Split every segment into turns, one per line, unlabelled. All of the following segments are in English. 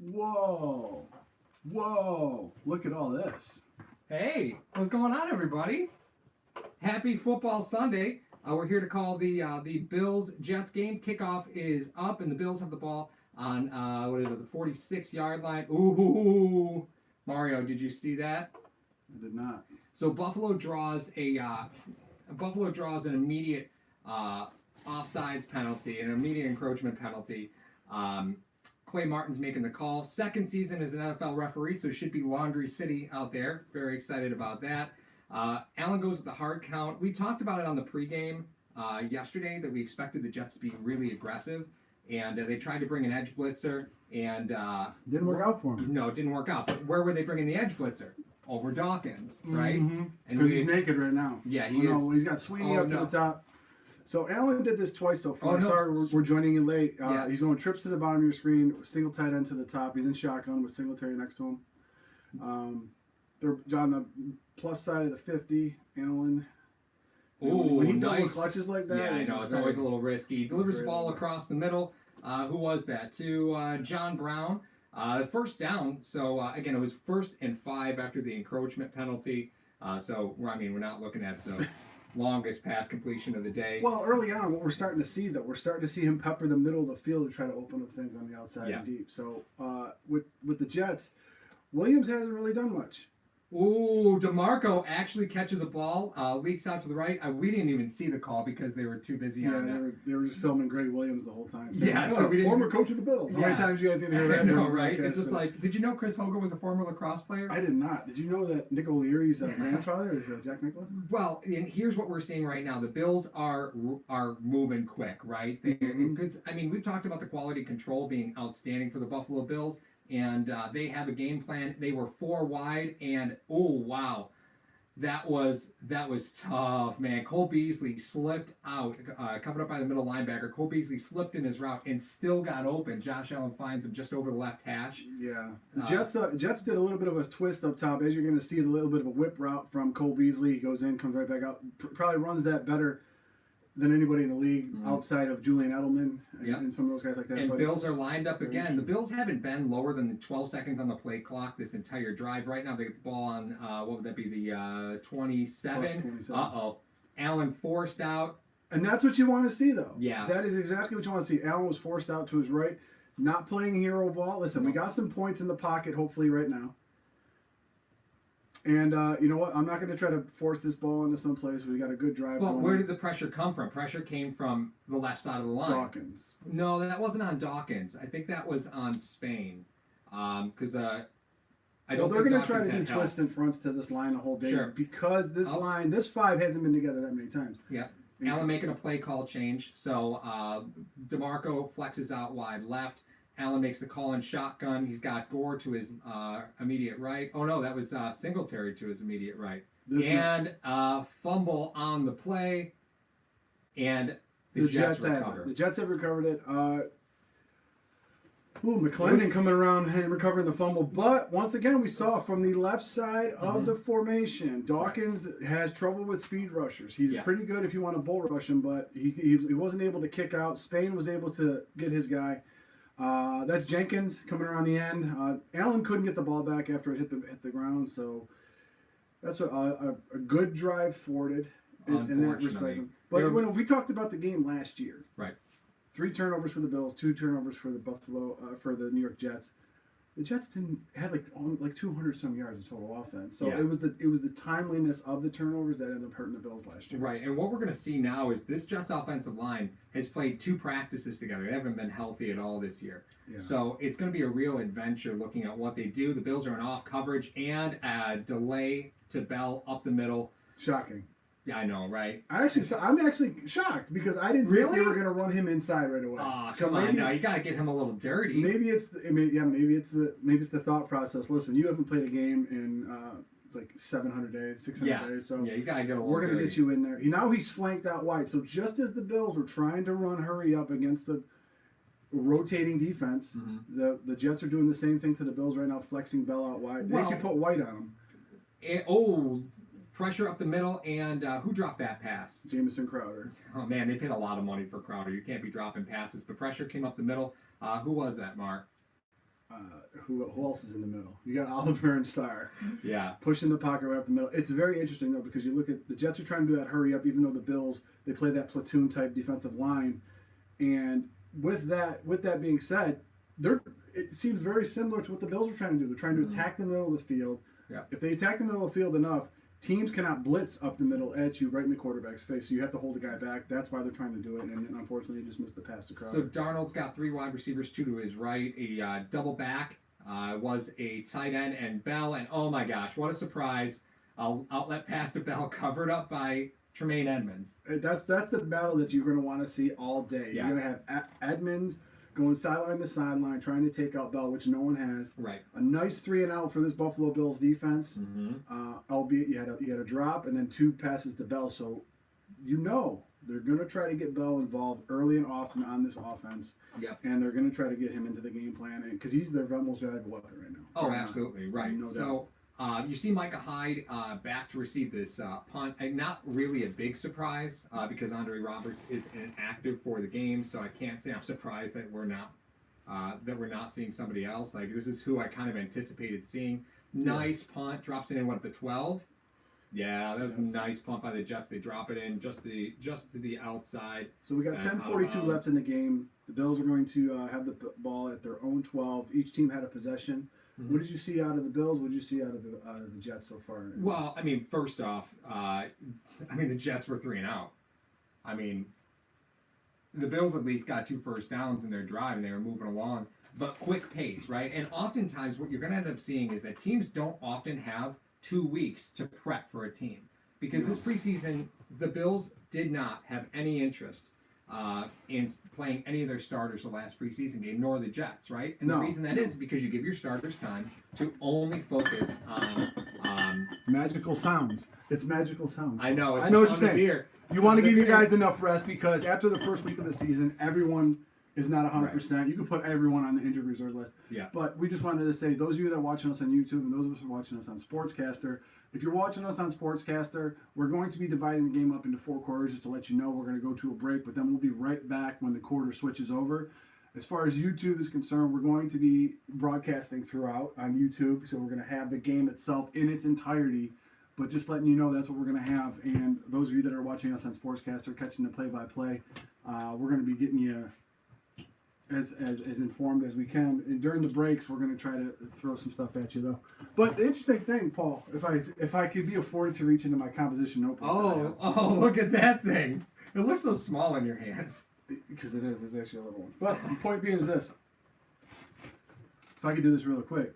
Whoa. Whoa. Look at all this.
Hey, what's going on, everybody? Happy Football Sunday. We're here to call the Bills Jets game. Kickoff is up, and the Bills have the ball on the 46-yard line. Ooh, Mario, did you see that?
I did not.
So Buffalo draws an immediate offsides penalty, an immediate encroachment penalty. Clay Martin's making the call. Second season as an NFL referee, so should be Laundry City out there. Very excited about that. Allen goes with the hard count. We talked about it on the pregame yesterday that we expected the Jets to be really aggressive, and they tried to bring an edge blitzer, and
didn't work out for him.
No, it didn't work out. But where were they bringing the edge blitzer? Over Dawkins, right?
Mm-hmm. Because he's naked right now.
Yeah, he is.
No, he's got Sweeney up to the top. So Allen did this twice so far.
Oh, no.
Sorry, we're joining in late.
Yeah.
He's going trips to the bottom of your screen, single tight end to the top. He's in shotgun with Singletary next to him. They're on the plus side of the 50. Allen.
Ooh,
when he
nice.
double clutches like that,
yeah, I know it's always a little risky. Delivers the ball
good.
across the middle. Who was that? To John Brown. First down. So again, it was 1st and 5 after the encroachment penalty. So we're not looking at the longest pass completion of the day.
Well, early on, what we're starting to see, though, we're starting to see him pepper the middle of the field to try to open up things on the outside and deep. So with the Jets, Williams hasn't really done much.
Ooh, DeMarco actually catches a ball, leaks out to the right. We didn't even see the call because they were too busy on that.
They were just filming Greg Williams the whole time. Saying,
So we didn't.
Former coach of the Bills. How many times you guys didn't hear that?
I know, right? It's just like, did you know Chris Hogan was a former lacrosse player?
I did not. Did you know that Nick O'Leary's grandfather is Jack Nicklaus?
Well, and here's what we're seeing right now. The Bills are moving quick, right? We've talked about the quality control being outstanding for the Buffalo Bills. And they have a game plan. They were 4 wide, and oh wow, that was tough, man. Cole Beasley slipped out, covered up by the middle linebacker. Cole Beasley slipped in his route and still got open. Josh Allen finds him just over the left hash.
Yeah, the Jets did a little bit of a twist up top, as you're going to see a little bit of a whip route from Cole Beasley. He goes in, comes right back out. Probably runs that better than anybody in the league outside of Julian Edelman and some of those guys like that.
And Bills are lined up again. The Bills haven't been lower than 12 seconds on the play clock this entire drive. Right now they get the ball on, what would that be, the 27? Uh-oh. Allen forced out.
And that's what you want to see, though.
Yeah.
That is exactly what you want to see. Allen was forced out to his right, not playing hero ball. Listen, we got some points in the pocket, hopefully, right now. And you know what? I'm not going to try to force this ball into some place. We got a good drive.
Well, where did the pressure come from? Pressure came from the left side of the line.
Dawkins.
No, that wasn't on Dawkins. I think that was on Spain. Because I don't
they're
think
going to try to
Dawkins
do
had
twists and fronts to this line the whole day.
Sure.
Because this line, this 5 hasn't been together that many times.
Yeah. Allen making a play call change. So DeMarco flexes out wide left. Allen makes the call in shotgun. He's got Gore to his immediate right. Oh, no, that was Singletary to his immediate right. Fumble on the play. And the Jets recover.
The Jets have recovered it. McClendon coming around and recovering the fumble. But once again, we saw from the left side of the formation, Dawkins has trouble with speed rushers. He's pretty good if you want to bull rush him, but he wasn't able to kick out. Spain was able to get his guy. That's Jenkins coming around the end. Allen couldn't get the ball back after it hit the ground, so that's a good drive thwarted in that respect. But when we talked about the game last year,
right?
3 turnovers for the Bills, 2 turnovers for the for the New York Jets. The Jets had like 200 some yards of total offense. So it was the timeliness of the turnovers that ended up hurting the Bills last year.
Right, and what we're going to see now is this Jets offensive line has played 2 practices together. They haven't been healthy at all this year. Yeah. So it's going to be a real adventure looking at what they do. The Bills are in off coverage and a delay to Bell up the middle.
Shocking.
Yeah, I know, right?
I'm actually shocked because I didn't think they were going to run him inside right away.
Oh, come on, now you got to get him a little dirty.
Maybe it's the thought process. Listen, you haven't played a game in like 700 days, 600 days. So
you got to get a little.
We're going to get you in there. Now he's flanked out wide. So just as the Bills were trying to run hurry up against the rotating defense, the Jets are doing the same thing to the Bills right now, flexing Bell out wide. They actually put White on him.
Pressure up the middle, and who dropped that pass?
Jamison Crowder.
Oh, man, they paid a lot of money for Crowder. You can't be dropping passes, but pressure came up the middle. Who was that, Mark?
who else is in the middle? You got Oliver and Starr
Yeah.
pushing the pocket right up the middle. It's very interesting though because you look at the Jets are trying to do that hurry up, even though the Bills they play that platoon type defensive line, and with that being said, it seems very similar to what the Bills are trying to do. They're trying to attack the middle of the field.
Yeah.
If they attack the middle of the field enough, teams cannot blitz up the middle at you right in the quarterback's face. So you have to hold the guy back. That's why they're trying to do it. And unfortunately, he just missed the pass to Crowder.
So Darnold's got 3 wide receivers, 2 to his right. A double back was a tight end and Bell. And oh my gosh, what a surprise. Outlet pass to Bell covered up by Tremaine Edmonds.
That's the battle that you're going to want to see all day.
Yeah.
You're going to have Edmonds going sideline to sideline, trying to take out Bell, which no one has.
Right.
A nice 3-and-out for this Buffalo Bills defense. Albeit you had a drop and then 2 passes to Bell. So you know they're going to try to get Bell involved early and often on this offense.
Yep.
And they're going to try to get him into the game plan because he's their most valuable weapon right now.
Oh,
Right now.
absolutely. Right.
No doubt.
So you see Micah Hyde back to receive this punt. Not really a big surprise because Andre Roberts is inactive for the game, so I can't say I'm surprised that we're not seeing somebody else. Like this is who I kind of anticipated seeing. Nice punt, drops it in at the 12. Yeah, that was a nice punt by the Jets. They drop it in just to the outside.
So we got
And
10:42 left in the game. The Bills are going to have the ball at their own 12. Each team had a possession. What did you see out of the Bills? What did you see out of the Jets so far?
Well, I mean, first off, the Jets were 3-and-out. I mean, the Bills at least got 2 first downs in their drive, and they were moving along, but quick pace, right? And oftentimes, what you're going to end up seeing is that teams don't often have 2 weeks to prep for a team because this preseason, the Bills did not have any interest in playing any of their starters the last preseason game, nor the Jets, right? And the reason that is because you give your starters time to only focus on
magical sounds. It's magical sounds.
I know. It's
I know what
the
you're
sound of
saying.
beer.
You want to
Sound
give
of
your
beer.
guys enough rest because after the first week of the season, everyone is not 100%. You can put everyone on the injured reserve list.
Yeah.
But we just wanted to say, those of you that are watching us on YouTube and those of us who are watching us on Sportscaster, if you're watching us on Sportscaster, we're going to be dividing the game up into 4 quarters just to let you know we're going to go to a break, but then we'll be right back when the quarter switches over. As far as YouTube is concerned, we're going to be broadcasting throughout on YouTube, so we're going to have the game itself in its entirety. But just letting you know that's what we're going to have. And those of you that are watching us on Sportscaster, catching the play-by-play, we're going to be getting you as informed as we can. And during the breaks, we're going to try to throw some stuff at you, though. But the interesting thing, Paul, if I could be afforded to reach into my composition notebook.
Oh, look at that thing. It looks so small in your hands.
Because it is. It's actually a little one. But the point being is this. If I could do this really quick.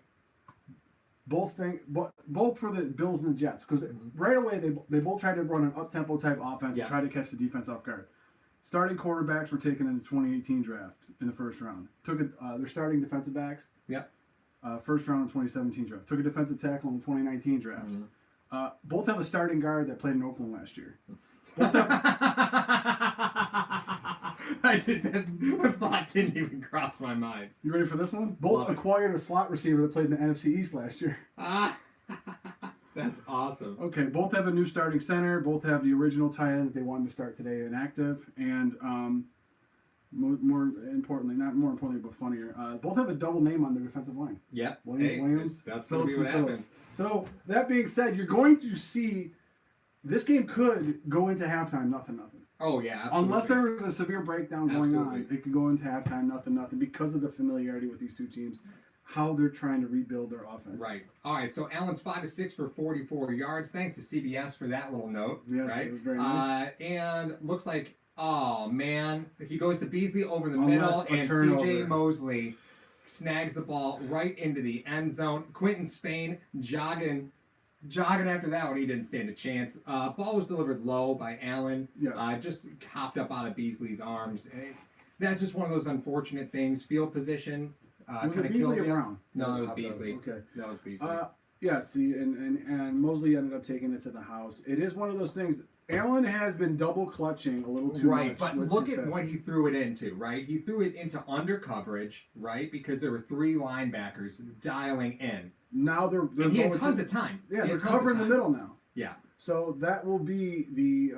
Both for the Bills and the Jets. Because right away, they both tried to run an up-tempo type offense and try to catch the defense off guard. Starting quarterbacks were taken in the 2018 draft in the first round. Their starting defensive backs.
Yep.
First round in 2017 draft. Took a defensive tackle in the 2019 draft. Both have a starting guard that played in Oakland last year.
The thought didn't even cross my mind.
You ready for this one? Both acquired a slot receiver that played in the NFC East last year.
That's awesome.
Okay, both have a new starting center. Both have the original tight end that they wanted to start today inactive. And more importantly, not more importantly, but funnier, both have a double name on their defensive line.
Yep.
Williams.
That's
Phillips
what
and
happens.
Phillips. So that being said, you're going to see this game could go into halftime nothing.
Oh yeah, absolutely.
Unless there was a severe breakdown going on,
Absolutely.
it could go into halftime nothing because of the familiarity with these two teams, how they're trying to rebuild their offense.
Right. All right. So Allen's 5 of 6 for 44 yards. Thanks to CBS for that little note.
Yes,
right.
it was very nice.
And looks like, oh man, he goes to Beasley over the
Unless
middle,
a
and
turnover.
CJ Mosley snags the ball right into the end zone. Quentin Spain jogging after that one. He didn't stand a chance. Ball was delivered low by Allen.
Yes.
Just hopped up out of Beasley's arms. That's just one of those unfortunate things. Field position.
Was it Beasley or Brown?
No, it was Beasley.
Okay.
That was Beasley.
Yeah, see, and Mosley ended up taking it to the house. It is one of those things. Allen has been double clutching a little too much.
Right, but
with
look
his
at what
passes.
he threw it into, right? He threw it into under coverage, right? Because there were 3 linebackers dialing in.
Now they're
And he had
going
tons
to-
of time.
Yeah,
He
they're
had tons of
covering the
time.
middle now.
Yeah.
So that will be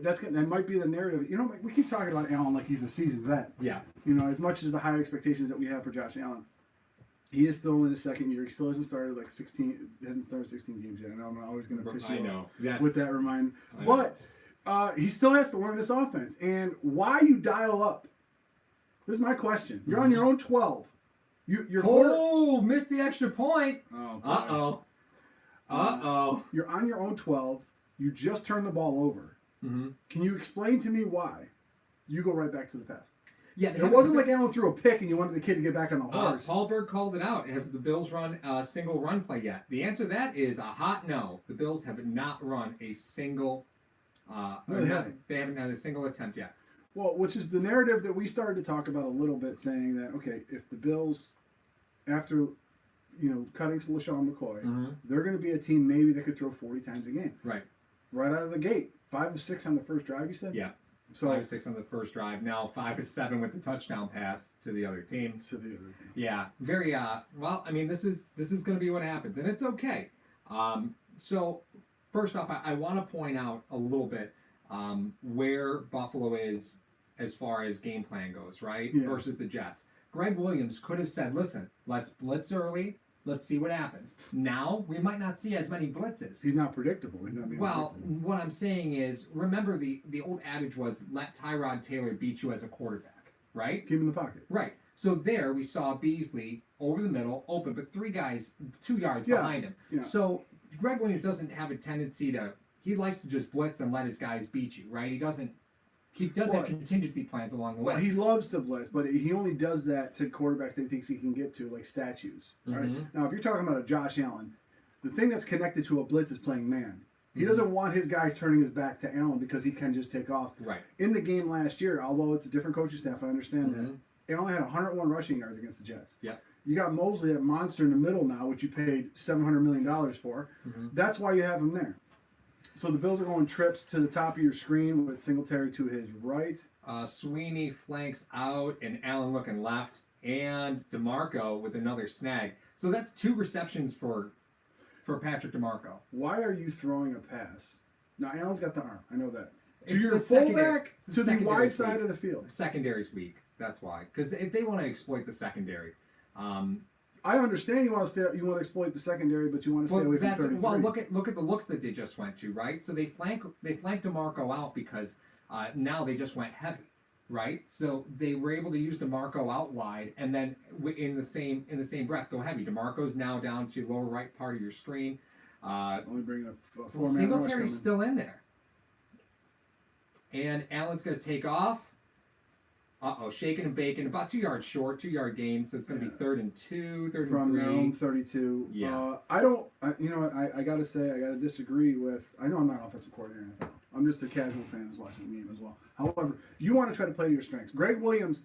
that might be the narrative. You know, we keep talking about Allen like he's a seasoned vet.
Yeah.
You know, as much as the high expectations that we have for Josh Allen. He is still in his second year. He still hasn't started 16 games yet. I know I'm always going to piss you off with that reminder. But he still has to learn this offense. And why you dial up? This is my question. You're on your own 12. You're
missed the extra point.
Oh, you're on your own 12. You just turned the ball over.
Mm-hmm.
Can you explain to me why you go right back to the pass?
Yeah,
it wasn't like Allen threw a pick and you wanted the kid to get back on the horse.
Paul Berg called it out. Have the Bills run a single run play yet? The answer to that is a hot no. The Bills have not run a single.
No, they haven't.
They haven't had a single attempt yet.
Well, which is the narrative that we started to talk about a little bit, saying that okay, if the Bills, after cutting LaShawn McCoy, they're going to be a team maybe that could throw 40 times a game. Right out of the gate, 5 of 6 on the first drive. You said.
Yeah. So 5 of 6 on the first drive. Now 5 of 7 with the touchdown pass to the other team. Yeah, very. Well, I mean, this is going to be what happens, and it's okay. So first off, I want to point out a little bit where Buffalo is as far as game plan goes, right?
Yeah.
Versus the Jets. Greg Williams could have said, "Listen, let's blitz early. Let's see what happens." Now we might not see as many blitzes.
He's not predictable. He's not being predictable.
What I'm saying is, remember the old adage was, "Let Tyrod Taylor beat you as a quarterback," right?
Keep him in the pocket.
Right. So there we saw Beasley over the middle, open, but 3 guys 2 yards behind him.
Yeah.
So Greg Williams doesn't have a tendency to. He likes to just blitz and let his guys beat you, right? He doesn't. He does have contingency plans along the way.
Well, he loves to blitz, but he only does that to quarterbacks that he thinks he can get to, like statues. Right? Now, if you're talking about a Josh Allen, the thing that's connected to a blitz is playing man. He doesn't want his guys turning his back to Allen because he can just take off.
Right.
In the game last year, although it's a different coaching staff, I understand that. Allen had 101 rushing yards against the Jets.
Yep.
You got Mosley, that monster in the middle now, which you paid $700 million for. That's why you have him there. So the Bills are going trips to the top of your screen with Singletary to his right.
Sweeney flanks out and Allen looking left, and DeMarco with another snag. So that's 2 receptions for Patrick DeMarco.
Why are you throwing a pass? Now Allen's got the arm. I know that. To
It's
your
the secondary-
fullback
it's the
to the
secondary
wide side
weak.
of the field.
Secondary's weak. That's why. Because if they want to exploit the secondary.
I understand you want to exploit the secondary, but you want to stay away from 33.
Well, look at the looks that they just went to, right? So they flank DeMarco out because now they just went heavy, right? So they were able to use DeMarco out wide, and then in the same breath go heavy. DeMarco's now down to lower right part of your screen.
Only bringing a 4-man
Singletary's still in there, and Allen's going to take off. Shaking and baking, about 2 yards short, 2-yard gain, so it's going to be 3rd and 2, 3rd
from
and 3.
their own 32.
Yeah.
I got to say, I got to disagree with. I know I'm not offensive coordinator in NFL. I'm just a casual fan who's watching the game as well. However, you want to try to play to your strengths. Greg Williams,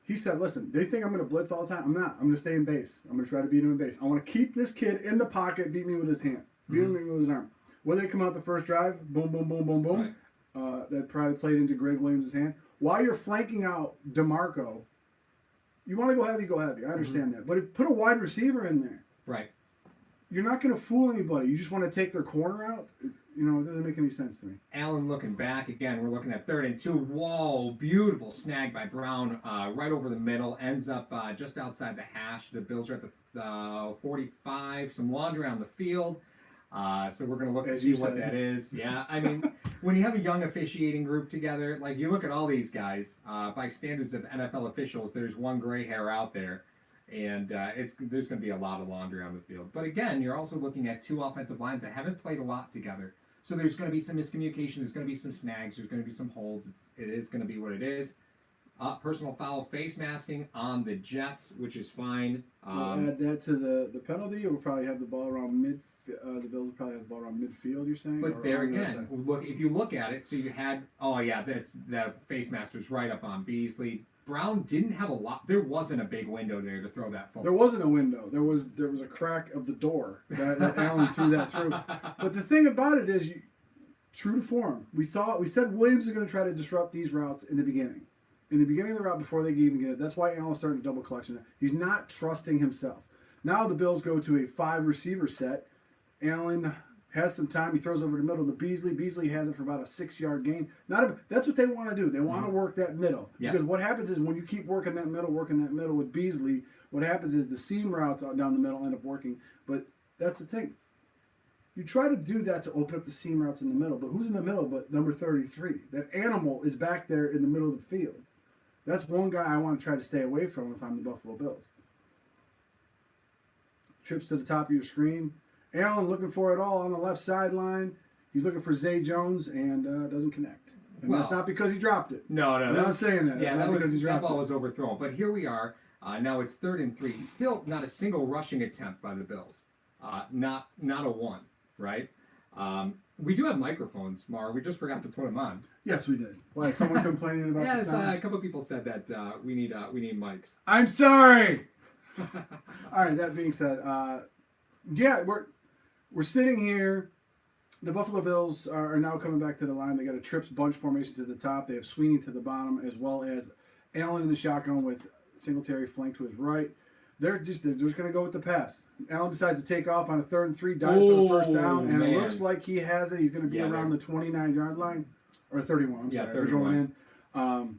he said, "Listen, they think I'm going to blitz all the time. I'm not. I'm going to stay in base. I'm going to try to beat him in base. I want to keep this kid in the pocket, beat me with his hand, beat me with his arm. When they come out the first drive, boom, boom, boom, boom, boom.
Right.
That probably played into Greg Williams' hand. While you're flanking out DeMarco, you want to go heavy, go heavy. I understand that. But put a wide receiver in there.
Right.
You're not going to fool anybody. You just want to take their corner out. It doesn't make any sense to me.
Allen looking back again. We're looking at 3rd and 2. Whoa, beautiful snag by Brown, right over the middle. Ends up just outside the hash. The Bills are at the 45. Some laundry on the field. So we're going to look to see what that is. Yeah, I mean, when you have a young officiating group together, like you look at all these guys, by standards of NFL officials, there's one gray hair out there, and there's going to be a lot of laundry on the field. But again, you're also looking at 2 offensive lines that haven't played a lot together. So there's going to be some miscommunication, there's going to be some snags, there's going to be some holds. It is going to be what it is. Personal foul, face masking on the Jets, which is fine.
We'll add that to the penalty. We'll probably have the ball around mid. The Bills will probably have the ball around midfield. You're saying,
but there again, if you look at it, so you had that face mask was right up on Beasley. Brown didn't have a lot. There wasn't a big window there to throw that football.
There wasn't a window. There was a crack of the door that Allen threw that through. But the thing about it is, true to form, we said Williams is going to try to disrupt these routes in the beginning. In the beginning of the route before they even get it. That's why Allen's starting to double collection. He's not trusting himself. Now the Bills go to a 5 receiver set. Allen has some time. He throws over the middle to Beasley. Beasley has it for about a 6-yard gain. That's what they want to do. They want to work that middle.
Yeah.
Because what happens is when you keep working that middle with Beasley, what happens is the seam routes out down the middle end up working. But that's the thing. You try to do that to open up the seam routes in the middle, but who's in the middle but number 33? That animal is back there in the middle of the field. That's one guy I want to try to stay away from if I'm the Buffalo Bills. Trips to the top of your screen. Allen looking for it all on the left sideline. He's looking for Zay Jones and doesn't connect. And that's not because he dropped it.
No,
I'm not saying that.
Yeah,
not because he
that
dropped
ball
it.
was overthrown. But here we are. Now it's 3rd and 3. Still not a single rushing attempt by the Bills. Not a one, right? We do have microphones, Mar. We just forgot to put them on.
Yes, we did. Why? Someone complaining about the
Yes,
sound?
a couple of people said that we need mics.
I'm sorry. All right. That being said, yeah, we're sitting here. The Buffalo Bills are now coming back to the line. They got a trips bunch formation to the top. They have Sweeney to the bottom, as well as Allen in the shotgun with Singletary flanked to his right. They're just going to go with the pass. Allen decides to take off on a 3rd and 3, dives for the first down, and it looks like he has it. He's going to be around the 29-yard line or 31. I'm sorry,
31.
they're going in.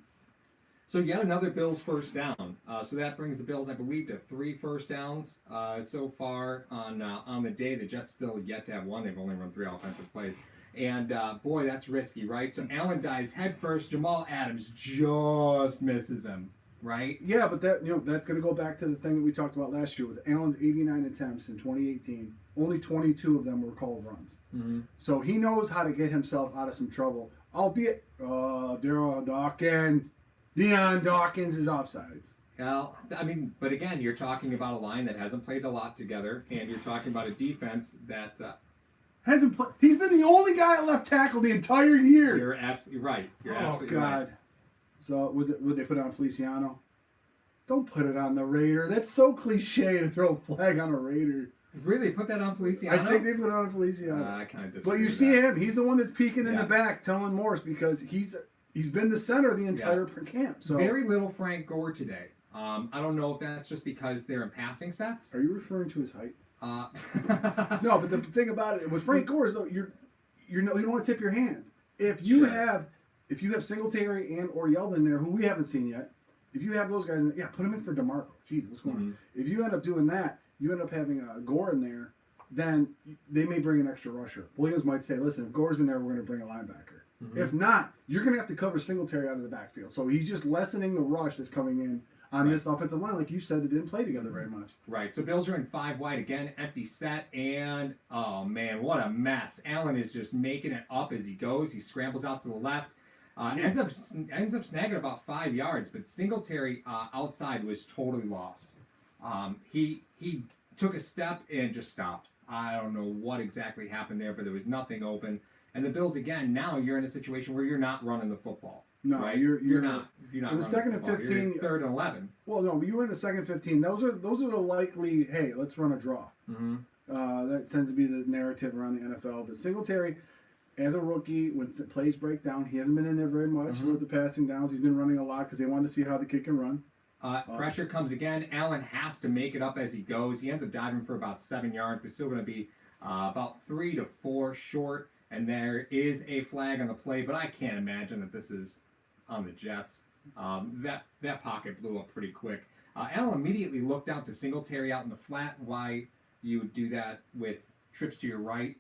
So yet another Bills first down. So that brings the Bills, I believe, to 3 first downs so far on the day. The Jets still yet to have one. They've only run 3 offensive plays. And boy, that's risky, right? So Allen dives head first. Jamal Adams just misses him, right?
Yeah, but that's going to go back to the thing that we talked about last year with Allen's 89 attempts in 2018. Only 22 of them were called runs.
Mm-hmm.
So he knows how to get himself out of some trouble. Albeit, Dion Dawkins is offsides.
Well, I mean, but again, you're talking about a line that hasn't played a lot together, and you're talking about a defense that
Hasn't played. He's been the only guy at left tackle the entire year.
you're absolutely right. You're
Oh
absolutely
God!
right.
So would they put it on Feliciano? Don't put it on the Raider. That's so cliche to throw a flag on a Raider.
Really, put that on Feliciano?
I think they put it on Feliciano.
I kind of disagree.
But you
with
see
that.
him. He's the one that's peeking in
Yeah.
the back, telling Morris because he's been the center of the entire camp. So
Very little Frank Gore today. I don't know if that's just because they're in passing sets.
are you referring to his height?
Uh,
No, but the thing about it with Frank Gore is though you don't want to tip your hand. If you have Singletary and or Yeldon there, who we haven't seen yet, if you have those guys, put them in for DeMarco. Jeez, what's going on? If you end up doing that, you end up having Gore in there, then they may bring an extra rusher. Williams might say, listen, if Gore's in there, we're going to bring a linebacker. If not, you're going to have to cover Singletary out of the backfield. So he's just lessening the rush that's coming in on this offensive line. Like you said, they didn't play together very much.
Right. So Bills are in 5 wide again, empty set, and oh man, what a mess! Allen is just making it up as he goes. He scrambles out to the left, ends up snagging about 5 yards, but Singletary outside was totally lost. He took a step and just stopped. I don't know what exactly happened there, but there was nothing open. And the Bills again. Now you're in a situation where you're not running the football.
No,
right?
you're
not. You're not.
It was
running
2nd
the
and
football. You're
15.
3rd and 11.
Well, no, but you were in the 2nd 15. Those are the likely. Hey, let's run a draw.
Mm-hmm.
That tends to be the narrative around the NFL. But Singletary, as a rookie, when the plays break down, he hasn't been in there very much with the passing downs. He's been running a lot because they wanted to see how the kid can run.
Pressure comes again. Allen has to make it up as he goes. He ends up diving for about 7 yards, but still going to be about 3 to 4 short. And there is a flag on the play, but I can't imagine that this is on the Jets. That pocket blew up pretty quick. Allen immediately looked out to Singletary out in the flat. Why you would do that with trips to your right,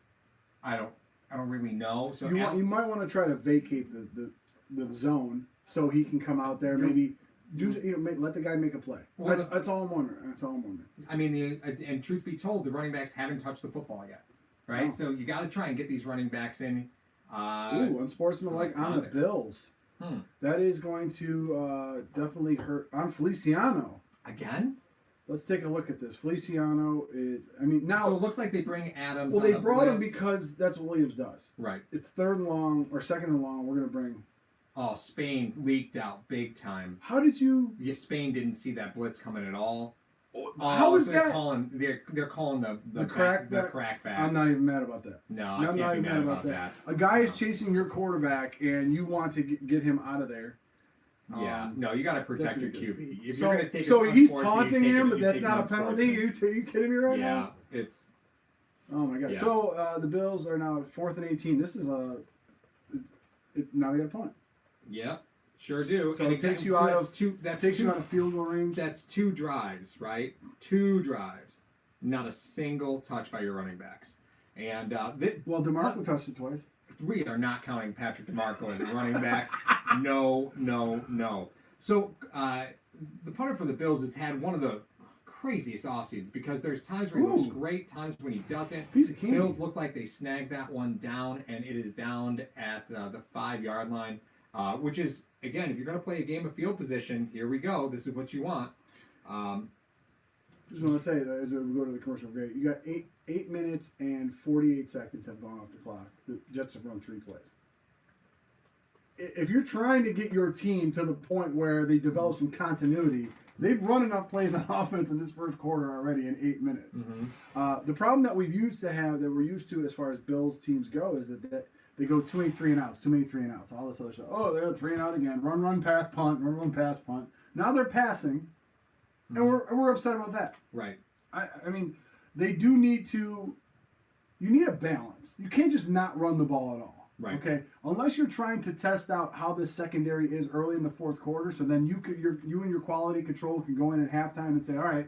I don't really know. So
You might want to try to vacate the zone so he can come out there. Maybe let the guy make a play.
Well,
that's all I'm wondering.
I mean, and truth be told, the running backs haven't touched the football yet, right?
No.
So you got to try and get these running backs in.
Unsportsmanlike on the Bills. That is going to definitely hurt on Feliciano.
Again?
Let's take a look at this. Feliciano is. I mean, now.
So it looks like they bring Adams.
Well,
on
they
the
brought him
blitz.
because that's what Williams does.
Right.
It's 3rd and long or 2nd and long. We're going to bring.
Oh, Spain leaked out big time.
How did you?
Yeah, Spain didn't see that blitz coming at all.
How is
so
that?
They're calling the
crack
the
back?
crack back.
I'm not even mad about that.
No,
I'm
I can't
not
be
even
mad about that.
A guy is chasing your quarterback, and you want to get him out of there.
Yeah, no, you got to protect your
ridiculous.
QB. If
So,
you're going to take
so
it
he's
unsportsman,
taunting
you take
him,
it-
but
you
that's
take it
not a penalty.
unsportsman.
You kidding me right
Yeah,
now?
it's
Oh my god!
Yeah.
So the Bills are now at 4th and 18. This is now they got a punt.
yeah. Sure do.
So
And
it takes
again,
you
so
out
that's
of
two. That's
takes
two.
you out of field goal range.
That's 2 drives, right? 2 drives. Not a single touch by your running backs. And
Well, DeMarco touched it twice.
we are not counting Patrick DeMarco as a running back. No, no, no. So the punter for the Bills has had one of the craziest offseasons because there's times where he looks
Ooh.
great, times when he doesn't.
Piece of candy.
Bills look like they snagged that one down, and it is down at the 5-yard line, which is, again, if you're going to play a game of field position, here we go. This is what you want.
Just want to say that as we go to the commercial break, you got 8 minutes and 48 seconds have gone off the clock. The Jets have run 3 plays. If you're trying to get your team to the point where they develop some continuity, they've run enough plays on offense in this first quarter already in 8 minutes. The problem that we're used to as far as Bills teams go is that they go too many 3 and outs, all this other stuff. Oh, they're 3 and out again. Run, pass, punt, run, pass, punt. Now they're passing, and we're upset about that.
Right.
I mean, they do need to. You need a balance. You can't just not run the ball at all.
Right.
Okay. Unless you're trying to test out how this secondary is early in the fourth quarter, so then you and your quality control can go in at halftime and say, all right,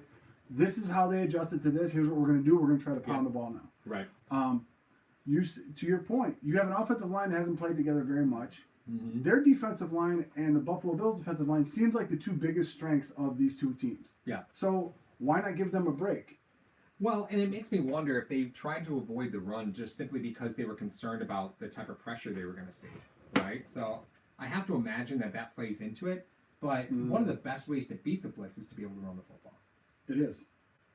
this is how they adjusted to this. Here's what we're going to do. We're going to try to pound the ball now.
Right.
To your point, you have an offensive line that hasn't played together very much.
Mm-hmm.
Their defensive line and the Buffalo Bills defensive line seems like the 2 biggest strengths of these 2 teams.
Yeah.
So why not give them a break?
Well, and it makes me wonder if they tried to avoid the run just simply because they were concerned about the type of pressure they were going to see, right? So I have to imagine that plays into it. But one of the best ways to beat the blitz is to be able to run the football.
It is.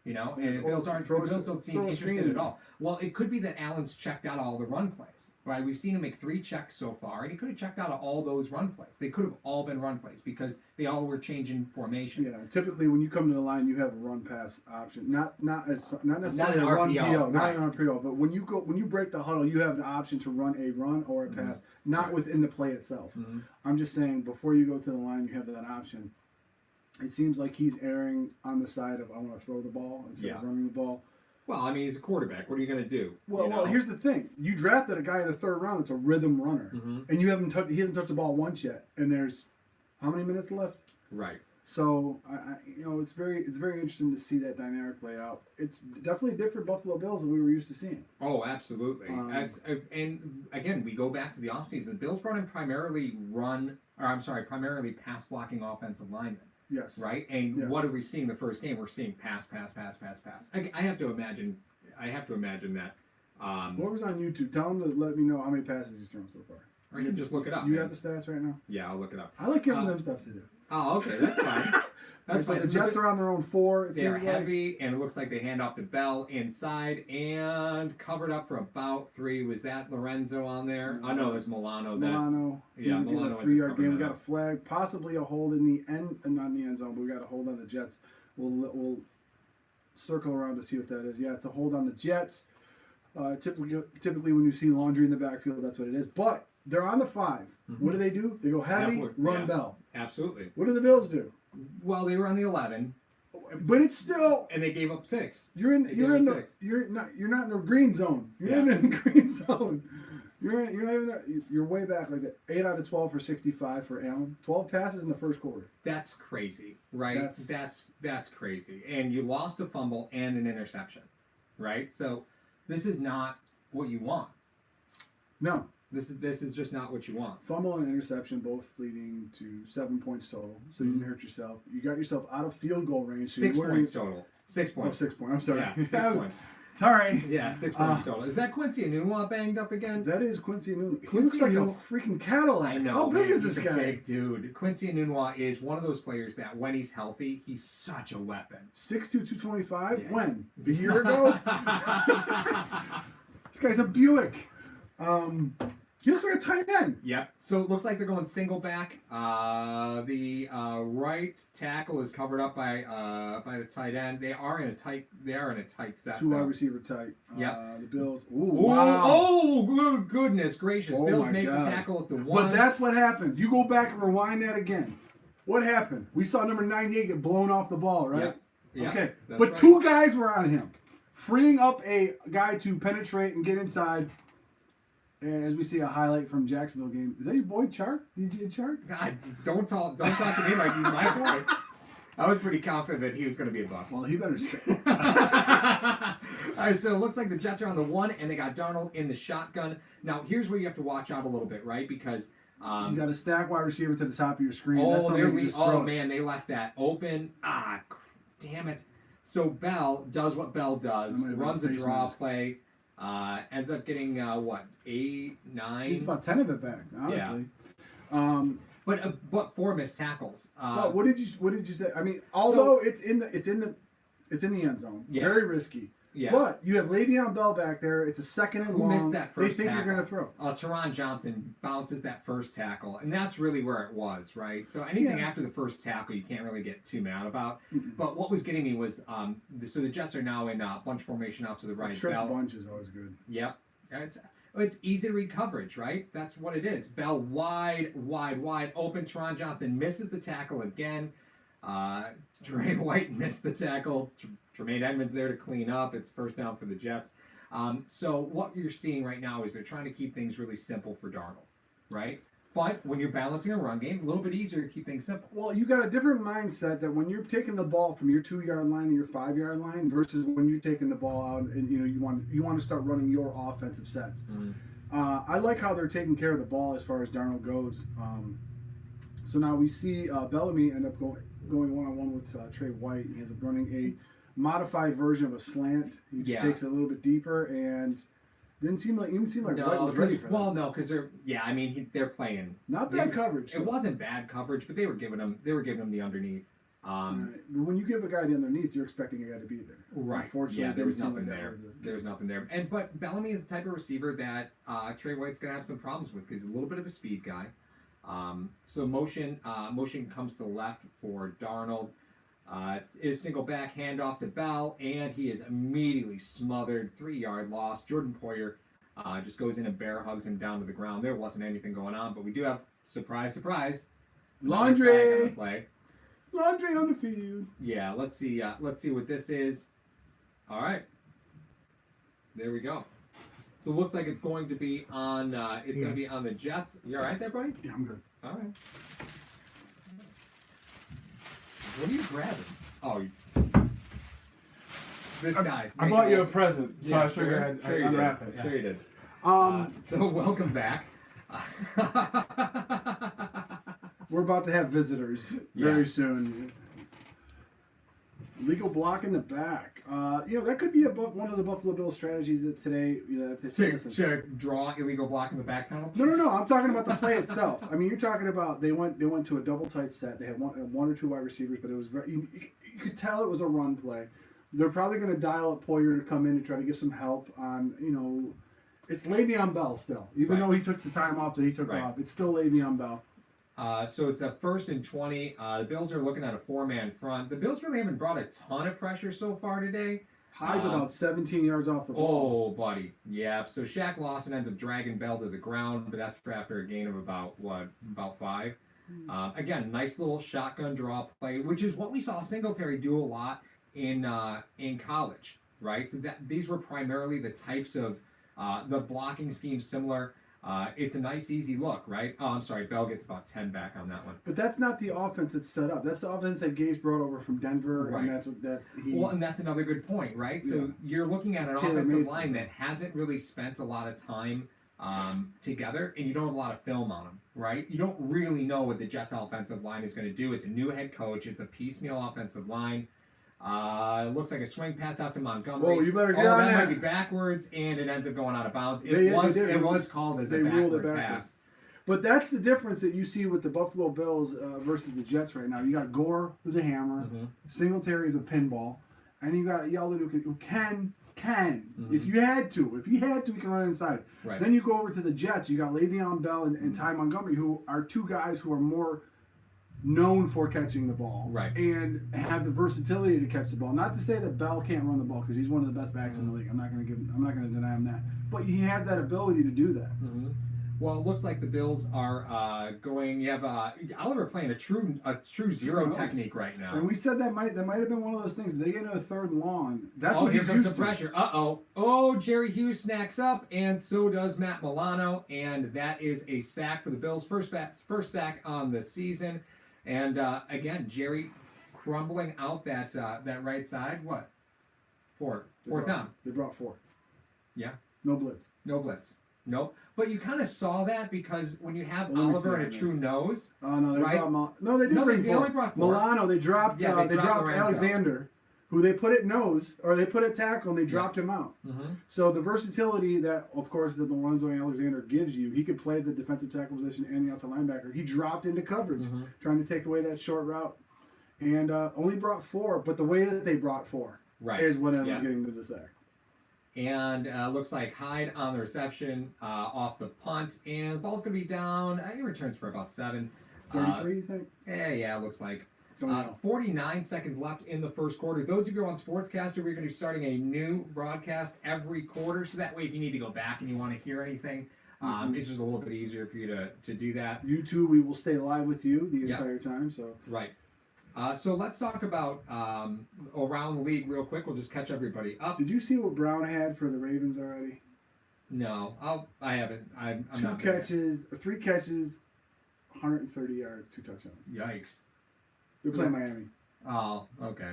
You know, and the Bills don't seem interested at all. Well, it could be that Allen's checked out all the run plays, right? We've seen him make 3 checks so far, and he could have checked out all those run plays. They could have all been run plays because they all were changing formation.
Yeah, typically when you come to the line, you have a run pass option, not necessarily
Not an
a run
RPO,
PO, not
right.
an RPO, but when you break the huddle, you have an option to run a run or a pass, not
Right.
within the play itself. I'm just saying before you go to the line, you have that option. It seems like he's erring on the side of I want to throw the ball instead of running the ball.
Well, I mean, he's a quarterback. What are you going to do?
Well, here's the thing: you drafted a guy in the 3rd round that's a rhythm runner, and you haven't he hasn't touched the ball once yet, and there's how many minutes left?
Right.
So it's very interesting to see that dynamic play out. It's definitely a different Buffalo Bills than we were used to seeing.
Oh, absolutely. And again, we go back to the offseason. The Bills brought in primarily pass blocking offensive linemen.
Yes.
Right? And
Yes.
what are we seeing the first game? We're seeing pass. I have to imagine that.
Whoever's on YouTube, tell him to let me know how many passes he's thrown so far.
I can just look it up.
You
man.
got the stats right now?
Yeah, I'll look it up.
I like giving them stuff to do.
Oh, okay, that's fine. That's
So
fine.
the Jets are on their own 4. It
They are
seems like.
heavy, and it looks like they hand off to Bell inside and covered up for about 3. Was that Lorenzo on there? Oh no, there's Milano.
Milano.
Yeah,
in
Milano
the
ends up
3-yard
covering
game. We
that
got a
up.
flag, possibly a hold in the end, not in the end zone, but we got a hold on the Jets. We'll circle around to see what that is. Yeah, it's a hold on the Jets. Typically when you see laundry in the backfield, that's what it is. But they're on the 5. What do? They go heavy,
Definitely,
run
yeah.
Bell.
Absolutely.
What do the Bills do?
Well, they were on the 11,
But it's still
and they gave up 6.
you're
They gave up 6.
you're not in the green zone. You're
Yeah.
not in the green zone. You're not even there. You're way back like that. 8 out of 12 for 65 for Allen. 12 passes in the first quarter.
That's crazy, right? That's crazy. And you lost a fumble and an interception, right? So this is not what you want.
No.
This is just not what you want.
Fumble and interception, both leading to 7 points total. So you didn't hurt yourself. You got yourself out of field goal range. So
6
you weren't
points
even-
total. 6
Oh,
points.
6 points. I'm sorry.
Yeah, 6 points.
Sorry.
Yeah, 6 points total. Is that Quincy Enunwa banged up again?
That is Quincy Newman. He
Quincy
looks like
Enunwa-
a freaking Cadillac.
I know.
How big
man,
is this
he's a
guy?
big dude. Quincy Enunwa is one of those players that when he's healthy, he's such a weapon.
6'2", 225?
Yes.
When? A year ago? This guy's a Buick. He looks like a tight end.
Yep. So it looks like they're going single back. The right tackle is covered up by the tight end. They are in a tight set.
2
though.
wide receiver tight.
Yep.
The Bills. Ooh,
Ooh,
wow.
Oh, good goodness gracious!
Oh
Bills
my
make
God.
the tackle at the 1.
But that's what happened. You go back and rewind that again. What happened? We saw number 98 get blown off the ball, right?
Yep. Yep,
Okay.
that's
But
right.
2 guys were on him, freeing up a guy to penetrate and get inside. And as we see a highlight from Jacksonville game, is that your boy Chark? DJ Chark?
God, don't talk to me like he's my boy. I was pretty confident that he was going to be a bust.
Well, he better stay.
All right, so it looks like the Jets are on the 1, and they got Darnold in the shotgun. Now, here's where you have to watch out a little bit, right? Because
you got a stack wide receiver to the top of your screen. That's
oh,
something you just throw.
man, they left that open. Damn it. So Bell does what Bell does, runs a draw play, ends up getting, 8, 9?
He's about 10 of it back, honestly.
Yeah. But 4 missed tackles.
Well, what did you say? I mean, although it's in the end zone, very risky.
Yeah.
But you have Le'Veon Bell back there. It's a second and long.
Missed that first
They think
tackle.
you're going to throw.
Teron Johnson bounces that first tackle, and that's really where it was, right? So anything after the first tackle, you can't really get too mad about.
Mm-mm.
But what was getting me was, so the Jets are now in bunch formation out to the right.
Trick bunch is always good.
Yep. It's easy to read coverage, right? That's what it is. Bell wide open. Teron Johnson misses the tackle again. Jermaine White missed the tackle. Tremaine Edmonds there to clean up. It's first down for the Jets. So what you're seeing right now is they're trying to keep things really simple for Darnold, right? But when you're balancing a run game, a little bit easier to keep things simple.
Well, you got a different mindset that when you're taking the ball from your 2-yard line to your 5-yard line versus when you're taking the ball out and you want to start running your offensive sets.
Mm.
I like how they're taking care of the ball as far as Darnold goes. So now we see Bellamy end up going one-on-one with Trey White. He ends up running a modified version of a slant. He just takes it a little bit deeper and didn't seem like White was ready for that.
Well, no, because they're playing.
Not bad coverage.
It wasn't bad coverage, but they were giving him the underneath.
Right. But when you give a guy the underneath, you're expecting a guy to be there.
Right.
Unfortunately,
there was nothing there. There was nothing there. But Bellamy is the type of receiver that Trey White's going to have some problems with because he's a little bit of a speed guy. So motion comes to the left for Darnold. It is single back handoff to Bell, and he is immediately smothered. 3-yard loss. Jordan Poyer just goes in and bear hugs him down to the ground. There wasn't anything going on, but we do have surprise.
Laundry
Play.
Laundry on the field.
Yeah, let's see what this is. All right, there we go. So it looks like it's going to be on. Going to be on the Jets. You all right there, buddy?
Yeah, I'm good.
All right. What are you grabbing? Oh, this guy.
I bought you a present, so I figured I'd unwrap it.
Sure you did. So welcome back.
We're about to have visitors very soon. Legal block in the back. That could be one of the Buffalo Bills strategies that today. If they
to draw illegal block in the back penalty.
No. I'm talking about the play itself. I mean, you're talking about they went to a double tight set. They had one or two wide receivers, but it was very. You could tell it was a run play. They're probably going to dial up Poyer to come in and try to get some help on. It's Le'Veon Bell still, even though he took the time off that he took off. It's still Le'Veon Bell.
So it's a 1st and 20. The Bills are looking at a 4-man front. The Bills really haven't brought a ton of pressure so far today.
Hyde's about 17 yards off the ball.
Oh, buddy. Yeah, so Shaq Lawson ends up dragging Bell to the ground, but that's after a gain of about 5. Again, nice little shotgun draw play, which is what we saw Singletary do a lot in college, right? So these were primarily the types of the blocking schemes similar. It's a nice, easy look, right? Oh, I'm sorry. Bell gets about 10 back on that one.
But that's not the offense that's set up. That's the offense that Gase brought over from Denver,
right.
And that's what
Well, and that's another good point, right? Yeah. So you're looking at an offensive line that hasn't really spent a lot of time together, and you don't have a lot of film on them, right? You don't really know what the Jets' offensive line is going to do. It's a new head coach. It's a piecemeal offensive line. It looks like a swing pass out to Montgomery.
Oh, you better get on
that
that.
might be backwards, and it ends up going out of bounds. It was called as a backward pass.
But that's the difference that you see with the Buffalo Bills versus the Jets right now. You got Gore, who's a hammer. Mm-hmm. Singletary is a pinball. And you got Yeldon who can. Mm-hmm. If you had to, he can run inside.
Right.
Then you go over to the Jets. You got Le'Veon Bell and Ty Montgomery, who are two guys who are more known for catching the ball,
right,
and have the versatility to catch the ball. Not to say that Bell can't run the ball because he's one of the best backs in the league. I'm not going to deny him that, but he has that ability to do that.
Mm-hmm. Well, it looks like the Bills are going. You have Oliver playing a true zero
knows?
technique right now.
And we said that might have been one of those things. They get into a third and long. That's what
here
he's
comes
used
some
to.
pressure. Oh, Jerry Hughes snacks up, and so does Matt Milano, and that is a sack for the Bills. First sack on the season, and again, Jerry crumbling out that right side. What? Fourth down.
They brought 4.
Yeah.
No blitz.
No blitz. Nope. But you kind of saw that because when you have
Well, let me
Oliver
see
and a
on
true
this.
nose,
Oh no, they
right?
brought no, they did
No,
bring
they
4.
only brought 4.
Milano, they dropped
Yeah, they dropped Lorenzo.
Alexander, who they put at nose or they put at tackle and they dropped him out.
Mm-hmm.
So the versatility that, of course, that Lorenzo Alexander gives you, he could play the defensive tackle position and the outside linebacker. He dropped into coverage, trying to take away that short route, and only brought 4. But the way that they brought 4 is what ended up getting to the sack.
And looks like Hyde on the reception off the punt, and the ball's gonna be down. He returns for about 7.
33, you think?
Yeah, it looks like.
Don't know.
49 seconds left in the first quarter. Those of you on Sportscaster, we're going to be starting a new broadcast every quarter, so that way if you need to go back and you want to hear anything, it's just a little bit easier for you to do that.
YouTube, we will stay live with you the entire time. So
Right. So let's talk about around the league real quick. We'll just catch everybody up.
did you see what Brown had for the Ravens already?
No, I haven't. I'm
2
not there.
catches, 3 catches, 130 yards, 2 touchdowns.
Yikes.
They're playing Miami.
Oh, okay.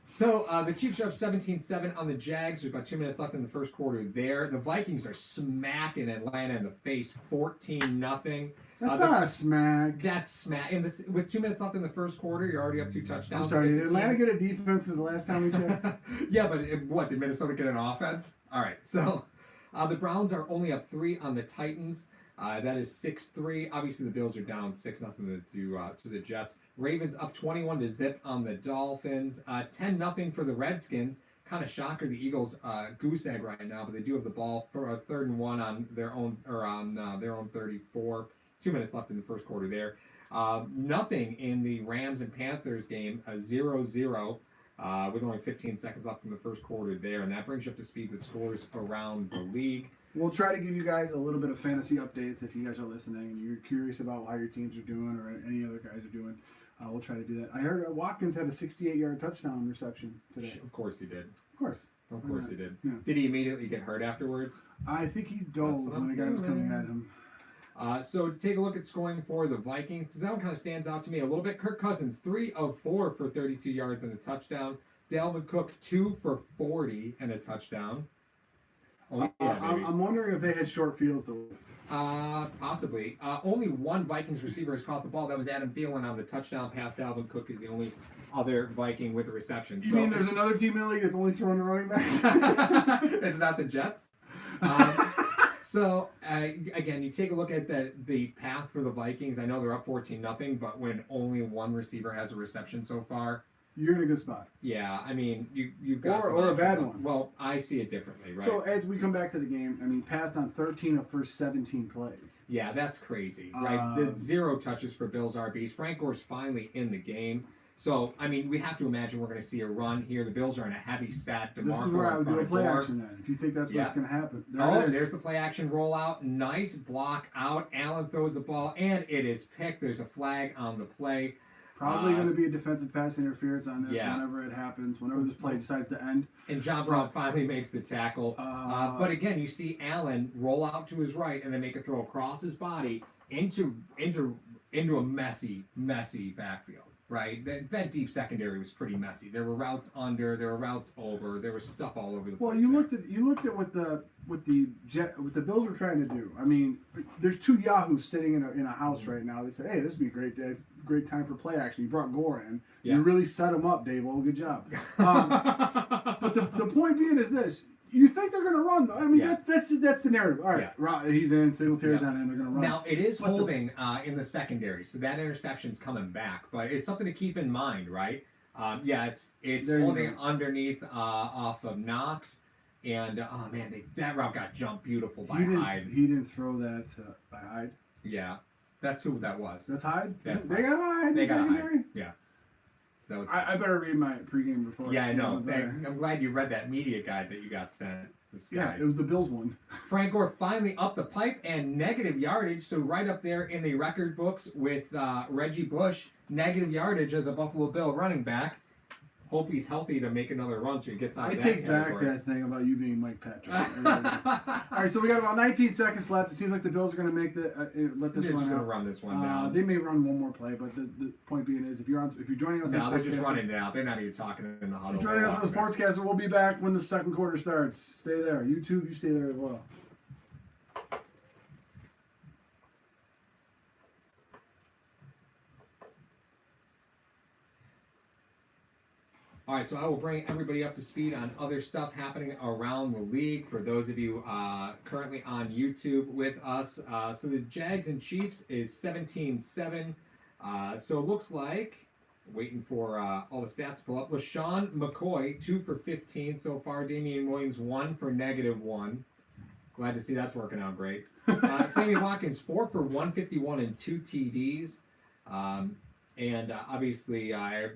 The Chiefs are up 17-7 on the Jags. There's about 2 minutes left in the first quarter there. The Vikings are smacking Atlanta in the face 14-0.
That's not a smack.
That's smack. And with 2 minutes left in the first quarter, you're already up 2 touchdowns.
I'm sorry,
It's
did
a
Atlanta
team-
get a defense the last time we checked?
Yeah, but what? Did Minnesota get an offense? All right, so the Browns are only up 3 on the Titans. That is 6-3. Obviously, the Bills are down 6-0 to the Jets. Ravens up 21-0 on the Dolphins. 10-0 for the Redskins. Kind of shocker, the Eagles goose egg right now, but they do have the ball for a 3rd and 1 on their own 34. 2 minutes left in the first quarter there. Nothing in the Rams and Panthers game. 0-0. With only 15 seconds left in the first quarter there, and that brings you up to speed with scores around the league.
We'll try to give you guys a little bit of fantasy updates if you guys are listening and you're curious about how your teams are doing or any other guys are doing. We'll try to do that. I heard Watkins had a 68-yard touchdown reception today.
Of course he did.
Of course.
Of course he did.
Yeah.
Did he immediately get hurt afterwards?
I think he dove when the guy was coming at him.
So to take a look at scoring for the Vikings, because that one kind of stands out to me a little bit. Kirk Cousins, 3 of 4 for 32 yards and a touchdown. Dalvin Cook, 2 for 40 and a touchdown. Oh, yeah, baby.
I'm wondering if they had short fields.
Possibly. Only one Vikings receiver has caught the ball. That was Adam Thielen on the touchdown pass. Dalvin Cook is the only other Viking with a reception.
You mean there's another team in the league that's only throwing the running back?
It's not the Jets. Again, you take a look at the path for the Vikings. I know they're up 14-0, but when only one receiver has a reception so far,
you're in a good spot.
Yeah, I mean, you've got
or a bad one.
Well, I see it differently, right?
So as we come back to the game, I mean, passed on 13 of first 17 plays.
Yeah, that's crazy, right? The 0 touches for Bills RBs. Frank Gore's finally in the game. So, I mean, we have to imagine we're going to see a run here. The Bills are in a heavy set.
This is where I would do a play action then, if you think that's what's going to happen.
There's the play action rollout. Nice block out. Allen throws the ball, and it is picked. There's a flag on the play.
Probably going to be a defensive pass interference on this whenever it happens, whenever this play decides to end.
And John Brown finally makes the tackle. But again, you see Allen roll out to his right and then make a throw across his body into a messy backfield. Right, that deep secondary was pretty messy. There were routes under, there were routes over, there was stuff all over the place.
Well, you looked at what the Bills were trying to do. I mean, there's 2 yahoos sitting in a house right now. They said, "Hey, this would be a great day, great time for play action." You brought Gore in. Yeah. You really set him up, Dable. Good job. But the point being is this. You think they're going to run, though. I mean, that's the narrative. All right, he's in, Singletary's not in, they're going to run.
Now, it is holding in the secondary, so that interception's coming back. But it's something to keep in mind, right? It's holding underneath off of Knox. And, oh, man, that route got jumped beautiful by Hyde.
He didn't throw that by Hyde?
Yeah. That's who that was.
That's Hyde?
That's
they got Hyde in the secondary?
Yeah. That was.
I better read my pregame report.
Yeah, I know.
Better.
I'm glad you read that media guide that you got sent. This guy.
Yeah, it was the Bills one.
Frank Gore finally up the pipe and negative yardage, so right up there in the record books with Reggie Bush, negative yardage as a Buffalo Bill running back. Hope he's healthy to make another run so he gets out
I
of that
take back
category.
that thing about you being Mike Patrick. All right, so we got about 19 seconds left. It seems like the Bills are going to make let this
They're just
run
going to
out.
run this one down.
They may run one more play, but the point being is, if you're joining us,
No,
on
they're just
Sportscaster-
running it out. They're not even talking in the huddle.
If you're joining us on the Sportscaster, we'll be back when the second quarter starts. Stay there. YouTube, you stay there as well.
All right, so I will bring everybody up to speed on other stuff happening around the league for those of you currently on YouTube with us. So the Jags and Chiefs is 17-7. So it looks like, waiting for all the stats to pull up, LaShawn McCoy, 2 for 15 so far. Damian Williams, 1 for -1. Glad to see that's working out great. Sammy Watkins, 4 for 151 and 2 TDs. And obviously,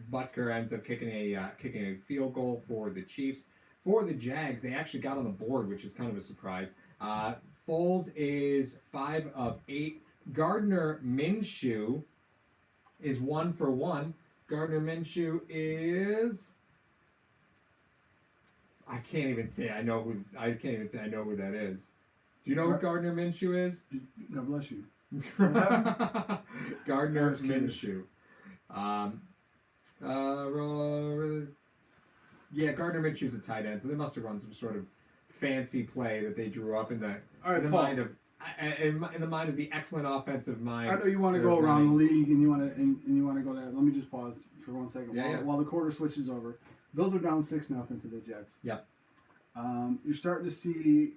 Butker ends up kicking a field goal for the Chiefs. For the Jags, they actually got on the board, which is kind of a surprise. Foles is 5 of 8. Gardner Minshew is 1 for 1. Gardner Minshew is. I can't even say I know who that is. Do you know who Gardner Minshew is?
God bless you.
Gardner Minshew. Yeah, Gardner Minshew's a tight end, so they must have run some sort of fancy play that they drew up in the
All right,
in the
Paul.
mind of in the mind of the excellent offensive mind.
I know you want to
they're
go around the
running.
league and you want to and you want to go there. Let me just pause for 1 second
Yeah,
while the quarter switches over. Bills are down 6-0 to the Jets.
Yep.
You're starting to see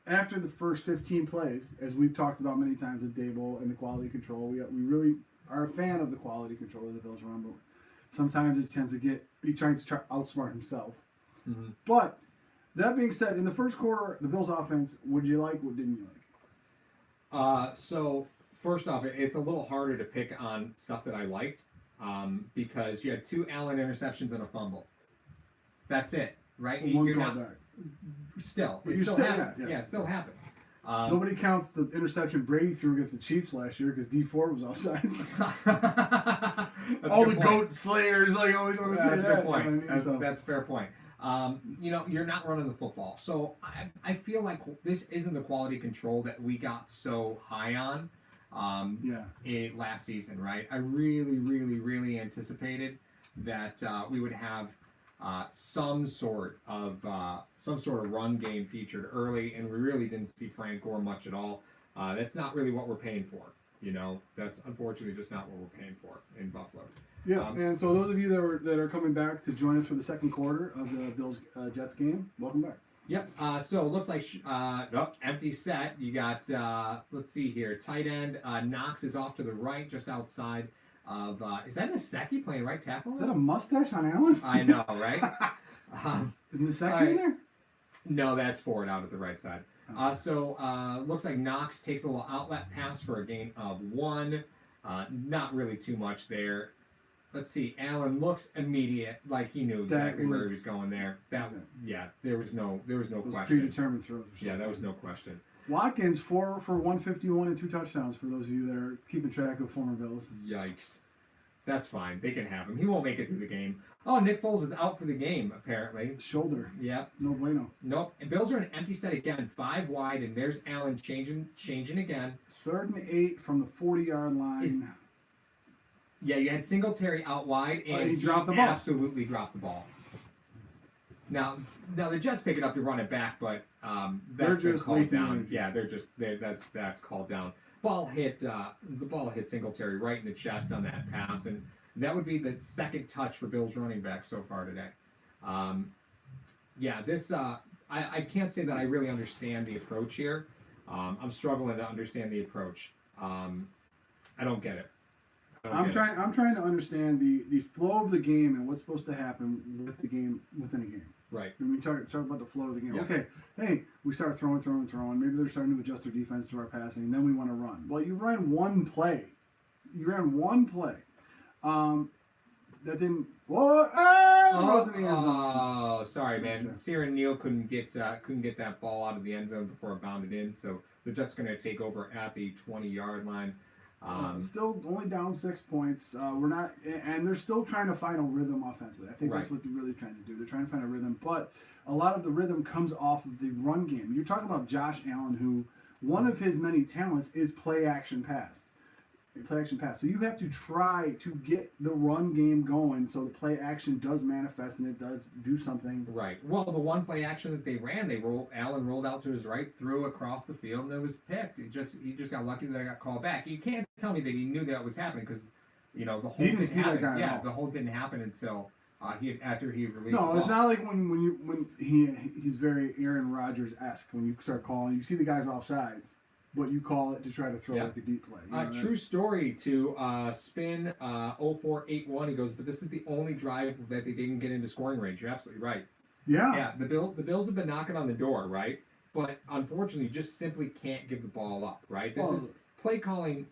after the first 15 plays, as we've talked about many times with Dable and the quality control. We really are a fan of the quality control of the Bills run, but sometimes it tends to he tries to outsmart himself.
Mhm.
But that being said, in the first quarter, the Bills' offense, what did you like? What didn't you like?
So first off, it's a little harder to pick on stuff that I liked because you had 2 Allen interceptions and a fumble. That's it, right?
One
You're
call
not
back.
still.
But
It
you're
still
still-
happened.
yeah, yes.
Yeah, it still happened.
Nobody counts the interception Brady threw against the Chiefs last year because D4 was offsides.
That's
All
a
the
good point.
goat slayers, like always want to say
That's a
that.
good point.
you know what I mean? So-
That's a fair point. You're not running the football. So I feel like this isn't the quality control that we got so high on last season, right? I really, really, really anticipated that we would have some sort of run game featured early, and we really didn't see Frank Gore much at all. That's not really what we're paying for. That's unfortunately just not what we're paying for in Buffalo.
Yeah, and so those of you that are coming back to join us for the second quarter of the Bills Jets game, welcome back.
Yep. So it looks like empty set. You got let's see here. Tight end Knox is off to the right, just outside of. Is that Nasecki playing right tackle?
Is that a mustache on Allen?
I know, right?
Is Nasecki
all right.
in there?
No, that's forward out at the right side. So looks like Knox takes a little outlet pass for a gain of 1. Not really too much there. Let's see. Allen looks immediate, like he knew exactly where he was going there. There was no
Those
question.
predetermined throws.
Yeah, that was no question.
Watkins 4 for 151 and 2 touchdowns for those of you that are keeping track of former Bills.
Yikes. That's fine. They can have him. He won't make it through the game. Oh, Nick Foles is out for the game, apparently.
Shoulder.
Yep.
No bueno.
Nope. And Bills are an empty set again, 5 wide, and there's Allen changing again.
3rd and 8 from the 40-yard line.
Yeah, you had Singletary out wide, and
he dropped the ball.
Absolutely dropped the ball. Now the Jets pick it up to run it back, but that's
just
called
wasting
down.
energy.
Yeah, that's called down. The ball hit Singletary right in the chest on that pass, and that would be the second touch for Bills running back so far today. I can't say that I really understand the approach here. I'm struggling to understand the approach. I don't get it.
I'm trying to understand the flow of the game and what's supposed to happen with the game within a game.
Right.
When we talk about the flow of the game.
Yeah.
Okay, hey, we start throwing. Maybe they're starting to adjust their defense to our passing, and then we want to run. Well, you ran one play. That didn't. What? It wasn't the end zone.
Oh, sorry, man. Ciaran Neal couldn't get that ball out of the end zone before it bounded in. So the Jets are going to take over at the 20-yard line.
Still only down 6 points. We're not, and they're still trying to find a rhythm offensively. I think that's what they're really trying to do. They're trying to find a rhythm, but a lot of the rhythm comes off of the run game. You're talking about Josh Allen, who one of his many talents is play action pass. So you have to try to get the run game going so the play action does manifest and it does do something.
Right. Well, the one play action that they ran, Allen rolled out to his right, threw across the field, and it was picked. He just got lucky that I got called back. You can't tell me that he knew that was happening because, the whole didn't happen. Yeah, the whole didn't happen until after he released.
No, it's not like when he's very Aaron Rodgers-esque when you start calling. You see the guys off sides. But you call it to try to throw like a deep play.
True story to Spin 0481. He goes, but this is the only drive that they didn't get into scoring range. You're absolutely right.
Yeah.
Yeah. The Bills have been knocking on the door, right? But unfortunately, you just simply can't give the ball up, right? This is play calling.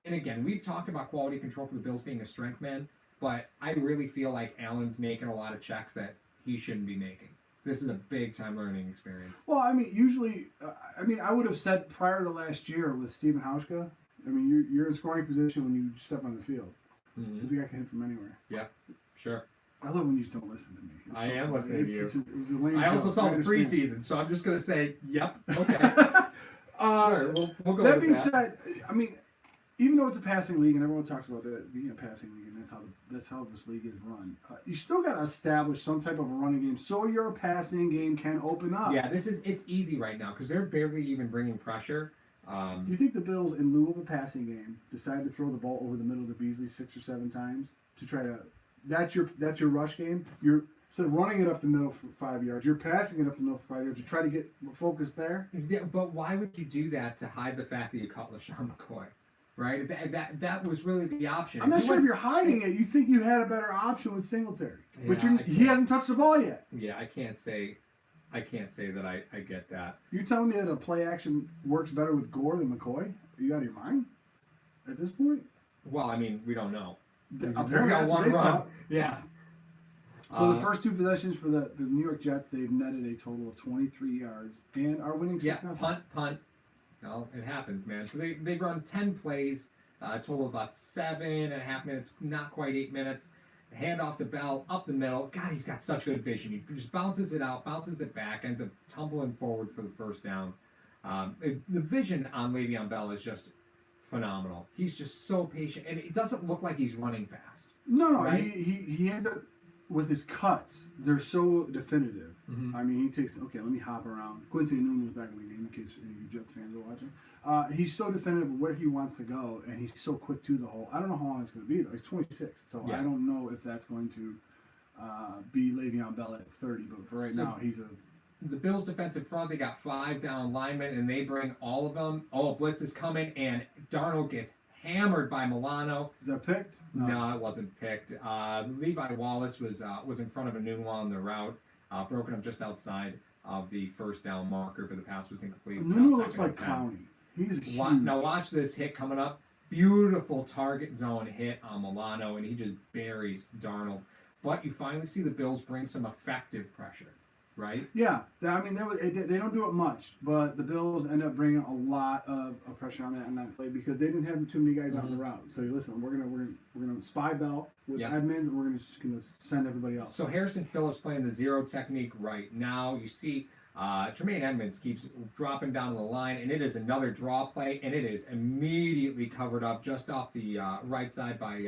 And again, we've talked about quality control for the Bills being a strength man, but I really feel like Allen's making a lot of checks that he shouldn't be making. This is a big-time learning experience.
Well, I mean, usually, I would have said prior to last year with Steven Hauschka, I mean, you're in scoring position when you step on the field. Mm-hmm. The guy can hit from anywhere.
Yeah, sure.
I love when you just don't listen to me.
I am listening to you.
It was a lame
I
joke.
also saw the preseason, so I'm just going to say, yep, okay. Sure, we'll go
that
with
being said, I mean, even though it's a passing league, and everyone talks about that being a passing league, and that's how this league is run, you still got to establish some type of a running game so your passing game can open up.
Yeah, it's easy right now because they're barely even bringing pressure.
You think the Bills, in lieu of a passing game, decide to throw the ball over the middle to Beasley 6 or 7 times to try to? That's your rush game. You're instead of running it up the middle for 5 yards, you're passing it up the middle for 5 yards. You try to get focused there.
Yeah, but why would you do that to hide the fact that you caught LaShawn McCoy? Right, that was really the option.
I'm not sure if you're hiding it. You think you had a better option with Singletary, but he hasn't touched the ball yet.
Yeah, I can't say that I get that.
You're telling me that a play action works better with Gore than McCoy? Are you out of your mind at this point?
Well, I mean, we don't know.
Apparently, that's what they thought.
Yeah.
So the first 2 possessions for the New York Jets, they've netted a total of 23 yards and are winning 6-0.
Punt. No, it happens, man. So they run 10 plays, total of about 7.5 minutes, not quite 8 minutes. Hand off the Bell, up the middle. God, he's got such good vision. He just bounces it out, bounces it back, ends up tumbling forward for the first down. The vision on Le'Veon Bell is just phenomenal. He's just so patient, and it doesn't look like he's running fast.
No,
right?
he ends up with his cuts. They're so definitive.
Mm-hmm.
I mean, he takes, let me hop around. Quincy Newman was back in the game, in case any of you Jets fans are watching. He's so definitive of where he wants to go, and he's so quick to the hole. I don't know how long it's going to be, though. He's 26, so I don't know if that's going to be Le'Veon Bell at 30, but for right now, he's a...
The Bills' defensive front, they got 5 down linemen, and they bring all of them. Oh, blitz is coming, and Darnold gets hammered by Milano.
Is that picked?
No, it wasn't picked. Levi Wallace was in front of a Newell on the route, broken up just outside of the first down marker, but the pass was incomplete.
Newell looks like Clowney. He's huge.
Now watch this hit coming up. Beautiful target zone hit on Milano, and he just buries Darnold. But you finally see the Bills bring some effective pressure, right?
Yeah, I mean they don't do it much, but the Bills end up bringing a lot of pressure on that play because they didn't have too many guys on the route. So listen, we're gonna spy Bell with Edmonds, and we're gonna send everybody else.
So Harrison Phillips playing the zero technique right now. You see. Tremaine Edmonds keeps dropping down the line, and it is another draw play, and it is immediately covered up just off the left side by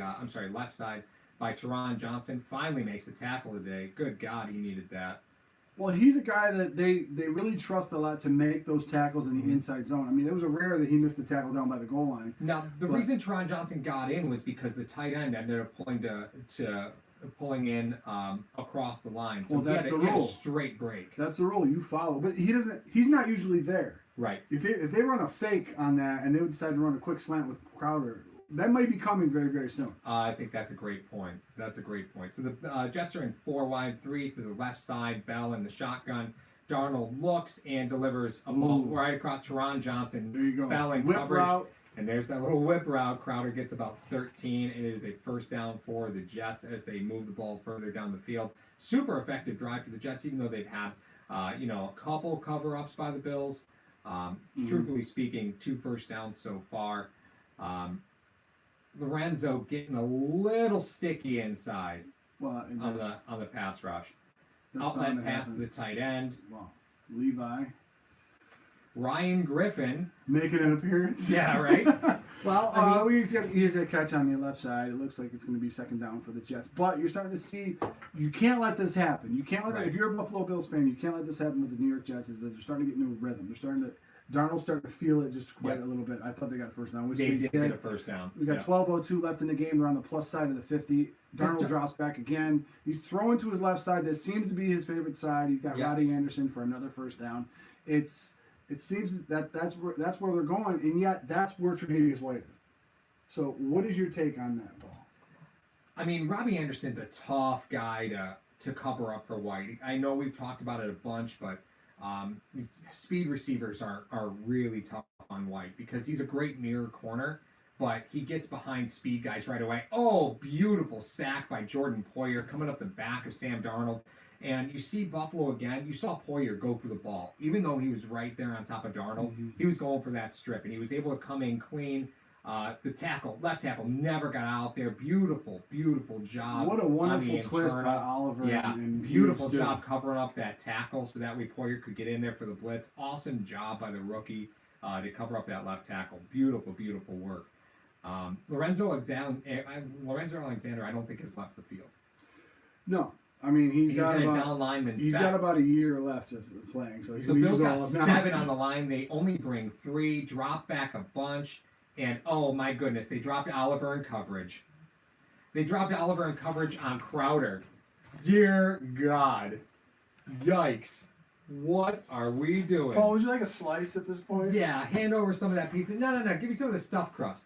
Teron Johnson. Finally makes a tackle today. Good God, he needed that.
Well, he's a guy that they really trust a lot to make those tackles in the inside zone. I mean, it was a rare that he missed the tackle down by the goal line.
Now, the reason Teron Johnson got in was because the tight end ended up pulling in across the line. So
that's the rule.
He had a straight break.
That's the rule you follow, but he's not usually there.
Right.
If they run a fake on that and they would decide to run a quick slant with Crowder, that might be coming very, very soon.
I think that's a great point. So the Jets are in 4 wide, 3 to the left side. Bell in the shotgun. Darnold looks and delivers a ball right across Teron Johnson.
There you go.
Fell in
Whip
coverage.
route.
And there's that little whip route. Crowder gets about 13. It is a first down for the Jets as they move the ball further down the field. Super effective drive for the Jets, even though they've had, a couple cover-ups by the Bills. Truthfully speaking, 2 first downs so far. Lorenzo getting a little sticky inside on the pass rush. Outlet pass to the tight end.
Well, Levi.
Ryan Griffin
making an appearance.
Yeah, right. Well, I mean,
he's a catch on the left side. It looks like it's going to be second down for the Jets. But you're starting to see, you can't let this happen. You can't let that. If you're a Buffalo Bills fan, you can't let this happen with the New York Jets. Is that they're starting to get new rhythm. Darnold's starting to feel it just quite a little bit. I thought they got a first down. Which
they did get a first down.
We got 12:02 left in the game. They're on the plus side of the 50. Darnold drops back again. He's throwing to his left side. That seems to be his favorite side. He's got Roddy Anderson for another first down. It seems that's where they're going, and yet that's where Tre'Davious White is. So, what is your take on that, Paul?
I mean, Robbie Anderson's a tough guy to cover up for White. I know we've talked about it a bunch, but speed receivers are really tough on White because he's a great mirror corner, but he gets behind speed guys right away. Oh, beautiful sack by Jordan Poyer coming up the back of Sam Darnold. And you see Buffalo again. You saw Poyer go for the ball. Even though he was right there on top of Darnold, he was going for that strip, and he was able to come in clean. The left tackle, never got out there. Beautiful, beautiful job.
What a wonderful twist by Oliver.
Yeah, beautiful job covering up that tackle so that way Poyer could get in there for the blitz. Awesome job by the rookie to cover up that left tackle. Beautiful, beautiful work. Lorenzo Alexander, I don't think has left the field.
No. I mean, he's got about a year left of playing, so
the Bills got 7 on the line. They only bring 3, drop back a bunch, and oh my goodness, they dropped Oliver in coverage. They dropped Oliver in coverage on Crowder. Dear God, yikes! What are we doing?
Paul, would you like a slice at this point?
Yeah, hand over some of that pizza. No, give me some of the stuffed crust.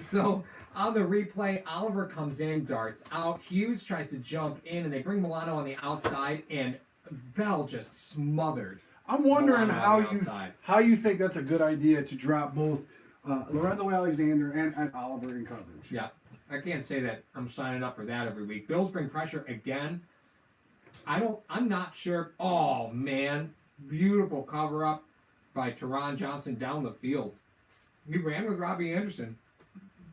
So on the replay, Oliver comes in, darts out. Hughes tries to jump in, and they bring Milano on the outside, and Bell just smothered.
I'm wondering how you think that's a good idea to drop both Lorenzo Alexander and Oliver in coverage.
Yeah, I can't say that I'm signing up for that every week. Bills bring pressure again. I'm not sure. Oh man, beautiful cover up by Teron Johnson down the field. He ran with Robbie Anderson.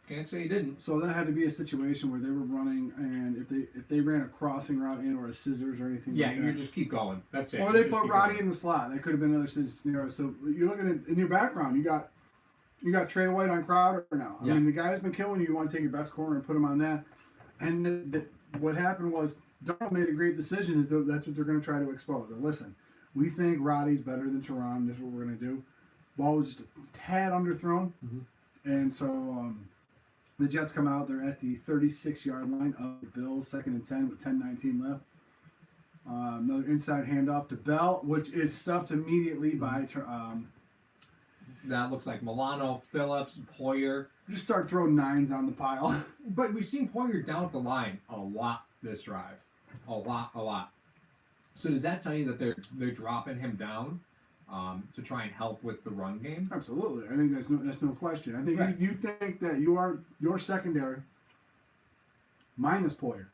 Can't say he didn't.
So that had to be a situation where they were running, and if they ran a crossing route in or a scissors or anything.
Yeah,
like
you
that,
just keep going. That's it.
Or they put Roddy in the slot. That could have been another scenario. So you're looking at in your background, you got Trey White on Crowder now. I mean, the guy's been killing you. You want to take your best corner and put him on that. And what happened was Darnold made a great decision. That's what they're going to try to expose. And listen, we think Roddy's better than Teron. This is what we're going to do. Ball was just a tad underthrown, and so the Jets come out. They're at the 36-yard line of the Bills, 2nd and 10 with 10:19 left. Another inside handoff to Bell, which is stuffed immediately by.
That looks like Milano, Phillips, Poyer.
Just start throwing 9s on the pile.
But we've seen Poyer down at the line a lot this drive, a lot. So does that tell you that they're dropping him down? To try and help with the run game?
Absolutely. I think that's no question. I think you think that your secondary minus Poyer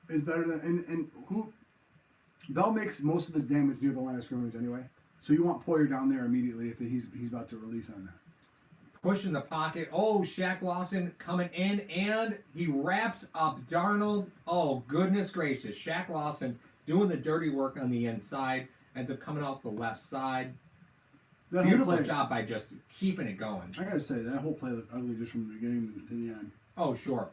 is better than and who Bell makes most of his damage near the line of scrimmage anyway. So you want Poyer down there immediately if he's about to release on that.
Push in the pocket. Oh, Shaq Lawson coming in, and he wraps up Darnold. Oh, goodness gracious. Shaq Lawson doing the dirty work on the inside. Ends up coming off the left side. Beautiful job by just keeping it going.
I gotta say, that whole play looked ugly just from the beginning to the end.
Oh, sure.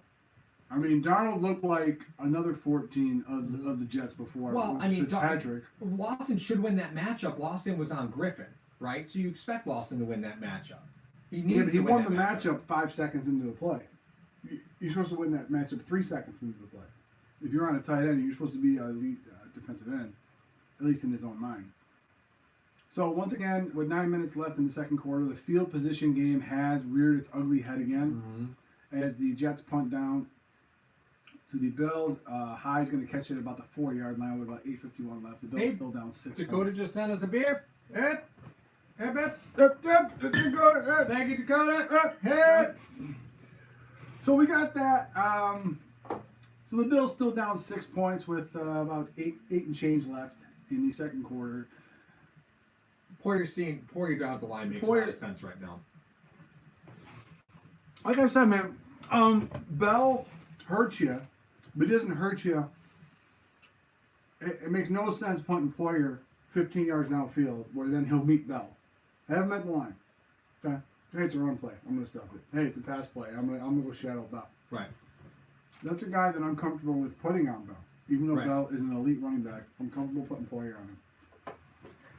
I mean, Darnold looked like another 14 of the Jets before.
Well, I mean,
Patrick.
Lawson should win that matchup. Lawson was on Griffin, right? So you expect Lawson to win that matchup.
He won the matchup 5 seconds into the play. You're supposed to win that matchup 3 seconds into the play. If you're on a tight end, you're supposed to be an elite defensive end. At least in his own mind. So once again, with 9 minutes left in the second quarter, the field position game has reared its ugly head again as the Jets punt down to the Bills. Hyde's going to catch it about the 4-yard line with about 8:51 left. The Bills still down 6
Dakota
points.
just sent us a beer. Hip, hip.
Dakota.
Thank you, Dakota. Hip.
So we got that. So the Bills still down 6 points with about eight and change left in the second quarter.
Poyer down at the line makes a lot of sense right now.
Like I said, man, Bell hurts you, but it doesn't hurt you. It makes no sense punting Poyer 15 yards downfield, where then he'll meet Bell. Have him at the line. Okay. Hey, it's a run play. I'm gonna stop it. Hey, it's a pass play. I'm gonna go shadow Bell.
Right.
That's a guy that I'm comfortable with putting on Bell. Even though
Right.
Bell is an elite running back, I'm comfortable putting Poyer on him.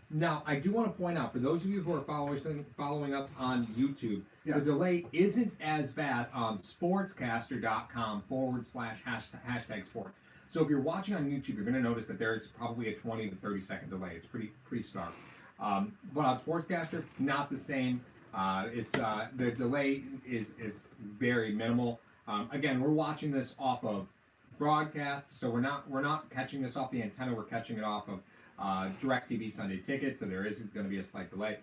Now, I do want to point out, for those of you who are following us on YouTube,
Yes.
the delay isn't as bad on sportscaster.com/hashtag sports. So if you're watching on YouTube, you're going to notice that there's probably a 20 to 30 second delay. It's pretty stark. But on Sportscaster, not the same. It's the delay is very minimal. Again, we're watching this off of broadcast, so we're not catching this off the antenna. We're catching it off of DirecTV Sunday Ticket, so there is going to be a slight delay.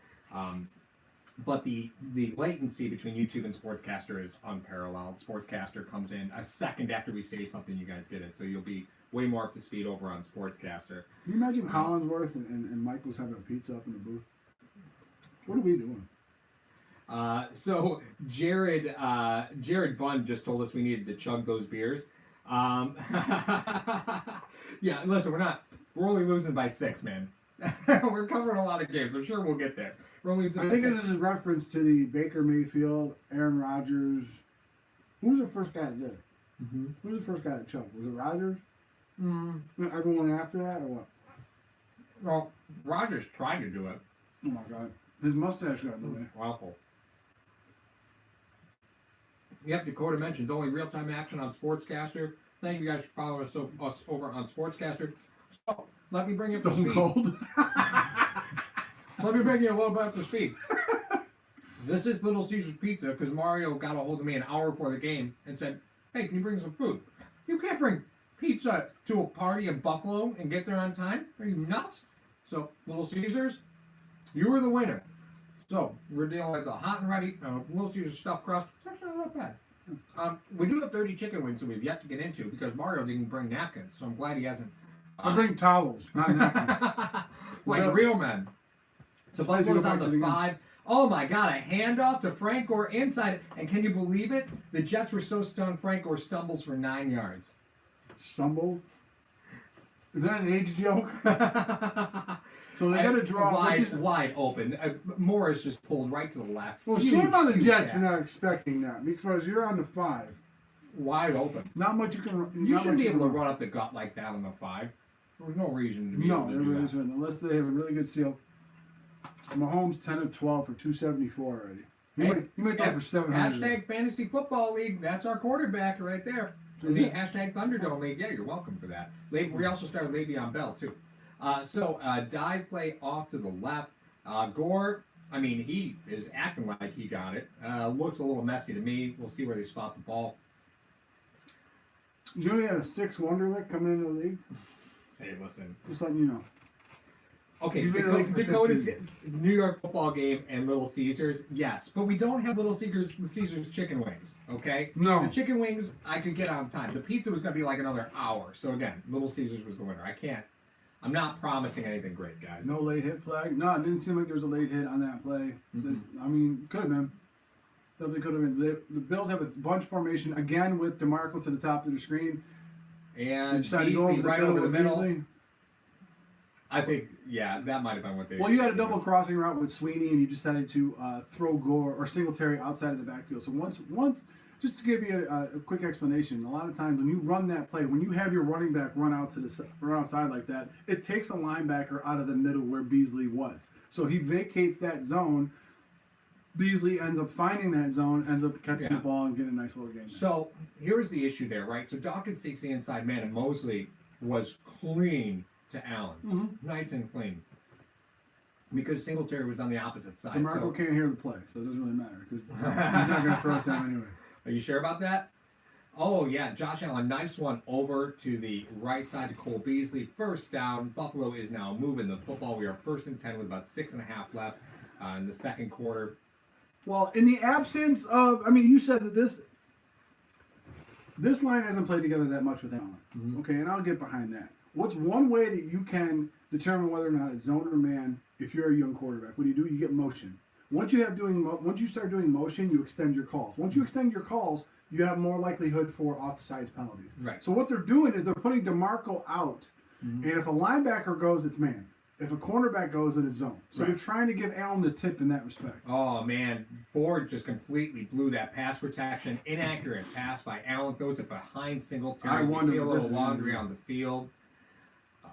But the latency between YouTube and Sportscaster is unparalleled. Sportscaster comes in a second after we say something, you guys get it. So you'll be way more up to speed over on Sportscaster.
Can you imagine Collinsworth and Michael's having a pizza up in the booth? What are we doing?
So Jared Bunn just told us we needed to chug those beers. Yeah, listen, we're only losing by 6, man. We're covering a lot of games. I'm sure we'll get there. We're only losing
I
by
think
6.
this is a reference to the Baker Mayfield, Aaron Rodgers. Who was the first guy that did it?
Mm-hmm.
Who was the first guy that choked? Was it Rodgers?
Mm.
Everyone after that, or what?
Well, Rogers tried to do it.
Oh my God, his mustache got in the way.
Awful. Yep, Dakota mentions only real-time action on Sportscaster. Thank you guys for following us over on Sportscaster. So, let me bring you up to
Stone
speed.
Cold.
Let me bring you a little bit up to speed. This is Little Caesar's Pizza because Mario got a hold of me an hour before the game and said, "Hey, can you bring some food?" You can't bring pizza to a party in Buffalo and get there on time. Are you nuts? So, Little Caesars, you were the winner. So, we're dealing with a hot and ready Little Caesars stuffed crust. It's actually not bad. We do have 30 chicken wings that we've yet to get into because Mario didn't bring napkins, so I'm glad he hasn't.
I bring towels, not napkins.
Like
Well,
real men. So
Let's
Buffalo's
go
on
back to
the
the game.
5. Oh my God, a handoff to Frank Gore inside. And can you believe it? The Jets were so stunned, Frank Gore stumbles for 9 yards.
Stumble. Is that an age joke? So they got to draw.
Wide open. Morris just pulled right to the left.
Well,
Huge,
shame on the
huge
Jets
gap.
for not expecting that because you're on the 5.
Wide open.
Not much you can.
You
not
shouldn't
much
be able to
can
run up the gut like that on the 5. There's no reason to be
No,
able to
there
do
really
that.
isn't. Unless they have a really good seal. Mahomes 10 of 12 for 274 already. He might throw for 700.
Hashtag Fantasy Football League. That's our quarterback right there.
Is
The
it?
hashtag Thunderdome League. Yeah, you're welcome for that. We also started Le'Veon Bell too. So dive play off to the left. Gore, I mean, he is acting like he got it. Looks a little messy to me. We'll see where they spot the ball.
Do you know he had a 6 Wonderlic coming into the league?
Hey, listen.
Just letting you know.
Okay,
You've been in the league for
Dakota's
15.
New York football game and Little Caesars, yes, but we don't have Little Caesars chicken wings. Okay,
No.
the chicken wings I could get on time. The pizza was going to be like another hour. So again, Little Caesars was the winner. I'm not promising anything great, guys.
No late hit flag. No, it didn't seem like there was a late hit on that play.
Mhm.
I mean, could have been. Definitely could have been. The Bills have a bunch formation again with DeMarco to the top of the screen. They
And
decided to go
Beasley
over the
right
middle
over the
with
middle.
Beasley.
I think, yeah, that might have been what they.
Well, you had a double crossing route with Sweeney, and you decided to throw Gore or Singletary outside of the backfield. So once, just to give you a quick explanation, a lot of times when you run that play, when you have your running back run outside like that, it takes a linebacker out of the middle where Beasley was. So he vacates that zone. Beasley ends up finding that zone, ends up catching
Yeah.
the ball and getting a nice little game.
So here's the issue there, right? So Dawkins takes the inside man, and Mosley was clean to Allen, nice and clean, because Singletary was on the opposite side.
DeMarco
So,
can't hear the play, so it doesn't really matter because he's not going to throw it to him anyway.
are you sure about that? Oh yeah, Josh Allen, nice one over to the right side to Cole Beasley. First down. Buffalo is now moving the football. We are 1st and 10 with about 6.5 left. in the second quarter.
Well, in the absence of, I mean, you said that this line hasn't played together that much with Allen.
Mhm.
Okay, and I'll get behind that. What's one way that you can determine whether or not it's zone or man if you're a young quarterback? What do? You get motion. Once you start doing motion, you extend your calls. Once you extend your calls, you have more likelihood for offsides penalties.
Right.
So what they're doing is they're putting DeMarco out,
Mhm.
and if a linebacker goes, it's man. If a cornerback goes, it is zone. So
Right.
they're trying to give Allen the tip in that respect.
Oh man, Ford just completely blew that pass protection. Inaccurate pass by Allen, throws it behind Singletary.
I
We
wonder
see a
what
little
this is
laundry
gonna
on the field.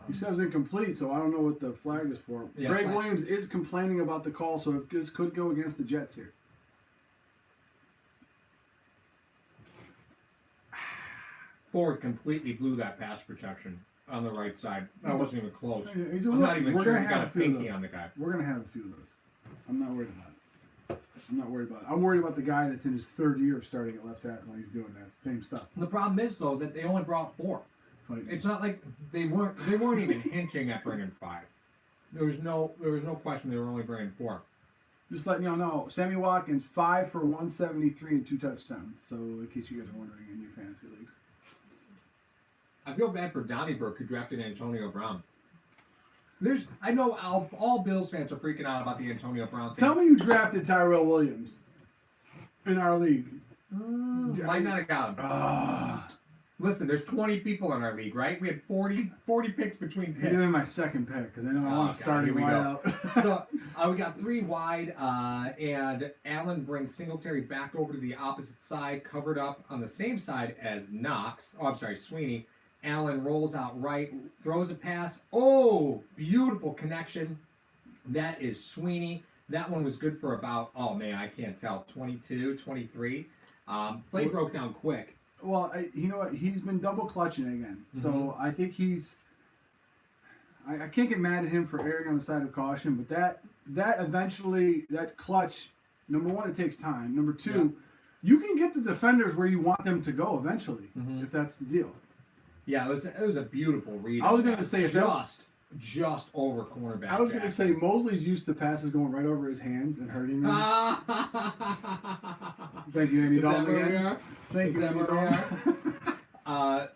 He said it was incomplete, so I don't know what the flag is for.
Yeah,
Greg
flag.
Williams is complaining about the call, so this could go against the Jets here.
Ford completely blew that pass protection on the right side. That wasn't even close.
He's a
I'm not even
we're
sure
gonna
he got a
have a few of
pinky
those.
on the guy.
We're gonna have a few of those. I'm not worried about it. I'm worried about the guy that's in his third year of starting at left tackle and he's doing that same stuff.
The problem is though that they only brought 4.
Fighting.
It's not like they weren't even hinting at bringing 5. There was no question they were only bringing 4.
Just letting y'all know, Sammy Watkins 5 for 173 and 2 touchdowns. So in case you guys are wondering in your fantasy leagues.
I feel bad for Donnybrook who drafted Antonio Brown. I know all Bills fans are freaking out about the Antonio Brown thing.
Tell me you drafted Tyrell Williams in our league.
Might not have got him.
Ah.
Listen, there's 20 people in our league, right? We had 40 picks between
Hit him
picks.
in my second pick because I know I
Oh,
want
God,
to start
here we
wide
go.
out.
So we got 3 wide, and Allen brings Singletary back over to the opposite side, covered up on the same side as Knox. Oh, I'm sorry, Sweeney. Allen rolls out right, throws a pass. Oh, beautiful connection. That is Sweeney. That one was good for about, oh man, I can't tell, 22, 23. Play broke down quick.
Well, you know what? He's been double clutching again. So I think I can't get mad at him for erring on the side of caution, but that eventually, that clutch, number one, it takes time. Number two, you can get the defenders where you want them to go eventually, if that's the deal.
Yeah, it was a beautiful read.
I was going to say, if that,
just over cornerback.
I was going to say Mosley's used to passes going right over his hands and hurting him. Thank you, Andy
Is that
Dalton
where we
again.
are?
Thank you,
Is that
Andy
where we
Dalton.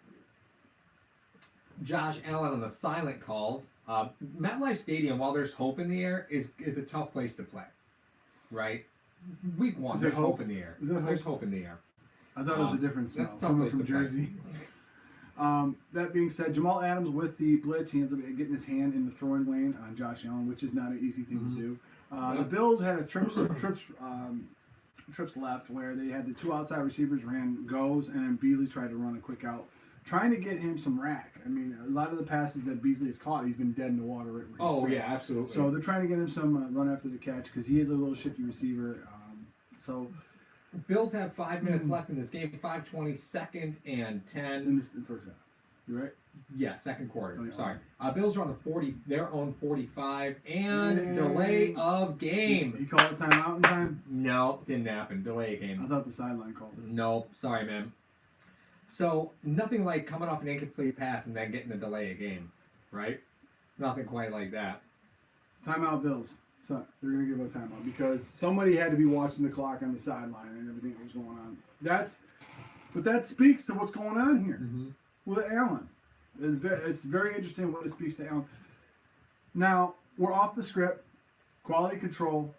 Josh Allen on the silent calls. MetLife Stadium, while there's hope in the air, is a tough place to play, right? Week 1,
Is there
there's
hope?
hope in the air.
Is there hope?
There's hope in the air.
I thought it was a different smell
That's a tough
coming
place
from
to play.
Jersey. That being said, Jamal Adams with the blitz, he ends up getting his hand in the throwing lane on Josh Allen, which is not an easy thing to do. The Bills had a trips left where they had the 2 outside receivers ran goes, and then Beasley tried to run a quick out, trying to get him some rack. I mean, a lot of the passes that Beasley has caught, he's been dead in the water. Right where he's
Oh,
thrown.
yeah, absolutely.
So they're trying to get him some run after the catch because he is a little shifty receiver. So
Bills have 5 minutes left in this game. 5:20, second and 10.
in the first half, you right?
Yeah, second quarter.
Oh, yeah.
Sorry. Bills are on the 40, their own 45, and
Yay.
delay of game.
He called a timeout in time.
No, didn't happen. Delay of
I
game.
thought the sideline called it.
Nope. Sorry, man. So nothing like coming off an incomplete pass and then getting a delay of game, right? Nothing quite like that.
Timeout, Bills. So they're gonna give a timeout because somebody had to be watching the clock on the sideline and everything that was going on. But that speaks to what's going on here with Allen. It's very interesting what it speaks to Allen. Now we're off the script, quality control.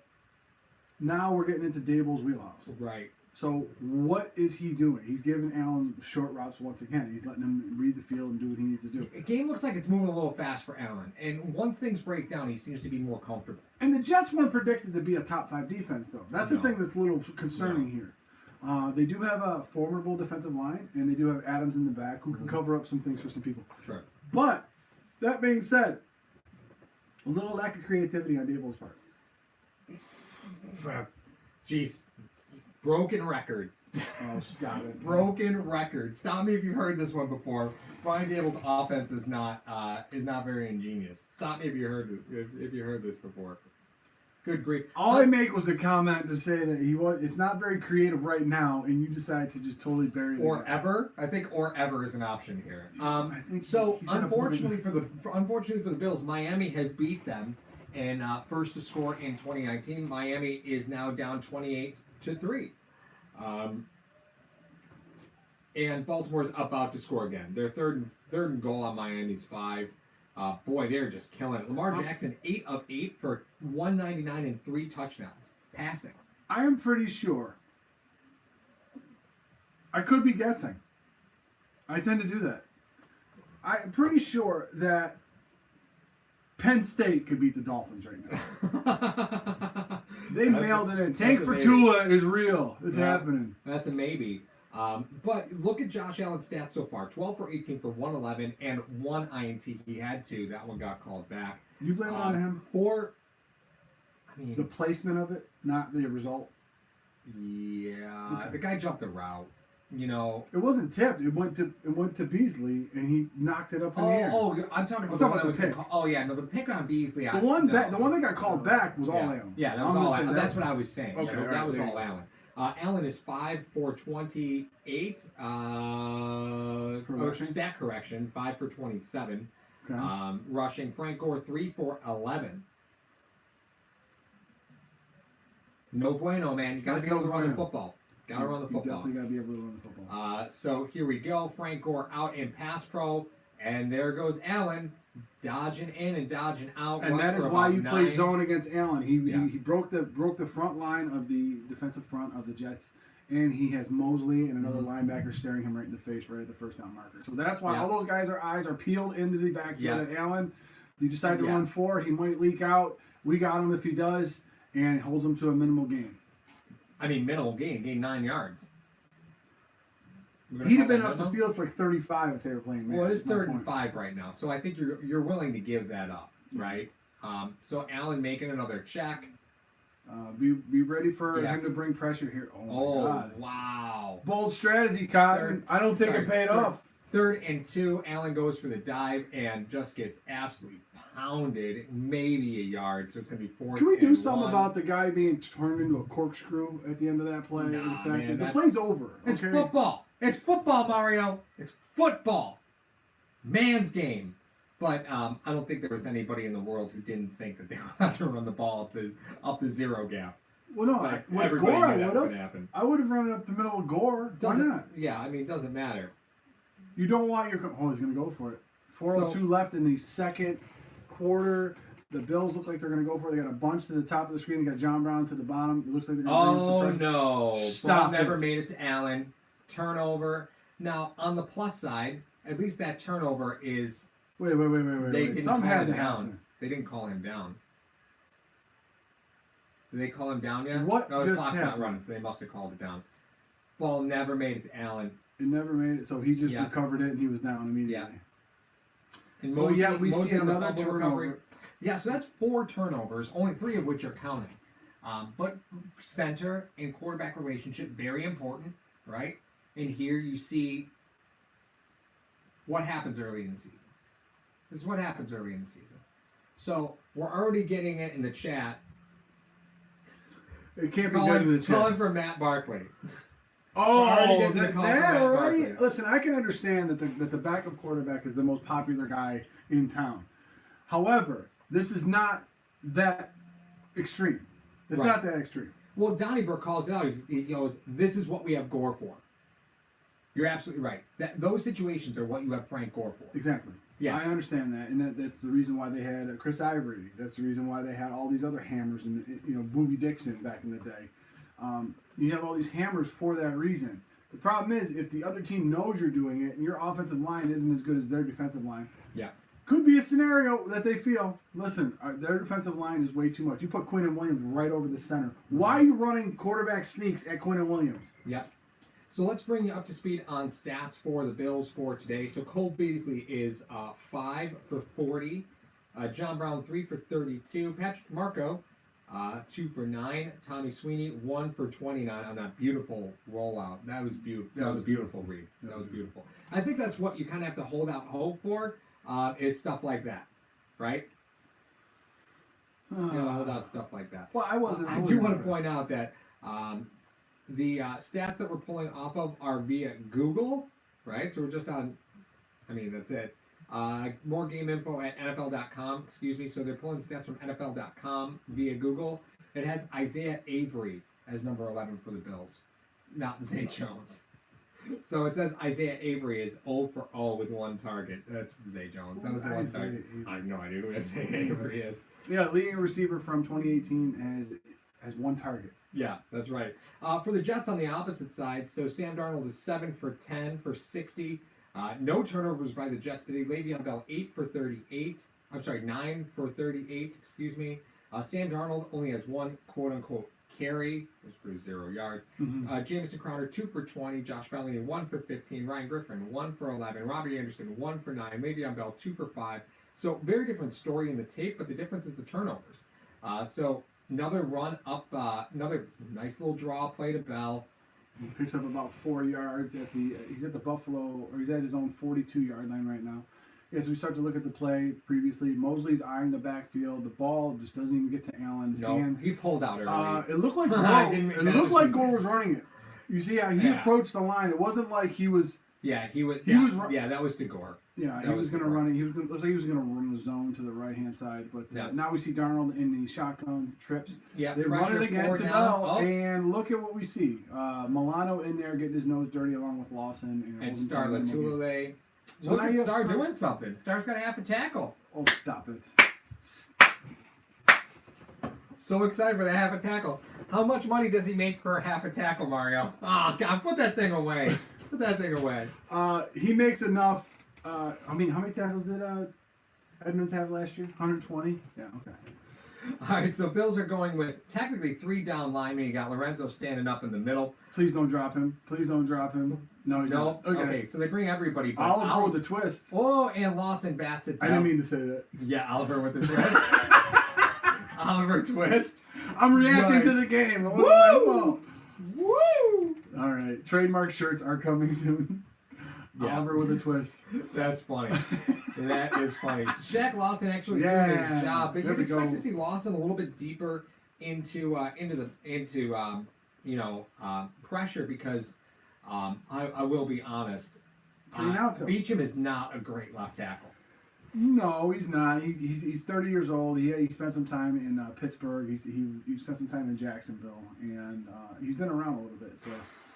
Now we're getting into Dable's wheelhouse.
Right.
So what is he doing? He's giving Allen short routes once again. He's letting him read the field and do what he needs to do.
The game looks like it's moving a little fast for Allen, and once things break down, he seems to be more comfortable.
And the Jets weren't predicted to be a top 5 defense, though. That's the
No.
thing that's a little concerning here. They do have a formidable defensive line, and they do have Adams in the back who can cover up some things for some people.
Sure.
But that being said, a little lack of creativity on Dable's part.
Jeez. Broken record.
Oh, stop it.
Broken record. Stop me if you've heard this one before. Brian Dable's offense is not very ingenious. Stop me if you heard this before. Good grief.
All I make was a comment to say that it's not very creative right now, and you decide to just totally bury it.
Or ever. I think or ever is an option here.
I think
So
he's got a
unfortunately for the Bills, Miami has beat them and first to score in 2019. Miami is now down 28-3. And Baltimore's about to score again. They're third and goal on Miami's 5. Boy, they're just killing it. Lamar Jackson, 8 of 8 for 199 and 3 touchdowns passing.
I am pretty sure. I could be guessing. I tend to do that. I'm pretty sure that Penn State could beat the Dolphins right now. They mailed it in. Tank for Tua is real. It's happening.
That's a maybe. But look at Josh Allen's stats so far. 12 for 18 for 111 and 1 INT. He had 2. That one got called back.
You blame it on him? The placement of it, not the result?
Yeah.
Okay.
The guy jumped the route. You know,
it wasn't tipped. It went to Beasley, and he knocked it up in the air.
I'm talking about the pick. The pick on Beasley.
The one that got called back was all Allen.
Yeah, that was all Allen. That's what I was saying.
Okay,
that was all Allen. Allen is 5 for 28. Stat correction, 5 for 27.
Okay.
Rushing. Frank Gore 3 for 11. No bueno, man. You got to be able to run the football. Gotta run the football.
You definitely gotta be able to run the football.
So here we go. Frank Gore out in pass pro, and there goes Allen, dodging in and dodging out.
And that is why you play zone against Allen. He broke the front line of the defensive front of the Jets, and he has Mosley and another linebacker staring him right in the face right at the first down marker. So that's why all those guys' eyes are peeled into the backfield at Allen. You decide to run 4, he might leak out. We got him if he does, and it holds him to a minimal gain.
Minimal gain 9 yards.
He'd have been up the field for 35 if they were playing man.
Well, it is 3rd and 5 right now, so I think you're willing to give that up, right? So Allen making another check.
Be ready for him to bring pressure here. Oh my God!
Wow!
Bold strategy, Cotton. I don't think it paid off.
3rd and 2. Allen goes for the dive and just gets absolutely pounded, maybe a yard. So it's gonna be 4th.
Can we do something about the guy being turned into a corkscrew at the end of that play?
Nah,
the fact
man,
that the play's over.
It's football. It's football, Mario. It's football. Man's game. But I don't think there was anybody in the world who didn't think that they were about to run the ball up the zero gap.
Well, no, with Gore, I would have run it up the middle of Gore. Why not?
Yeah, it doesn't matter.
You don't want your... Oh, he's going to go for it. 4:02 left in the second quarter. The Bills look like they're going to go for it. They got a bunch to the top of the screen. They got John Brown to the bottom. It looks like they're going to bring some pressure.
No.
Stop
Ball never made it to Allen. Turnover. Now, on the plus side, at least that turnover is...
Wait.
They didn't
Some
call
had
him
to
down.
happen.
They didn't call him down. Did they call him down yet?
What
No, the
just
clock's
happened?
not running, so they must have called it down. Ball never made it to Allen.
It never made it, so he just recovered it and he was down immediately.
And
so
Mosley,
we see
on the
another
fumble
turnover.
recovery. Yeah, so that's 4 turnovers, only 3 of which are counting. But center and quarterback relationship, very important, right? And here you see what happens early in the season. This is what happens early in the season. So we're already getting it in the chat.
It can't be good in the chat.
Calling for Matt Barkley.
Oh,
that
already?
Barkley.
Listen, I can understand that the backup quarterback is the most popular guy in town. However, this is not that extreme. It's not that extreme.
Well, Donnybrook calls it out. He goes, "This is what we have Gore for." You're absolutely right. Those situations are what you have Frank Gore for.
Exactly.
Yeah,
I understand that, and that's the reason why they had Chris Ivory. That's the reason why they had all these other hammers, and Boobie Dixon back in the day. You have all these hammers for that reason. The problem is, if the other team knows you're doing it, and your offensive line isn't as good as their defensive line, could be a scenario that they feel, listen, their defensive line is way too much. You put Quinnen Williams right over the center. Why are you running quarterback sneaks at Quinnen Williams?
Yeah. So let's bring you up to speed on stats for the Bills for today. So Cole Beasley is 5 for 40. John Brown, 3 for 32. Patrick Marco, 2 for 9. Tommy Sweeney, 1 for 29 on that beautiful rollout. That was beautiful. That was beautiful, Reed. That was beautiful. I think that's what you kind of have to hold out hope for, is stuff like that, right? Hold out stuff like that.
Well, I
do want to point out that the stats that we're pulling off of are via Google, right? So we're just on, that's it. More game info at NFL.com. Excuse me. So they're pulling stats from NFL.com via Google. It has Isaiah Avery as number 11 for the Bills, not Zay Jones. So it says Isaiah Avery is 0 for 0 with 1 target. That's Zay Jones. That was the one target. I have no idea who Isaiah Avery is.
Yeah, leading receiver from 2018 has 1 target.
Yeah, that's right. For the Jets on the opposite side, so Sam Darnold is 7 for 10 for 60. No turnovers by the Jets today. Le'Veon Bell 8 for 38. I'm sorry, 9 for 38. Excuse me. Sam Darnold only has 1 quote unquote carry, which for 0 yards. Jamison Crowder 2 for 20. Josh Bellamy 1 for 15. Ryan Griffin 1 for 11. Robbie Anderson 1 for 9. Le'Veon Bell 2 for 5. So very different story in the tape, but the difference is the turnovers. So another run up, another nice little draw play to Bell.
He picks up about 4 yards he's at the Buffalo, or he's at his own 42-yard line right now. As we start to look at the play previously, Mosley's eyeing the backfield. The ball just doesn't even get to Allen's hands.
He pulled out early.
It looked like Gore was running it. You see how he approached the line. It wasn't like he was.
Yeah, he was. Yeah, that was to Gore.
Yeah, he was going to run it. Looks like he was going to run the zone to the right-hand side. But now we see Darnold in the shotgun trips.
Yeah,
they run it again to Bell, and look at what we see. Milano in there getting his nose dirty along with Lawson.
And Star Latulele. Look at Star doing something. Star's got a half a tackle.
Oh, stop it.
So excited for the half a tackle. How much money does he make for a half a tackle, Mario? Oh, God, put that thing away. Put that thing away.
He makes enough. How many tackles did Edmonds have last year? 120? Yeah, okay.
All right, so Bills are going with technically 3 down linemen. You got Lorenzo standing up in the middle.
Please don't drop him. Please don't drop him. No, he's not.
Okay, so they bring everybody. But
Oliver with the twist.
Oh, and Lawson bats it down.
I didn't mean to say that.
Yeah, Oliver with the twist. Oliver twist.
I'm reacting to the game.
Woo! Woo!
All right, trademark shirts are coming soon. Yeah. Oliver with a twist.
That's funny. That is funny. Shaq Lawson actually doing his job, but you'd expect to see Lawson a little bit deeper into pressure because I will be honest. Beecham is not a great left tackle.
No, he's not. He's 30 years old. He spent some time in Pittsburgh. He spent some time in Jacksonville, and he's been around a little bit. So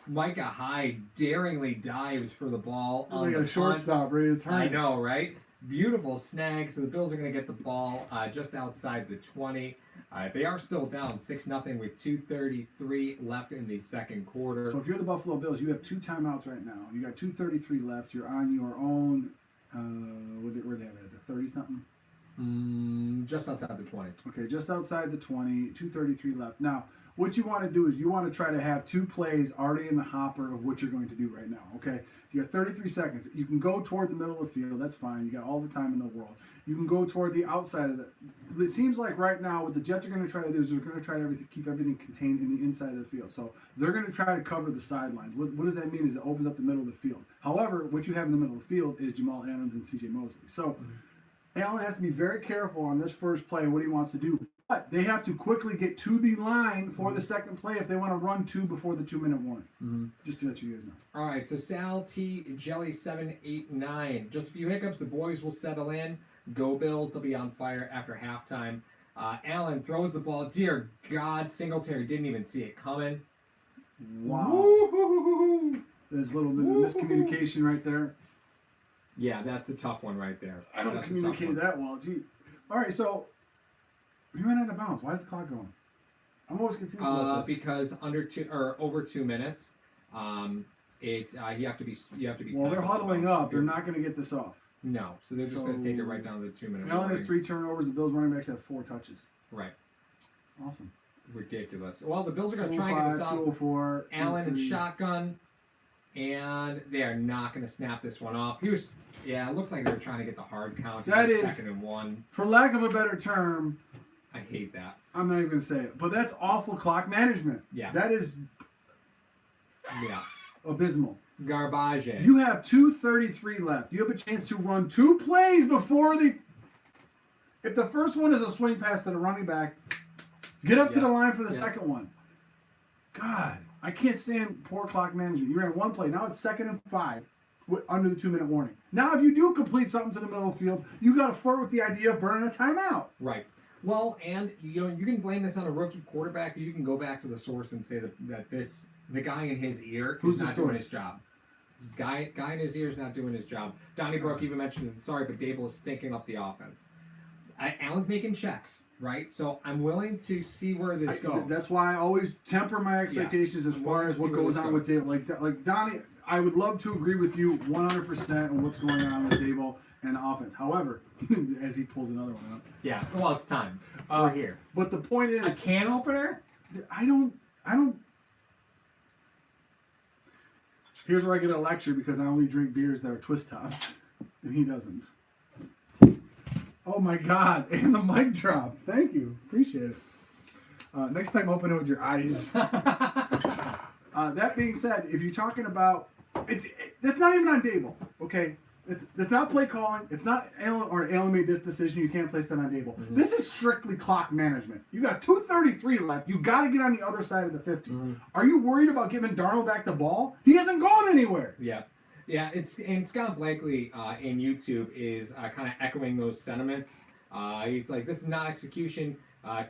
Micah Hyde daringly dives for the ball on
like a shortstop ready to turn.
I know, right? Beautiful snag. So the Bills are going to get the ball just outside the 20. They are still down 6-0 with 2:33 left in the second quarter.
So if you're the Buffalo Bills, you have 2 timeouts right now. You got 2:33 left. You're on your own. Where they have it at the 30-something?
Just outside the 20.
Okay, just outside the 20. 2:33 left. Now, what you want to do is you want to try to have 2 plays already in the hopper of what you're going to do right now. Okay, you got 33 seconds. You can go toward the middle of the field. That's fine. You got all the time in the world. You can go toward the outside of it. It seems like right now what the Jets are going to try to do is they're going to try to keep everything contained in the inside of the field. So they're going to try to cover the sidelines. What does that mean? Is it opens up the middle of the field. However, what you have in the middle of the field is Jamal Adams and C.J. Mosley. So Allen has to be very careful on this first play what he wants to do. But they have to quickly get to the line for the second play if they want to run 2 before the 2-minute warning. Just to let you guys know.
All right, so Sal T. Jelly 789. Just a few hiccups. The boys will settle in. Go Bills. They'll be on fire after halftime. Allen throws the ball. Dear God, Singletary didn't even see it coming.
Wow.
Woo-hoo-hoo-hoo-hoo.
There's a little bit of miscommunication right there.
Yeah, that's a tough one right there.
I don't communicate that well. Gee. All right, so we went out of bounds. Why is the clock going? I'm always confused about this.
Because over 2 minutes, you have to be.
Well, they're huddling up. They're not going to get this off.
No, so they're just going to take it right down to the 2-minute.
Allen has 3 turnovers. The Bills running backs have 4 touches.
Right.
Awesome.
Ridiculous. Well, the Bills are going to try and get this off.
204.
Allen and shotgun, and they are not going to snap this one off. It looks like they're trying to get the hard count.
That is
2nd and 1.
For lack of a better term,
I hate that.
I'm not even going to say it, but that's awful clock management.
Yeah.
That is abysmal.
Garbage.
You have 2:33 left. You have a chance to run 2 plays before if the first one is a swing pass to the running back, get up to the line for the second one. God, I can't stand poor clock management. You ran 1 play. Now it's 2nd and 5. under the 2-minute warning. Now, if you do complete something to the middle of the field, you got to flirt with the idea of burning a timeout.
Right. Well, and you can blame this on a rookie quarterback. You can go back to the source and say that the guy in his ear
Who's
is
the
not
source?
doing his job. This guy in his ear is not doing his job. Donnie Brook even mentioned it. Sorry, but Dable is stinking up the offense. Allen's making checks, right? So I'm willing to see where this goes.
That's why I always temper my expectations as far as what goes on with Dable. Like Donnie, I would love to agree with you 100% on what's going on with Dable and the offense. However, as he pulls another one up.
Yeah, well, it's time. We're here.
But the point
A
is,
can opener?
I don't. Here's where I get a lecture because I only drink beers that are twist tops, and he doesn't. Oh my God! And the mic drop. Thank you. Appreciate it. Next time, open it with your eyes. That being said, if you're talking about that's not even on Dable. Okay, that's not play calling. It's not Allen made this decision. You can't place that on Dable.
Mm-hmm.
This is strictly clock management. You got 2:33 left. You got to get on the other side of the 50.
Mm-hmm.
Are you worried about giving Darnold back the ball? He hasn't gone anywhere.
Yeah. Yeah, and Scott Blakely in YouTube is kind of echoing those sentiments. He's like, this is not execution.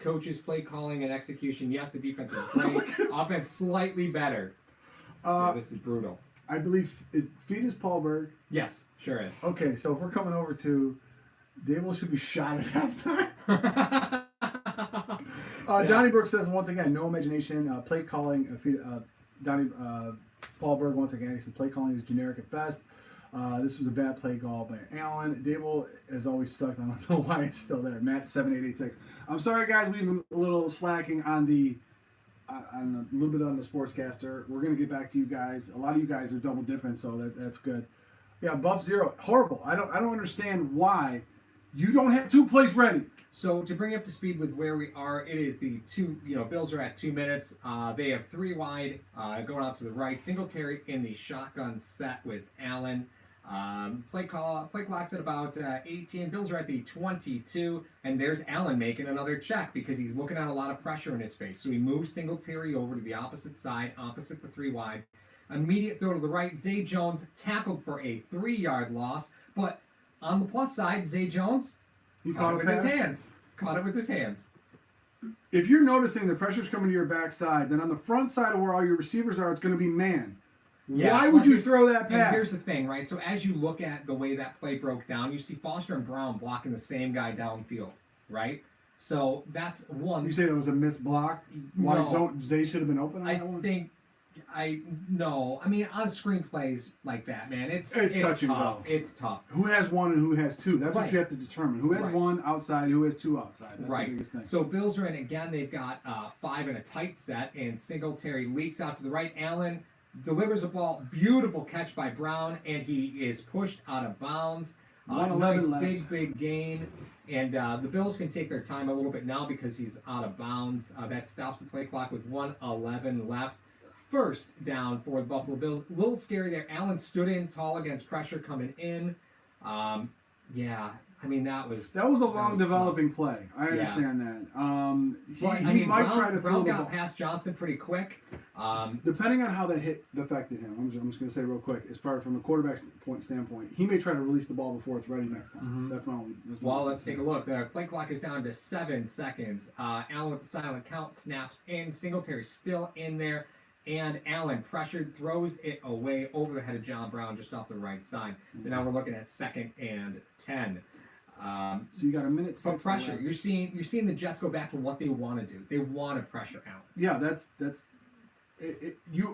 Coaches, play calling, and execution. Yes, the defense is great. Offense slightly better. This is brutal.
I believe feed is Paulberg.
Yes, sure is.
Okay, so if we're coming over to Dable should be shot at halftime. Donnie Brooks says once again, no imagination. Play calling. Donnie Fallberg once again. He said play calling is generic at best. This was a bad play call by Allen. Dable has always sucked. I don't know why he's still there. Matt 7886. I'm sorry guys, we've been a little slacking on a little bit on the sportscaster. We're gonna get back to you guys. A lot of you guys are double dipping, so that's good. Yeah, Buff Zero, horrible. I don't understand why you don't have 2 plays ready.
So to bring you up to speed with where we are, it is the Bills are at 2 minutes. They have 3 wide going out to the right. Singletary in the shotgun set with Allen. Play clock's at about 18. Bills are at the 22, and there's Allen making another check because he's looking at a lot of pressure in his face. So he moves Singletary over to the opposite side, opposite the 3 wide. Immediate throw to the right. Zay Jones tackled for a 3-yard loss, but on the plus side, Zay Jones caught it with his hands. Caught it with his hands.
If you're noticing the pressure's coming to your backside, then on the front side of where all your receivers are, it's going to be man.
Yeah,
Why would you throw that
And
pass?
here's the thing, right? So as you look at the way that play broke down, you see Foster and Brown blocking the same guy downfield, right? So that's one.
You say that was a missed block? Why
No.
Zay should have been open on
I
that one?
think I mean, on screen plays like that, man, it's
touch and
tough.
go.
It's tough.
Who has 1 and who has 2? That's
Right.
what you have to determine. Who has
Right.
1 outside, who has 2 outside. That's the
Right.
biggest thing.
So Bills are in again. They've got 5 in a tight set, and Singletary leaks out to the right. Allen delivers a ball. Beautiful catch by Brown, and he is pushed out of bounds.
111
Nice
left.
big gain. And the Bills can take their time a little bit now because he's out of bounds. That stops the play clock with 1:11 left. First down for the Buffalo Bills. A little scary there. Allen stood in tall against pressure coming in. Yeah, I mean, that was
That was a long
tough.
developing play. I understand that. He might try to throw
Brown
the
got
ball.
past Johnson pretty quick.
Depending on how that hit affected him, I'm just going to say real quick, as far from a quarterback standpoint, he may try to release the ball before it's ready next time. That's my only.
Well, let's take a look. The play clock is down to 7 seconds. Allen with the silent count snaps in. Singletary still in there. And Allen pressured, throws it away over the head of John Brown just off the right side. So now we're looking at 2nd and 10.
So you got a minute 6
But pressure.
left.
You're seeing the Jets go back to what they want to do. They want to pressure Allen.
Yeah,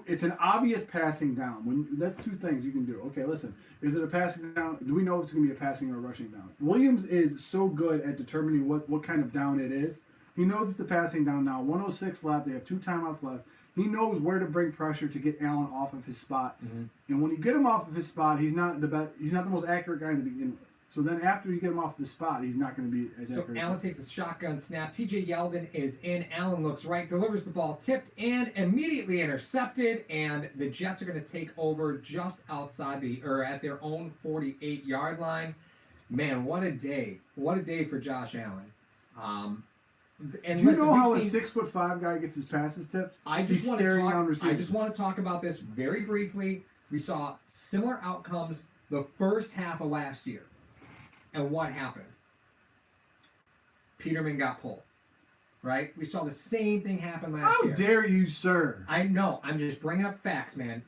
it's an obvious passing down. That's 2 things you can do. Okay, listen, is it a passing down? Do we know if it's going to be a passing or a rushing down? Williams is so good at determining what kind of down it is. He knows it's a passing down now. 106 left. They have 2 timeouts left. He knows where to bring pressure to get Allen off of his spot. And when you get him off of his spot, he's not the best. He's not the most accurate guy to begin with. So then after you get him off the spot, he's not going to be as
So
accurate.
Allen takes a shotgun snap. TJ Yeldon is in. Allen looks right, delivers the ball, tipped and immediately intercepted. And the Jets are going to take over just outside at their own 48-yard line. Man, what a day! What a day for Josh Allen. And
Do you
listen,
know how a
we've seen-
6'5" guy gets his passes tipped?
I
He's
just want to
staring
talk.
down
I
receivers.
just want to talk about this very briefly. We saw similar outcomes the first half of last year. And what happened? Peterman got pulled. Right? We saw the same thing happen last
How
year.
dare you, sir?
I know. I'm just bringing up facts, man.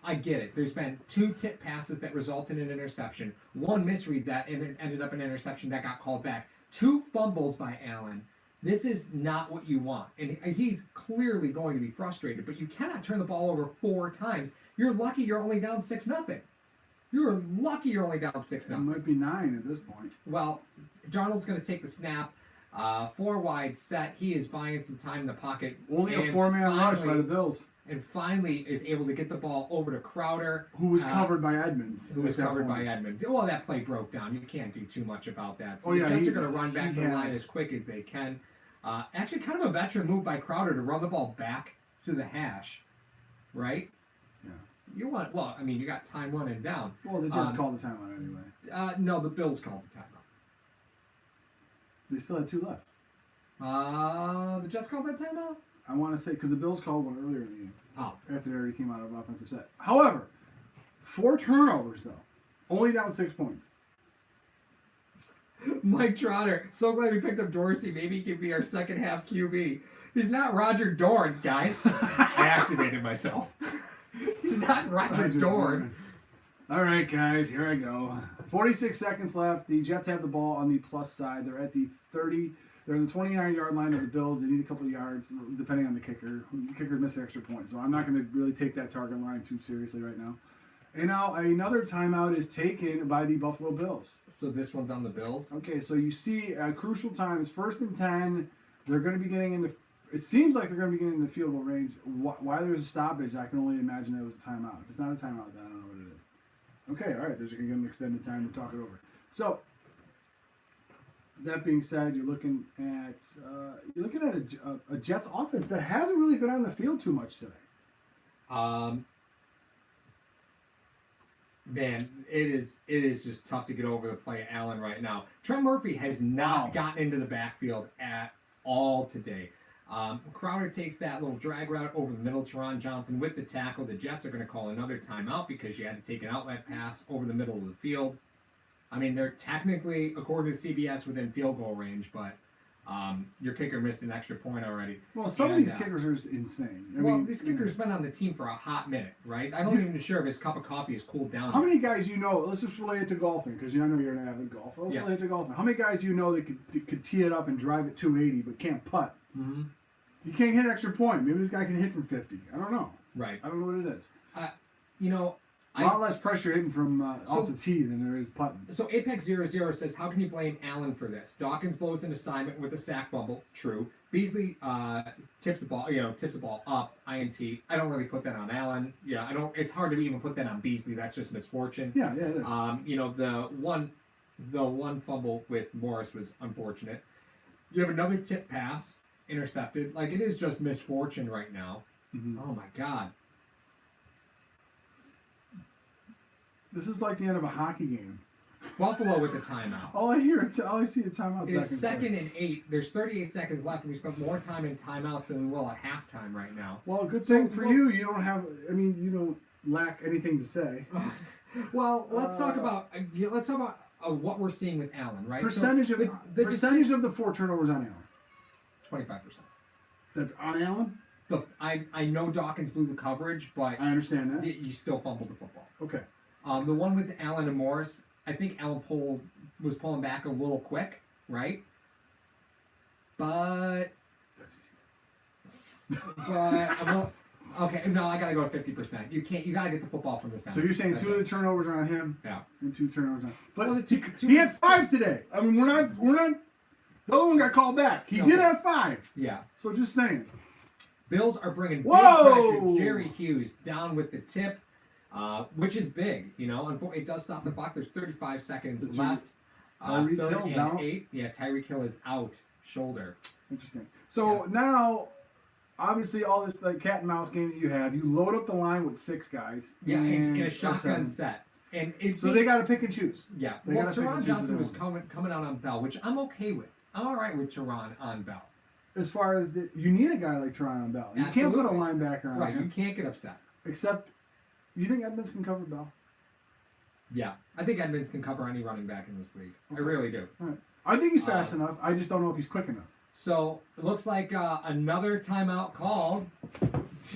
I get it. There's been 2 tip passes that resulted in an interception. 1 misread that ended up an interception that got called back. 2 fumbles by Allen. This is not what you want. And he's clearly going to be frustrated, but you cannot turn the ball over 4 times. You're lucky you're only down 6-0. You're lucky you're only down 6-0.
It might be 9 at this point.
Well, Darnold's going to take the snap. 4 wide set. He is buying some time in the pocket.
Only a 4-man rush by the Bills.
And finally is able to get the ball over to Crowder.
Who was covered by Edmonds.
Who was covered by Edmonds. Well, that play broke down. You can't do too much about that. So
the
Jets are going to run back the line as quick as they can. Actually, kind of a veteran move by Crowder to run the ball back to the hash. Right?
Yeah.
You got time running down.
Well, the Jets called the timeout anyway.
No, the Bills called the timeout.
They still had 2 left.
The Jets called that timeout?
I want to say, because the Bills called one earlier in the game.
Oh.
After they already came out of offensive set. However, 4 turnovers, though. Only down 6 points.
Mike Trotter, so glad we picked up Dorsey. Maybe he can be our second half QB. He's not Roger Dorn, guys. I activated myself. He's not Roger Dorn.
All right, guys, here I go. 46 seconds left. The Jets have the ball on the plus side. They're at the 30. They're in the 29-yard line of the Bills. They need a couple of yards, depending on the kicker. The kicker missed an extra point, so I'm not going to really take that target line too seriously right now. And now another timeout is taken by the Buffalo Bills.
So this one's on the Bills?
Okay, so you see a crucial time. It's 1st and 10. They're going to be getting into – it seems like they're going to be getting into field goal range. Why there's a stoppage, I can only imagine that it was a timeout. If it's not a timeout, then I don't know what it is. Okay, all right, they're just going to give them extended time to talk it over. So – that being said, you're looking at a Jets offense that hasn't really been on the field too much today.
Man, it is just tough to get over the play of Allen right now. Trent Murphy has not gotten into the backfield at all today. Crowder takes that little drag route over the middle. Teron Johnson with the tackle. The Jets are going to call another timeout because you had to take an outlet pass over the middle of the field. I mean, they're technically, according to CBS, within field goal range, but your kicker missed an extra point already.
Well, some of these kickers are insane. I mean,
this kicker's been on the team for a hot minute, right? I'm not even sure if his cup of coffee has cooled down.
How many guys you know? Let's just relate it to golfing, because I know you're an avid golfer. Let's relate it to golfing. How many guys you know that could tee it up and drive it 280 but can't putt?
Mm-hmm.
You can't hit an extra point. Maybe this guy can hit from 50. I don't know.
Right.
I don't know what it is. A lot less pressure hitting from off the tee than there is putting.
So Apex00 says, how can you blame Allen for this? Dawkins blows an assignment with a sack fumble. True. Beasley tips the ball up. INT. I don't really put that on Allen. Yeah, I don't. It's hard to even put that on Beasley. That's just misfortune.
Yeah, it is.
The one fumble with Morris was unfortunate. You have another tip pass intercepted. Like, it is just misfortune right now.
Mm-hmm.
Oh my God.
This is like the end of a hockey game.
Buffalo with the timeout.
All I see is timeouts.
It is 2nd and 8. There's 38 seconds left, and we spent more time in timeouts than we will at halftime right now.
Well, good thing for you. You don't have. I mean, you don't lack anything to say.
Well, let's talk about what we're seeing with Allen, right?
Percentage of the 4 turnovers on Allen.
25%.
That's on Allen.
I know Dawkins blew the coverage, but
I understand that.
You still fumbled the football.
Okay.
The one with Allen and Morris, I think Allen was pulling back a little quick, right? But okay, no, I gotta go to 50%. You gotta get the football from the center.
So you're saying 2 of the turnovers are on him,
yeah,
and 2 turnovers on. But
well,
he had 5 today. I mean, we're not. The other one got called back. He did have 5.
Yeah.
So just saying.
Bills are bringing big pressure. Jerry Hughes down with the tip. Which is big, It does stop the clock. There's 35 seconds left.
Tyreek Hill down.
8. Yeah, Tyreek Hill is out. Shoulder.
Interesting. So now, obviously, all this cat and mouse game that you have, you load up the line with 6 guys.
Yeah, in a shotgun set. And
they got to pick and choose.
Yeah. Well, Teron Johnson was coming out on Bell, which I'm okay with. I'm all right with Teron on Bell.
As far as you need a guy like Teron on Bell. You can't put a linebacker on him.
You can't get upset.
Except You think Edmonds can cover Bell?
Yeah, I think Edmonds can cover any running back in this league.
Okay.
I really do.
All right. I think he's fast enough. I just don't know if he's quick enough.
So it looks like another timeout called.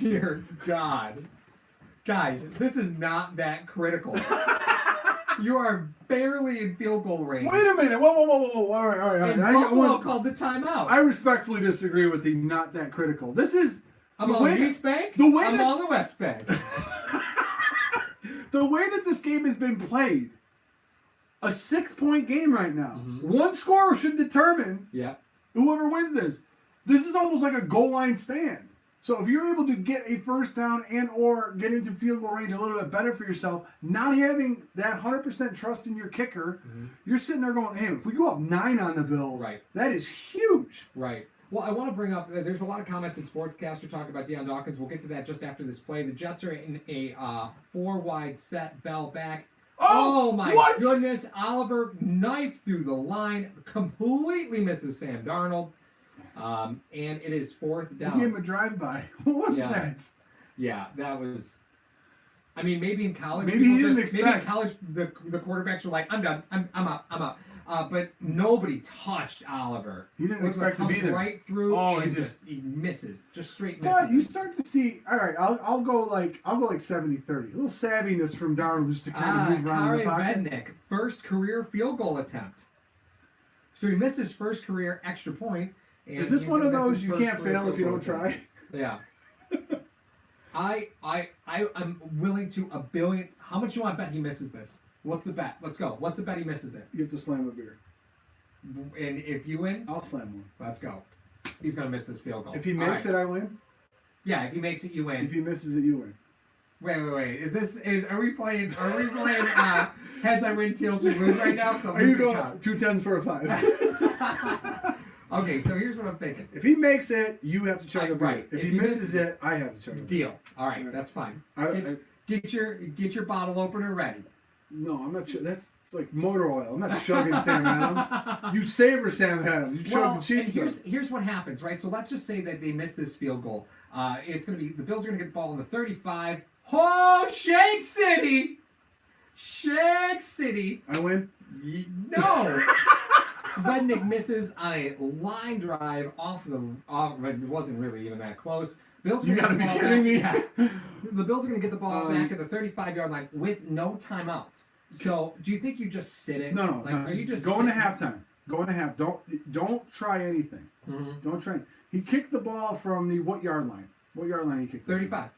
Dear God, guys, this is not that critical. You are barely in field goal range.
Wait a minute. Whoa. All right.
And Buffalo called the timeout.
I respectfully disagree with the not that critical. This is
I'm on the East Bank.
the way
I'm
that-
on the West Bank.
the way that this game has been played. A 6-point game right now.
Mhm.
One score should determine
Yeah.
whoever wins this. This is almost like a goal line stand. So if you're able to get a first down and or get into field goal range a little bit better for yourself, not having that 100% trust in your kicker, you're sitting there going, hey, if we go up 9 on the Bills,
Right.
that is huge.
Right. Well, I want to bring up, there's a lot of comments in Sportscaster talking about Deion Dawkins. We'll get to that just after this play. The Jets are in a 4-wide set, Bell back. Oh my
what?
goodness. Oliver knifed through the line, completely misses Sam Darnold. And it is 4th down.
He gave him a drive-by. What was
Yeah.
that?
Yeah, that was. I mean, maybe in college,
Maybe
people
he didn't
maybe in
expect.
college the quarterbacks were like, "I'm done, I'm out." But nobody touched Oliver.
He didn't
Looks like
expect to be
comes
there.
right through.
Oh,
and
he
he misses, just straight misses.
But you start to see, all right, I'll go like 70-30. A little savviness from Darnold just to kind of move around in the
Kare
pocket.
Vednik, first career field goal attempt. So he missed his first career extra point. And
Is this
he's
one of
gonna miss
those
his
you
first
can't
career
fail if
field
you
goal
don't try?
attempt. Yeah. I'm willing to $1 billion. How much you want to bet he misses this? What's the bet? Let's go. What's the bet he misses it?
You have to slam a beer.
And if you win,
I'll slam one.
let's go. He's gonna miss this field goal.
If he
All
makes
right.
it, I win.
Yeah. If he makes it, you win.
If he misses it, you win.
Wait. Are we playing? Heads I win, tails you lose right now? 'Cause I'm
Are you
losing
going
count.
2 10s for a 5?
Okay, so here's what I'm thinking.
If he makes it, you have to chug a beer.
Right.
If he misses it, I have to chug a beer.
Deal. All right,
Right.
that's fine.
I-
Get your bottle opener ready.
No, I'm not. That's like motor oil. I'm not chugging Sam Adams. You savor Sam Adams. You chug
Well,
the cheap
and
stuff.
here's what happens, right? So let's just say that they miss this field goal. It's gonna be the Bills are gonna get the ball on the 35. Oh, Shake City! Shake City!
I win.
No. Svednik misses on a line drive off. It wasn't really even that close. Bills are
You
gonna
gotta
get the
be
ball
kidding me.
back. The Bills are going to get the ball back at the 35-yard line with no timeouts. So, do you think you just sit it?
No.
Like, are you just
going to
sitting?
halftime? Going to half. Don't try anything.
Mhm.
Don't try. He kicked the ball from the what yard line? What yard line he kicked? it from?
35.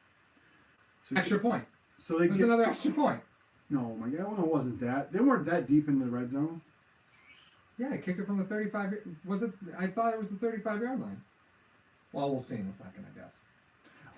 So
Extra point.
So they
It was
get
another extra point.
No, my God, it wasn't that. They weren't that deep in the red zone.
Yeah, I kicked it from the 35. Was it? I thought it was the 35-yard line. Well, we'll see in a second, I guess.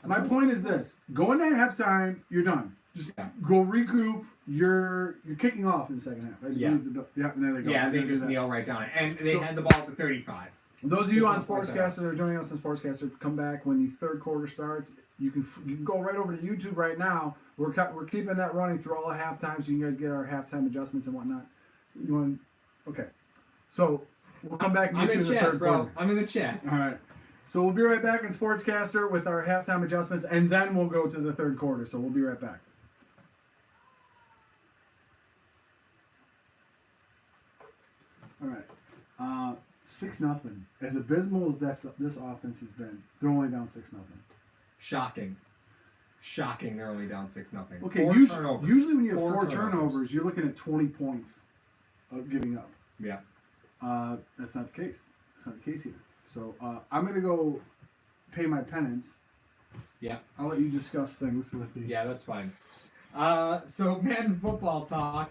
My point is this: going to halftime, you're done. Just
Yeah.
go recoup. You're kicking off in the second half. I
Yeah.
believe and there they go.
Yeah,
They're
they
gonna do
just
that.
kneel right down it. And they
So-
had the ball at the 35.
Those of you on
Just like that.
Sportscaster that are joining us on Sportscaster, come back when the third quarter starts. You can go right over to YouTube right now. We're keeping that running through all of halftime, so you guys get our halftime adjustments and whatnot. You want? Okay. So we'll come back and
I'm
get you
in
in the
chats,
third
bro.
quarter.
I'm in the chats.
All right. So we'll be right back in Sportscaster with our halftime adjustments, and then we'll go to the third quarter. So we'll be right back. All right. 6-0. As abysmal as this offense has been, they're only down 6-0.
Shocking. They're only down 6-0.
Okay.
Four turnovers.
Usually when you have
Four
four
turnovers.
turnovers, you're looking at 20 points of giving up.
Yeah.
That's not the case. That's not the case here. So I'm going to go pay my penance.
Yeah.
I'll let you discuss things with the.
Yeah, that's fine. So Madden Football Talk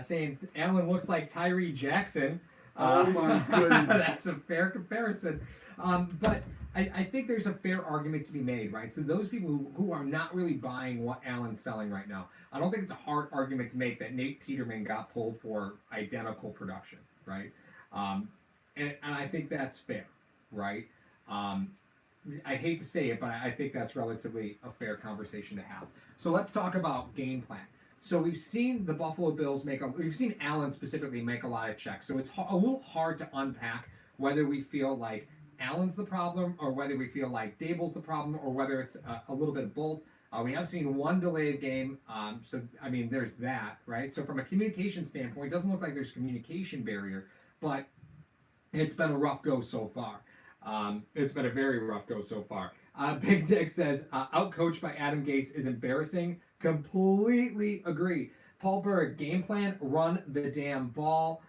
saying Allen looks like Tyree Jackson.
Oh my goodness.
That's a fair comparison. But I think there's a fair argument to be made, right? So those people who are not really buying what Allen's selling right now, I don't think it's a hard argument to make that Nate Peterman got pulled for identical production, right? And I think that's fair, right? I hate to say it, but I think that's relatively a fair conversation to have. So let's talk about game plan. So we've seen the Buffalo Bills we've seen Allen specifically make a lot of checks. So it's a little hard to unpack whether we feel like Allen's the problem or whether we feel like Dable's the problem or whether it's a little bit of both. We have seen one delayed game, so I mean, there's that, right? So from a communication standpoint, it doesn't look like there's a communication barrier, but it's been a rough go so far. It's been a very rough go so far. Big Dick says, outcoached by Adam Gase is embarrassing. Completely agree. Paul Berg, game plan, run the damn ball.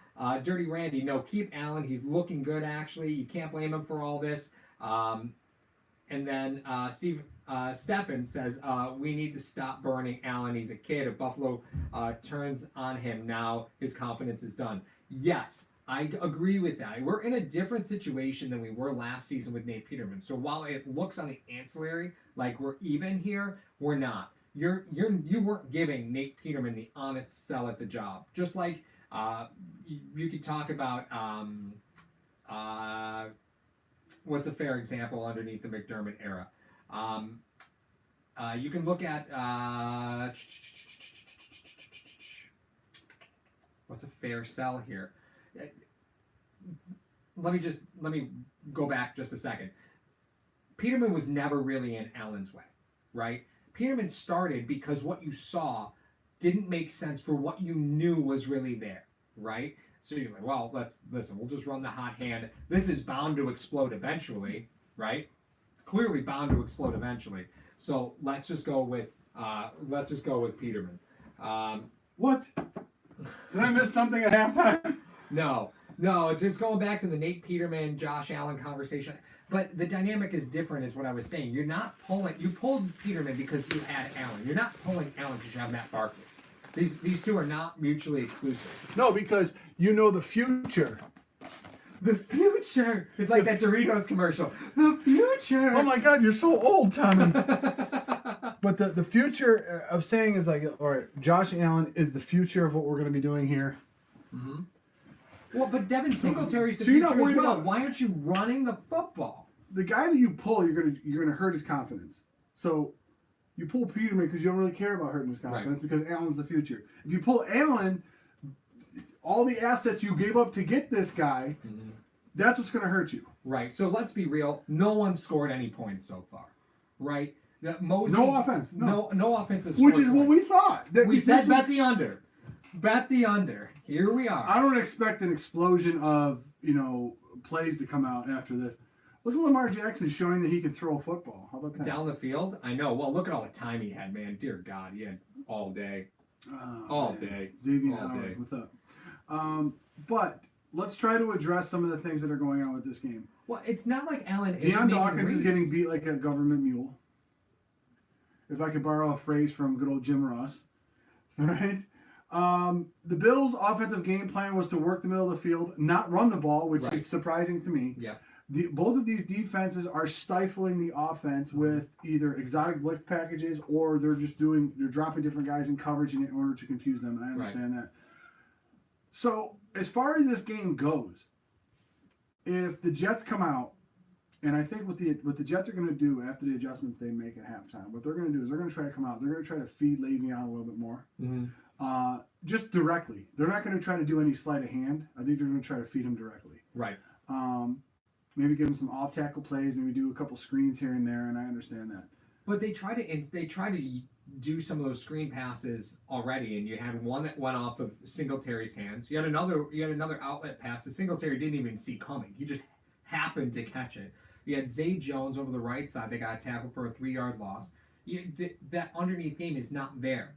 Dirty Randy, no, keep Allen. He's looking good, actually. You can't blame him for all this. And then Stefan says, we need to stop burning Allen. He's a kid. If Buffalo turns on him now, his confidence is done. Yes, I agree with that. We're in a different situation than we were last season with Nate Peterman. So while it looks on the ancillary like we're even here, we're not. You weren't giving Nate Peterman the honest sell at the job. Just like you could talk about what's a fair example underneath the McDermott era. You can look at what's a fair sell here. Let me go back just a second. Peterman was never really in Allen's way, right? Peterman started because what you saw didn't make sense for what you knew was really there, right? So you're like, well, we'll just run the hot hand. This is bound to explode eventually, right? It's clearly bound to explode eventually. So let's just go with Peterman.
What? Did I miss something at halftime?
No, just going back to the Nate Peterman, Josh Allen conversation. But the dynamic is different, is what I was saying. You pulled Peterman because you had Allen. You're not pulling Allen because you have Matt Barkley. These two are not mutually exclusive.
No, because you know the future.
The future. It's like that Doritos commercial. The future.
Oh my God, you're so old, Tommy. But the future of saying is like, all right, Josh Allen is the future of what we're going to be doing here.
Mm-hmm. Well, but Devin Singletary's the
So you're
future
not worried
as well.
about-
Why aren't you running the football?
The guy that you pull, you're gonna hurt his confidence. So you pull Peterman because you don't really care about hurting his confidence because Allen's the future. If you pull Allen, all the assets you gave up to get this guy, that's what's gonna hurt you.
Right. So let's be real. No one scored any points so far. Right.
No offense.
No offensive.
Which is what we thought.
We said bet the under. Bet the under. Here we are.
I don't expect an explosion of plays to come out after this. Look at Lamar Jackson showing that he can throw a football. How about that?
Down the field? I know. Well, look at all the time he had, man. Dear God, he had all day. All day.
Xavier
all
Howard,
day.
what's up? But let's try to address some of the things that are going on with this game.
Well, it's not like Allen is
Deion Dawkins is getting beat like a government mule. If I could borrow a phrase from good old Jim Ross. All right? The Bills' offensive game plan was to work the middle of the field, not run the ball, which is surprising to me.
Yeah.
Both of these defenses are stifling the offense with either exotic blitz packages or they're dropping different guys in coverage in order to confuse them. And I understand that. So as far as this game goes, if the Jets come out, and I think what the Jets are going to do after the adjustments they make at halftime, what they're going to do is they're going to try to come out. They're going to try to feed Le'Veon a little bit more.
Mm-hmm.
Just directly. They're not going to try to do any sleight of hand. I think they're going to try to feed him directly.
Right.
Maybe give him some off-tackle plays. Maybe do a couple screens here and there, and I understand that.
But they try to do some of those screen passes already, and you had one that went off of Singletary's hands. You had another outlet pass that Singletary didn't even see coming. He just happened to catch it. You had Zay Jones over the right side. They got tackled for a 3-yard loss. That underneath game is not there.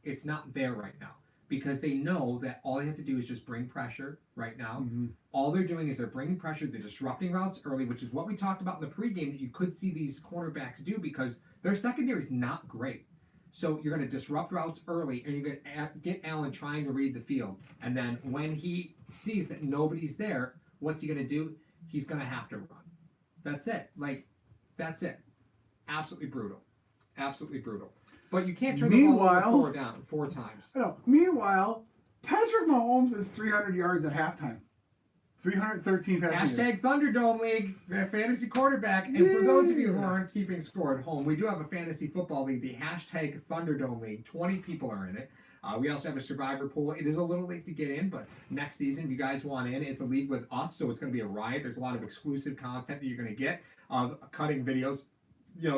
It's not there right now because they know that all they have to do is just bring pressure right now.
Mm-hmm.
All they're doing is they're bringing pressure. They're disrupting routes early, which is what we talked about in the pregame that you could see these cornerbacks do because their secondary is not great. So you're going to disrupt routes early, and you're going to get Allen trying to read the field. And then when he sees that nobody's there, what's he going to do? He's going to have to run. That's it. That's it. Absolutely brutal. Absolutely brutal. But you can't turn the ball over four times.
I know. Meanwhile, Patrick Mahomes is 300 yards at halftime. 313 passing yards.
Hashtag Thunderdome League, the fantasy quarterback. And for those of you who aren't keeping score at home, we do have a fantasy football league, the hashtag Thunderdome League. 20 people are in it. We also have a survivor pool. It is a little late to get in, but next season, if you guys want in, it's a league with us, so it's going to be a riot. There's a lot of exclusive content that you're going to get of cutting videos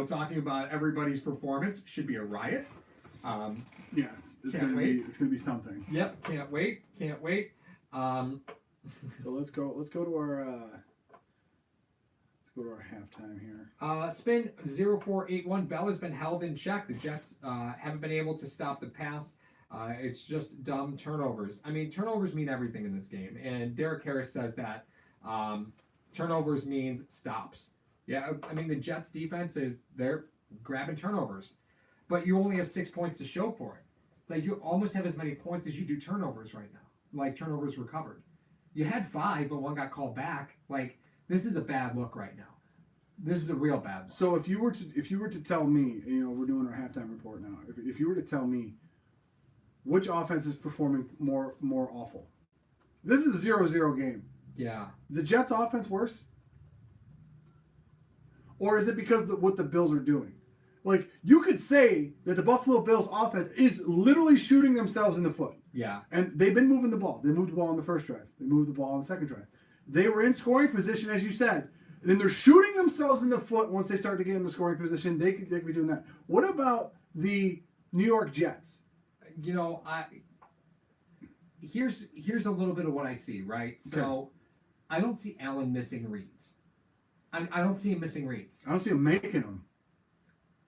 talking about everybody's performance. Should be a riot.
Yes, it's
Can't
gonna
wait.
be it's gonna be something.
Yep, can't wait.
So let's go to our halftime here.
Spin 0481. Bell has been held in check. The Jets haven't been able to stop the pass. It's just dumb turnovers. I mean, turnovers mean everything in this game, and Derek Harris says that turnovers means stops. Yeah, I mean the Jets defense they're grabbing turnovers, but you only have 6 points to show for it. Like you almost have as many points as you do turnovers right now. Like turnovers recovered. You had 5, but 1 got called back. Like this is a bad look right now. This is a real bad look.
So if you were to tell me, we're doing our halftime report now. If you were to tell me which offense is performing more awful, this is a 0-0 game.
Yeah.
Is the Jets' offense worse, or is it because of what the Bills are doing? Like you could say that the Buffalo Bills' offense is literally shooting themselves in the foot.
Yeah.
And they've been moving the ball. They moved the ball on the first drive. They moved the ball on the second drive. They were in scoring position, as you said. And then they're shooting themselves in the foot once they start to get in the scoring position. They could be doing that. What about the New York Jets?
Here's a little bit of what I see, right? So
Okay.
I don't see Allen missing reads. I don't see him missing reads.
I don't see him making them.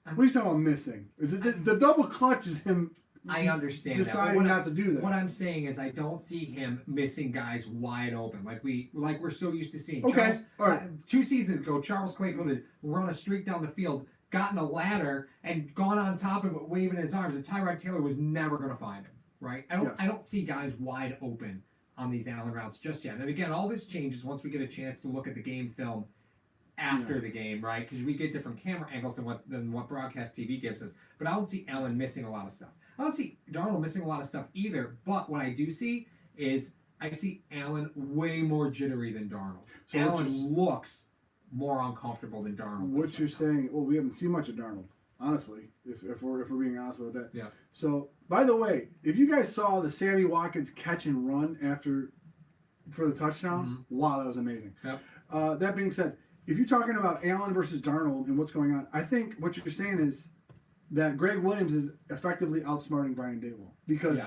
What are you talking about missing? Is it the double clutch is him
I understand
deciding
that.
not to do that?
What I'm saying is I don't see him missing guys wide open like we're so used to seeing.
Okay, all right.
2 seasons ago, Charles Claypool had run a streak down the field, gotten a ladder, and gone on top of it waving his arms, and Tyrod Taylor was never going to find him. Right?
Yes.
I don't see guys wide open on these Allen routes just yet. And again, all this changes once we get a chance to look at the game film after the game, right? Because we get different camera angles than what broadcast TV gives us. But I don't see Allen missing a lot of stuff. I don't see Darnold missing a lot of stuff either. But what I do see is I see Allen way more jittery than Darnold.
So
Allen looks more uncomfortable than Darnold.
What you're saying? Well, we haven't seen much of Darnold, honestly. If we're being honest about that.
Yeah.
So, by the way, if you guys saw the Sammy Watkins catch and run for the touchdown, wow, that was amazing.
Yep.
That being said, if you're talking about Allen versus Darnold and what's going on, I think what you're saying is that Greg Williams is effectively outsmarting Brian Daboll because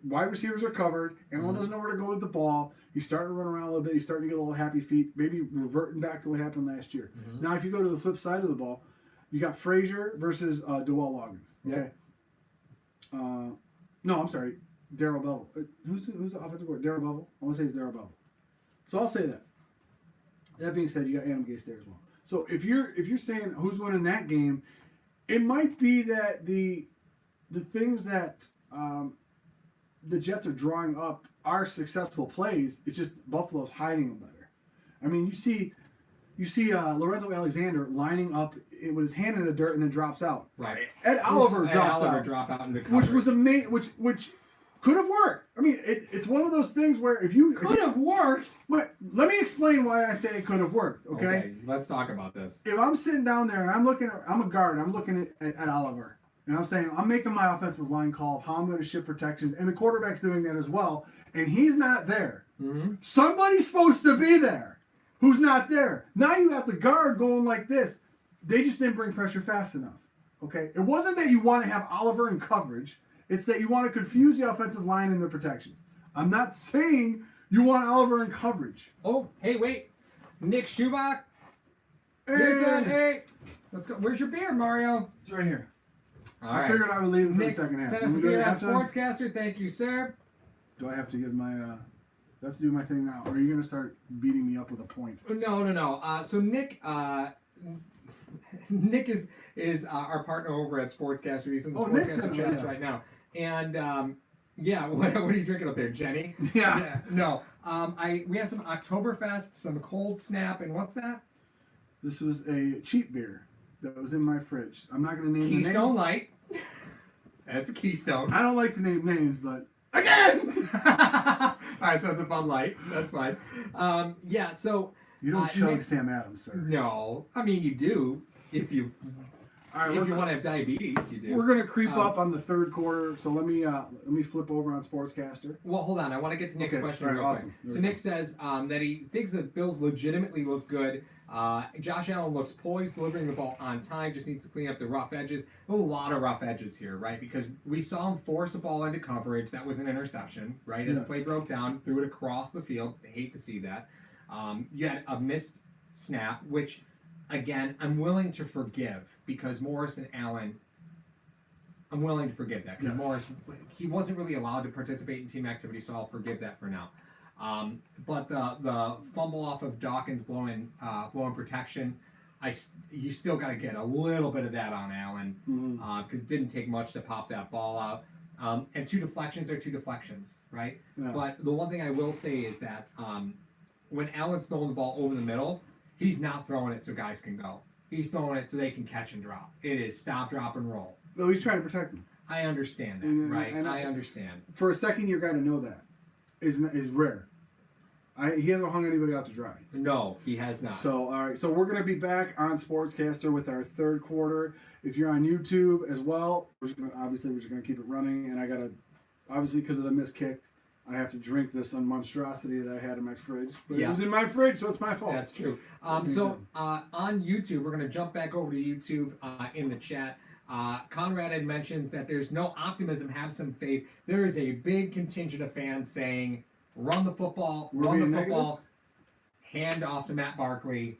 wide receivers are covered. Allen doesn't know where to go with the ball. He's starting to run around a little bit. He's starting to get a little happy feet, maybe reverting back to what happened last year. Now, if you go to the flip side of the ball, you got Frazier versus Dewell Loggins. Okay. No, I'm sorry, Darrell Bevell. Who's the offensive coordinator? Darrell Bevell. I want to say it's Darrell Bevell. So I'll say that. That being said, you got Adam Gase there as well. So if you're saying who's winning that game, it might be that the things that the Jets are drawing up are successful plays. It's just Buffalo's hiding them better. I mean, you see Lorenzo Alexander lining up with his hand in the dirt and then drops out.
Right.
Ed Oliver drops out.
Drop out into
Which
coverage.
was amazing. Which could have worked. I mean, it's one of those things where if you
Could have worked.
But let me explain why I say it could have worked. Okay.
Let's talk about this.
If I'm sitting down there and I'm a guard. I'm looking at Oliver, and I'm saying I'm making my offensive line call of how I'm going to shift protections, and the quarterback's doing that as well, and he's not there. Somebody's supposed to be there. Who's not there? Now you got the guard going like this. They just didn't bring pressure fast enough. Okay? It wasn't that you want to have Oliver in coverage. It's that you want to confuse the offensive line and the protections. I'm not saying you want Oliver in coverage.
Oh, hey, wait. Nick Schubach.
Hey.
Hey. Let's go. Where's your beer, Mario?
It's right here.
All
I
right.
figured I would leave it for
Nick,
the second half.
send us a
Let me do
beer
it
on
halftime.
Sportscaster. Thank you, sir.
Do I have to give my do I have to do my thing now? Or are you gonna start beating me up with a point?
No. So Nick is our partner over at Sportscaster. He's in the
Nick's
Sportscaster
in it,
chat
yeah.
right now. And what are you drinking up there, Jenny?
Yeah.
No. We have some Oktoberfest, some Cold Snap, and what's that?
This was a cheap beer that was in my fridge. I'm not gonna name the
Keystone
name.
Light. That's a Keystone.
I don't like to name names, but
Again! All right, so it's a Bud Light. That's fine. So
you don't chug
Nick,
Sam Adams, sir.
no, I mean you do if you
All right,
if you want to have diabetes, you do.
we're gonna creep up on the third quarter. So let me flip over on Sportscaster.
Well, hold on. I want to get to Nick's
Okay,
question
all right,
real
awesome.
quick. So Nick says that he thinks the Bills legitimately look good. Josh Allen looks poised, delivering the ball on time. Just needs to clean up the rough edges. A lot of rough edges here, right? Because we saw him force a ball into coverage. That was an interception, right? As
Yes.
play broke down, threw it across the field. I hate to see that. You had a missed snap, which, again, I'm willing to forgive because Morris and Allen. I'm willing to forgive that because
Yes.
Morris, he wasn't really allowed to participate in team activity, so I'll forgive that for now. But the fumble off of Dawkins blowing protection, you still got to get a little bit of that on Allen because it didn't take much to pop that ball out. And two deflections are two deflections, right?
Yeah.
But the one thing I will say is that when Allen's throwing the ball over the middle, he's not throwing it so guys can go. He's throwing it so they can catch and drop. It is stop, drop, and roll.
No, he's trying to protect me.
I understand that, right?
And
I understand.
For a second-year guy to know that is rare. He hasn't hung anybody out to dry.
No, he has not.
So, all right. So we're going to be back on Sportscaster with our third quarter. If you're on YouTube as well, we're just going to keep it running. And I got to, obviously, because of the missed kick, I have to drink this monstrosity that I had in my fridge. But it was in my fridge, so it's my fault.
That's true. On YouTube, we're going to jump back over to YouTube in the chat. Conrad had mentions that there's no optimism, have some faith. There is a big contingent of fans saying, run the football, hand off to Matt Barkley.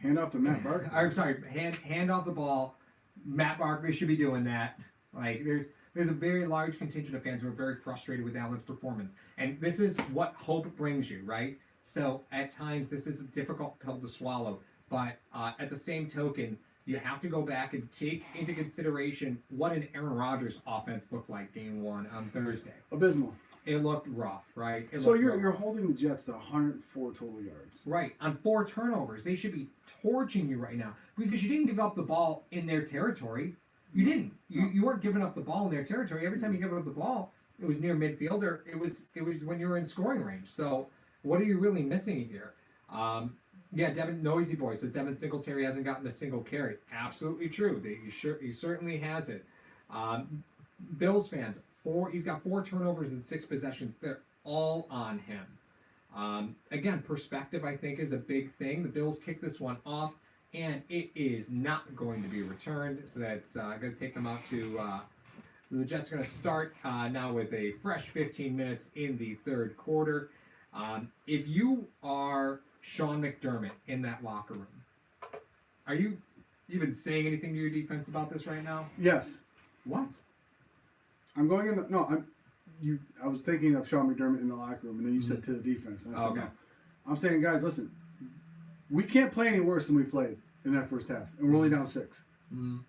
Hand off to Matt Barkley.
I'm sorry, hand off the ball. Matt Barkley should be doing that. Like there's a very large contingent of fans who are very frustrated with Allen's performance. And this is what hope brings you, right? So at times this is a difficult pill to swallow. But at the same token, you have to go back and take into consideration what an Aaron Rodgers offense looked like game one on Thursday.
Abysmal.
It looked rough, right?
So you're holding the Jets to 104 total yards.
Right. On 4 turnovers. They should be torching you right now because you didn't give up the ball in their territory. You didn't. You weren't giving up the ball in their territory. Every time you give up the ball, it was near midfield or it was when you were in scoring range. So what are you really missing here? Devin Noisy Boy says Devin Singletary hasn't gotten a single carry. Absolutely true. He certainly has it. Bills fans, he's got 4 turnovers in 6 possessions. They're all on him. Again, perspective I think is a big thing. The Bills kick this one off, and it is not going to be returned. So that's going to take them out to. The Jets are going to start now with a fresh 15 minutes in the third quarter. If you are Sean McDermott in that locker room, are you even saying anything to your defense about this right now?
Yes.
What?
I'm going in the no. I was thinking of Sean McDermott in the locker room, and then you said to the defense. And I said,
Okay.
no. I'm saying, guys, listen. We can't play any worse than we played in that first half, and we're only down 6.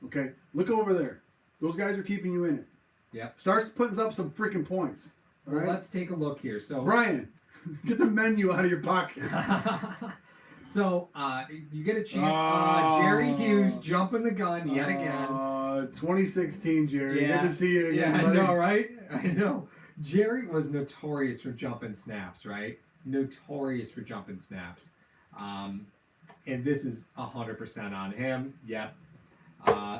Okay, look over there. Those guys are keeping you in it.
Yep.
Starts putting up some freaking points. All
Well,
right,
let's take a look here. So
Brian, get the menu out of your pocket.
So you get a chance. Jerry Hughes jumping the gun yet again.
2016, Jerry. Good to see you again,
Yeah,
buddy.
I know, right? I know. Jerry was notorious for jumping snaps, right? Notorious for jumping snaps. And this is 100% on him. Yep.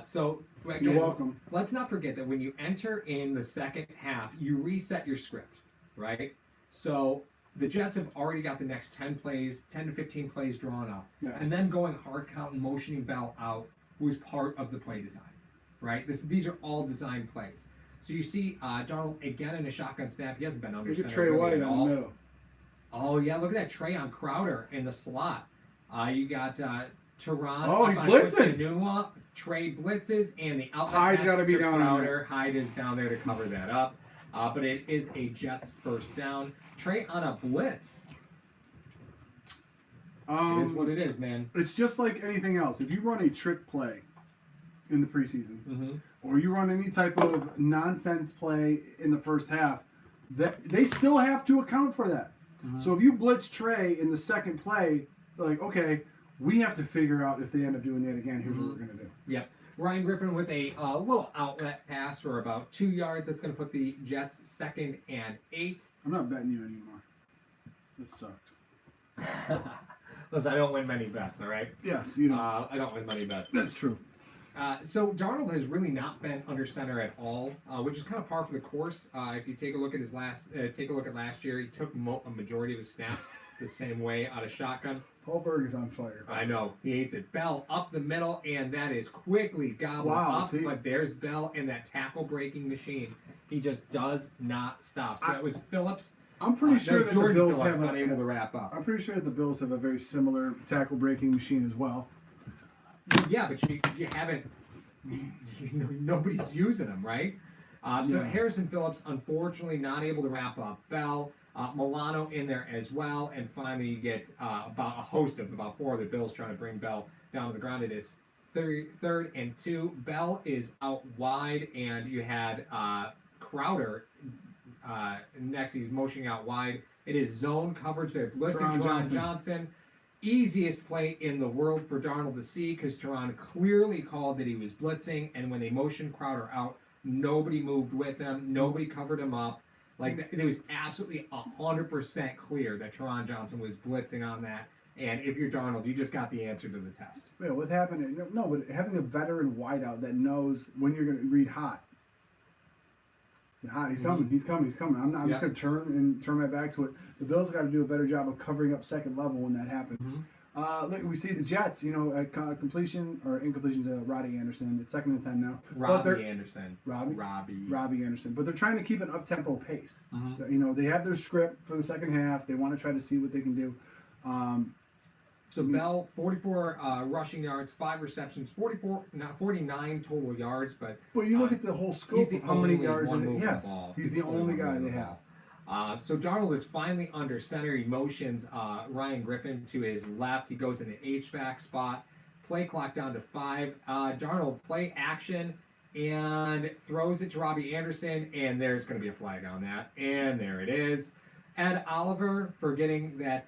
So again,
You're welcome.
Let's not forget that when you enter in the second half, you reset your script, right? So the Jets have already got the next 10 to 15 plays drawn up.
Yes.
And then going hard count and motioning Bell out was part of the play design, right? These are all design plays. So you see Donald again in a shotgun snap. He hasn't been under
Look at
center
Trey
really
White
at
on
all.
the middle.
Oh, yeah, look at that Trey on Crowder in the slot. You got Tehran.
Oh, he's blitzing.
Enunwa, Trey blitzes, and the outlet
Hyde's
pass
gotta be
to
down on
Crowder. Hyde is down there to cover that up. But it is a Jets first down. Trey on a blitz. It is what it is, man.
It's just like anything else. If you run a trick play in the preseason,
Mm-hmm.
or you run any type of nonsense play in the first half, they still have to account for that.
Mm-hmm.
So if you blitz Trey in the second play, they're like, okay, we have to figure out if they end up doing that again. Here's what we're going to do.
Yep. Ryan Griffin with a little outlet pass for about 2 yards. That's going to put the Jets 2nd and 8.
I'm not betting you anymore. This sucked.
Listen, I don't win many bets, all right?
Yes, you know.
I don't win many bets.
That's true.
So Darnold has really not been under center at all, which is kind of par for the course. If you take a look at last year, he took a majority of his snaps the same way out of shotgun.
Paul Berg is on fire.
I know he hates it. Bell up the middle, and that is quickly gobbled up.
See?
But there's Bell in that tackle breaking machine. He just does not stop. So that was Phillips.
I'm pretty sure that the
Jordan
Bills
Phillips
have
not able to wrap up.
I'm pretty sure that the Bills have a very similar tackle breaking machine as well.
Yeah, but you haven't. Nobody's using them, right? So
Yeah.
Harrison Phillips, unfortunately, not able to wrap up. Bell, Milano in there as well, and finally you get about a host of about 4 of the Bills trying to bring Bell down to the ground. It is third and 2. Bell is out wide, and you had Crowder next. He's motioning out wide. It is zone coverage. They're blitzing Teron Johnson. Easiest play in the world for Darnold to see because Teron clearly called that he was blitzing, and when they motioned Crowder out, nobody moved with him. Nobody covered him up. Like, it was absolutely 100% clear that Teron Johnson was blitzing on that. And if you're Darnold, you just got the answer to the test.
Yeah, what happened? No, but having a veteran wideout that knows when you're going to read hot. Hot, he's coming. I'm just going to turn my back to it. The Bills got to do a better job of covering up second level when that happens. Look, we see the Jets, completion or incompletion to Roddy Anderson. It's 2nd and 10 now.
Robbie Anderson.
Robbie Anderson. But they're trying to keep an up-tempo pace. They have their script for the second half. They want to try to see what they can do.
So Bell, 44 rushing yards, 5 receptions, 49 total yards. But
you look at the whole scope of how many yards. He's the only guy they have.
So Darnold is finally under center. He motions Ryan Griffin to his left. He goes in an H-back spot. Play clock down to 5. Darnold play action and throws it to Robbie Anderson, and there's going to be a flag on that. And there it is. Ed Oliver, forgetting that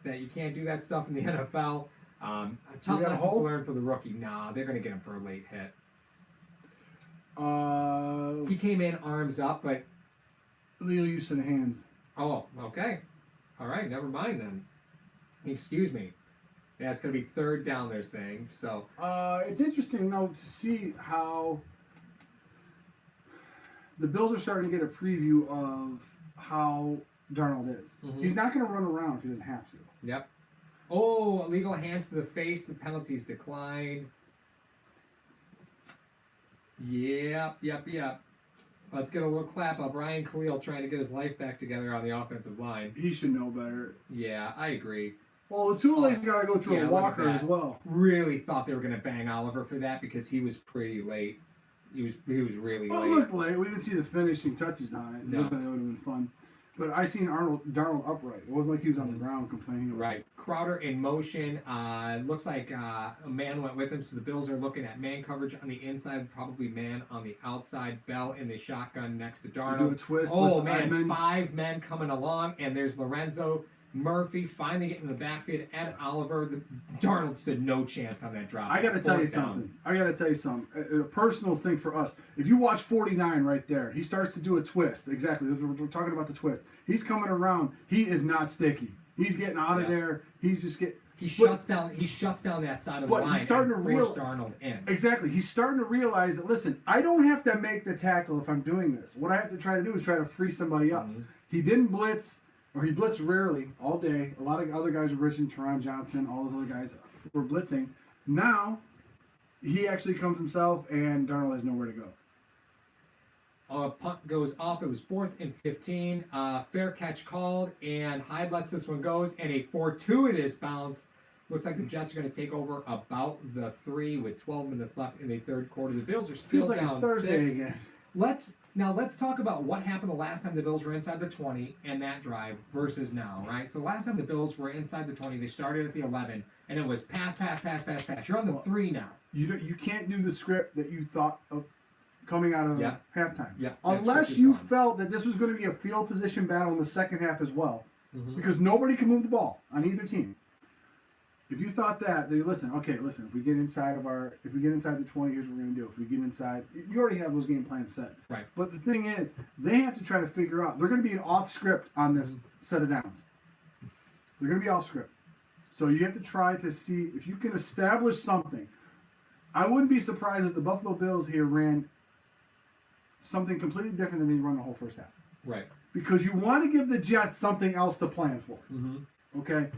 that you can't do that stuff in the NFL. Tough lessons to learn for the rookie. Nah, they're going to get him for a late hit. He came in arms up, but
Leo Houston hands.
Oh, okay. All right, never mind then. Excuse me. Yeah, it's going to be 3rd down, they're saying. So
it's interesting, though, to see how the Bills are starting to get a preview of how Darnold is. He's not going to run around if he doesn't have to.
Yep. Oh, illegal hands to the face. The penalty's declined. Yep. Let's get a little clap up. Ryan Khalil trying to get his life back together on the offensive line.
He should know better.
Yeah, I agree.
Well, the Tule's got to go through a walker as well.
Really thought they were going to bang Oliver for that because he was pretty late. He was really late.
It looked late. We didn't see the finishing touches on it.
No.
That would have been fun. But I seen Darnold upright. It wasn't like he was on the ground complaining.
Right. Crowder in motion. Looks like a man went with him, so the Bills are looking at man coverage on the inside, probably man on the outside. Bell in the shotgun next to Darnold.
Do a twist.
Oh, man. Edmonds. 5 men coming along, and there's Lorenzo Murphy finally getting in the backfield. Ed Oliver. Darnold stood no chance on that drop.
I got to tell you something. A personal thing for us. If you watch 49 right there, he starts to do a twist. Exactly. We're talking about the twist. He's coming around. He is not sticky. He's getting out of there. He's just getting. He shuts down
that side of the line.
He's starting to
force Darnold in.
Exactly. He's starting to realize that. Listen, I don't have to make the tackle if I'm doing this. What I have to try to do is try to free somebody up. He didn't blitz. Or he blitzed rarely all day. A lot of other guys were blitzing. Teron Johnson, all those other guys were blitzing. Now, he actually comes himself, and Darnold has nowhere to go.
Punt goes off. It was 4th and 15. Fair catch called, and Hyde lets this one goes, and a fortuitous bounce. Looks like the Jets are going to take over about the 3 with 12 minutes left in the 3rd quarter. The Bills are still
down 6. Feels like it's Thursday again.
Let's talk about what happened the last time the Bills were inside the 20 and that drive versus now, right? So last time the Bills were inside the 20, they started at the 11, and it was pass. You're on the 3 now.
You can't do the script that you thought of coming out of halftime.
Yeah.
Unless you felt that this was going to be a field position battle in the second half as well. Because nobody can move the ball on either team. If you thought that, then listen. If we get inside the 20, here's what we're going to do. If we get inside, you already have those game plans set.
Right.
But the thing is, they have to try to figure out. They're going to be an off script on this set of downs. They're going to be off script. So you have to try to see if you can establish something. I wouldn't be surprised if the Buffalo Bills here ran something completely different than they run the whole first half.
Right.
Because you want to give the Jets something else to plan for.
Mm-hmm.
Okay?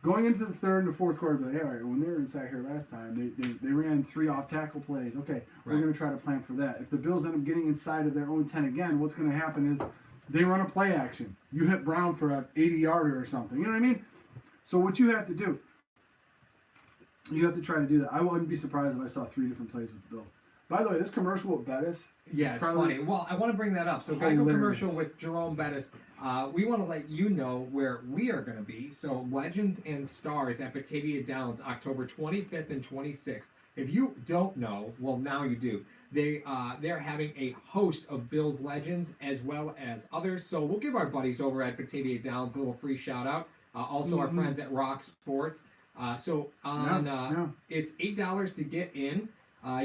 Going into the third and the fourth quarter, but hey, all right, when they were inside here last time, they ran 3 off-tackle plays. Okay, we're
Right.
going to try to plan for that. If the Bills end up getting inside of their own 10 again, what's going to happen is they run a play action. You hit Brown for an 80-yarder or something. You know what I mean? So what you have to do, you have to try to do that. I wouldn't be surprised if I saw 3 different plays with the Bills. By the way, this commercial with Bettis.
Yeah, it's
probably
funny. Well, I want to bring that up. So, Geico
hilarious.
commercial with Jerome Bettis. We want to let you know where we are going to be. So, Legends and Stars at Batavia Downs, October 25th and 26th. If you don't know, well, now you do. They're having a host of Bills legends as well as others. So, we'll give our buddies over at Batavia Downs a little free shout out. Also, our friends at Rock Sports. It's $8 to get in.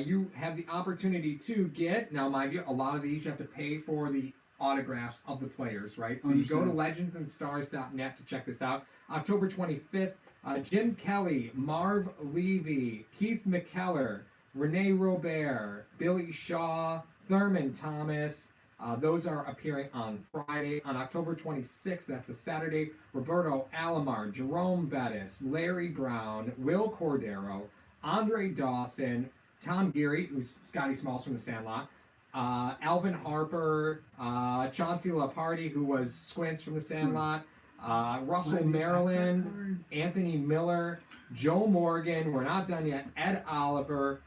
You have the opportunity to get, now mind you, a lot of these you have to pay for the autographs of the players, right? So you go to legendsandstars.net to check this out. October 25th, Jim Kelly, Marv Levy, Keith McKellar, Renee Robert, Billy Shaw, Thurman Thomas. Those are appearing on Friday. On October 26th, that's a Saturday, Roberto Alomar, Jerome Bettis, Larry Brown, Will Cordero, Andre Dawson, Tom Geary, who's Scotty Smalls from the Sandlot, Alvin Harper, Chauncey Laparty, who was Squints from the Sandlot, Russell Maryland, Anthony Miller, Joe Morgan, we're not done yet, Ed Oliver,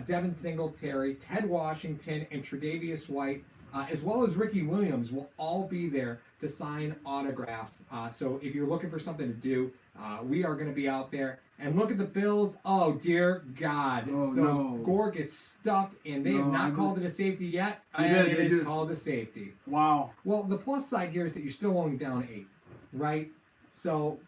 Devin Singletary, Ted Washington, and Tre'Davious White, as well as Ricky Williams, will all be there to sign autographs. So if you're looking for something to do, we are going to be out there. And look at the Bills. Oh, dear God. Gore gets stuffed, and they have not called it a safety yet. And it is called a safety.
Wow.
Well, the plus side here is that you're still only down 8, right? So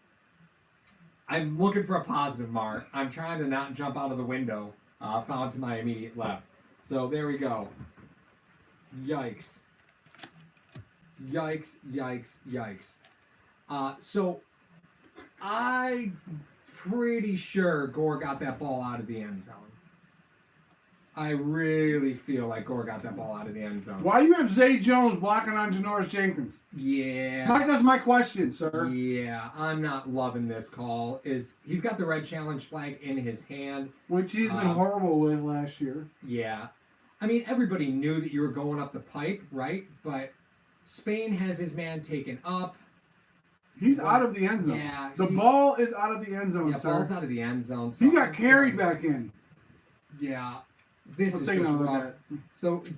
I'm looking for a positive, Mark. I'm trying to not jump out of the window found to my immediate left. So there we go. Yikes. Yikes, yikes, yikes. So I'm pretty sure Gore got that ball out of the end zone. I really feel like Gore got that ball out of the end zone.
Why do you have Zay Jones blocking on Janoris Jenkins?
Yeah.
That's my question, sir.
Yeah, I'm not loving this call. He's got the red challenge flag in his hand.
Which he's been horrible with last year.
Yeah. I mean, everybody knew that you were going up the pipe, right? But Spain has his man taken up.
He's out of the end zone.
Yeah,
the ball is out of the end zone,
yeah,
sir.
ball's out of the end zone. So
He got carried back in.
Yeah. This
Let's
is
take
just
another look
rough.
at it.
So,
If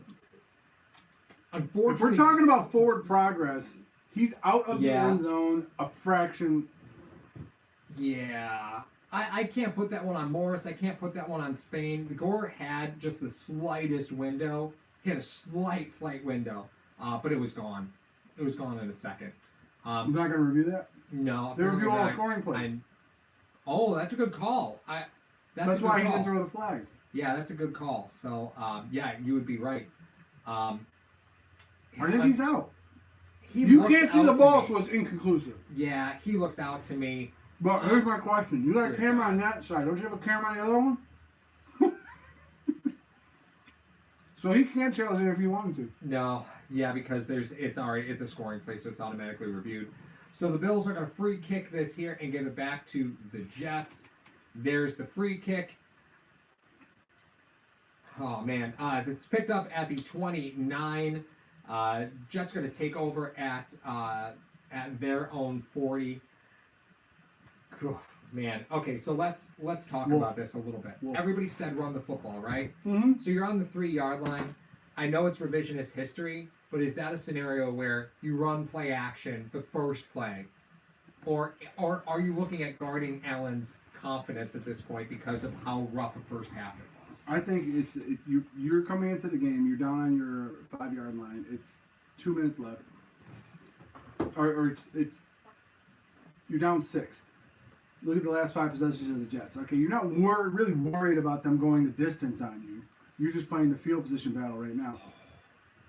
unfortunately...
we're talking about forward progress, he's out of the
Yeah.
end zone a fraction.
Yeah. I can't put that one on Morris. I can't put that one on Spain. Gore had just the slightest window. He had a slight window. But it was gone. It was gone in a second.
I'm not going to review that.
No.
They review all the
not.
scoring plays.
Oh, that's a good call.
That's why he didn't throw the flag.
Yeah, that's a good call. So, yeah, you would be right.
I think he's out.
He
You
looks
can't see
out
the
to
ball,
me.
so it's inconclusive.
Yeah, he looks out to me.
But here's my question. You got a camera on that side. Don't you have a camera on the other one? So he can't challenge it if he wanted to.
No, yeah, because it's a scoring play, so it's automatically reviewed. So the Bills are going to free kick this here and give it back to the Jets. There's the free kick. Oh man, it's picked up at the 29. Jets going to take over at their own 40. Man, okay, so let's talk about this a little bit. Everybody said run the football, right?
Mm-hmm.
So you're on the 3-yard line. I know it's revisionist history, but is that a scenario where you run play action the first play, or are you looking at guarding Allen's confidence at this point because of how rough a first half it was?
I think you're coming into the game. You're down on your 5-yard line. It's 2 minutes left, or it's you're down 6. Look at the last 5 possessions of the Jets. Okay, you're not really worried about them going the distance on you. You're just playing the field position battle right now.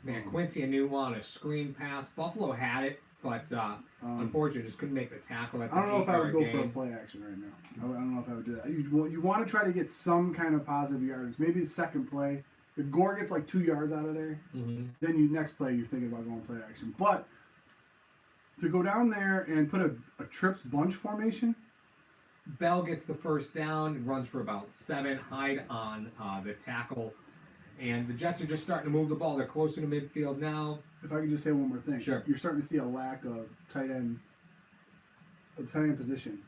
Man, Quincy Anu on a screen pass. Buffalo had it. but unfortunately, just couldn't make the tackle. That's
I don't know if I would go for a
gain.
play action right now. I don't know if I would do that. You want to try to get some kind of positive yardage. Maybe the second play. If Gore gets like 2 yards out of there, then next play you're thinking about going play action. But to go down there and put a trips bunch formation,
Bell gets the first down, runs for about 7. Hyde on the tackle. And the Jets are just starting to move the ball. They're closer to midfield now.
if I could just say one more thing.
Sure.
You're starting to see a lack of tight end position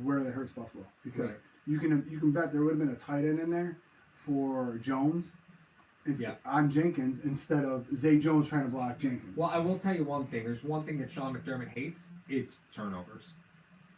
where that hurts Buffalo. Because
Right.
you can bet there would have been a tight end in there for Jones on Jenkins instead of Zay Jones trying to block Jenkins.
Well, I will tell you one thing. There's one thing that Sean McDermott hates. It's turnovers.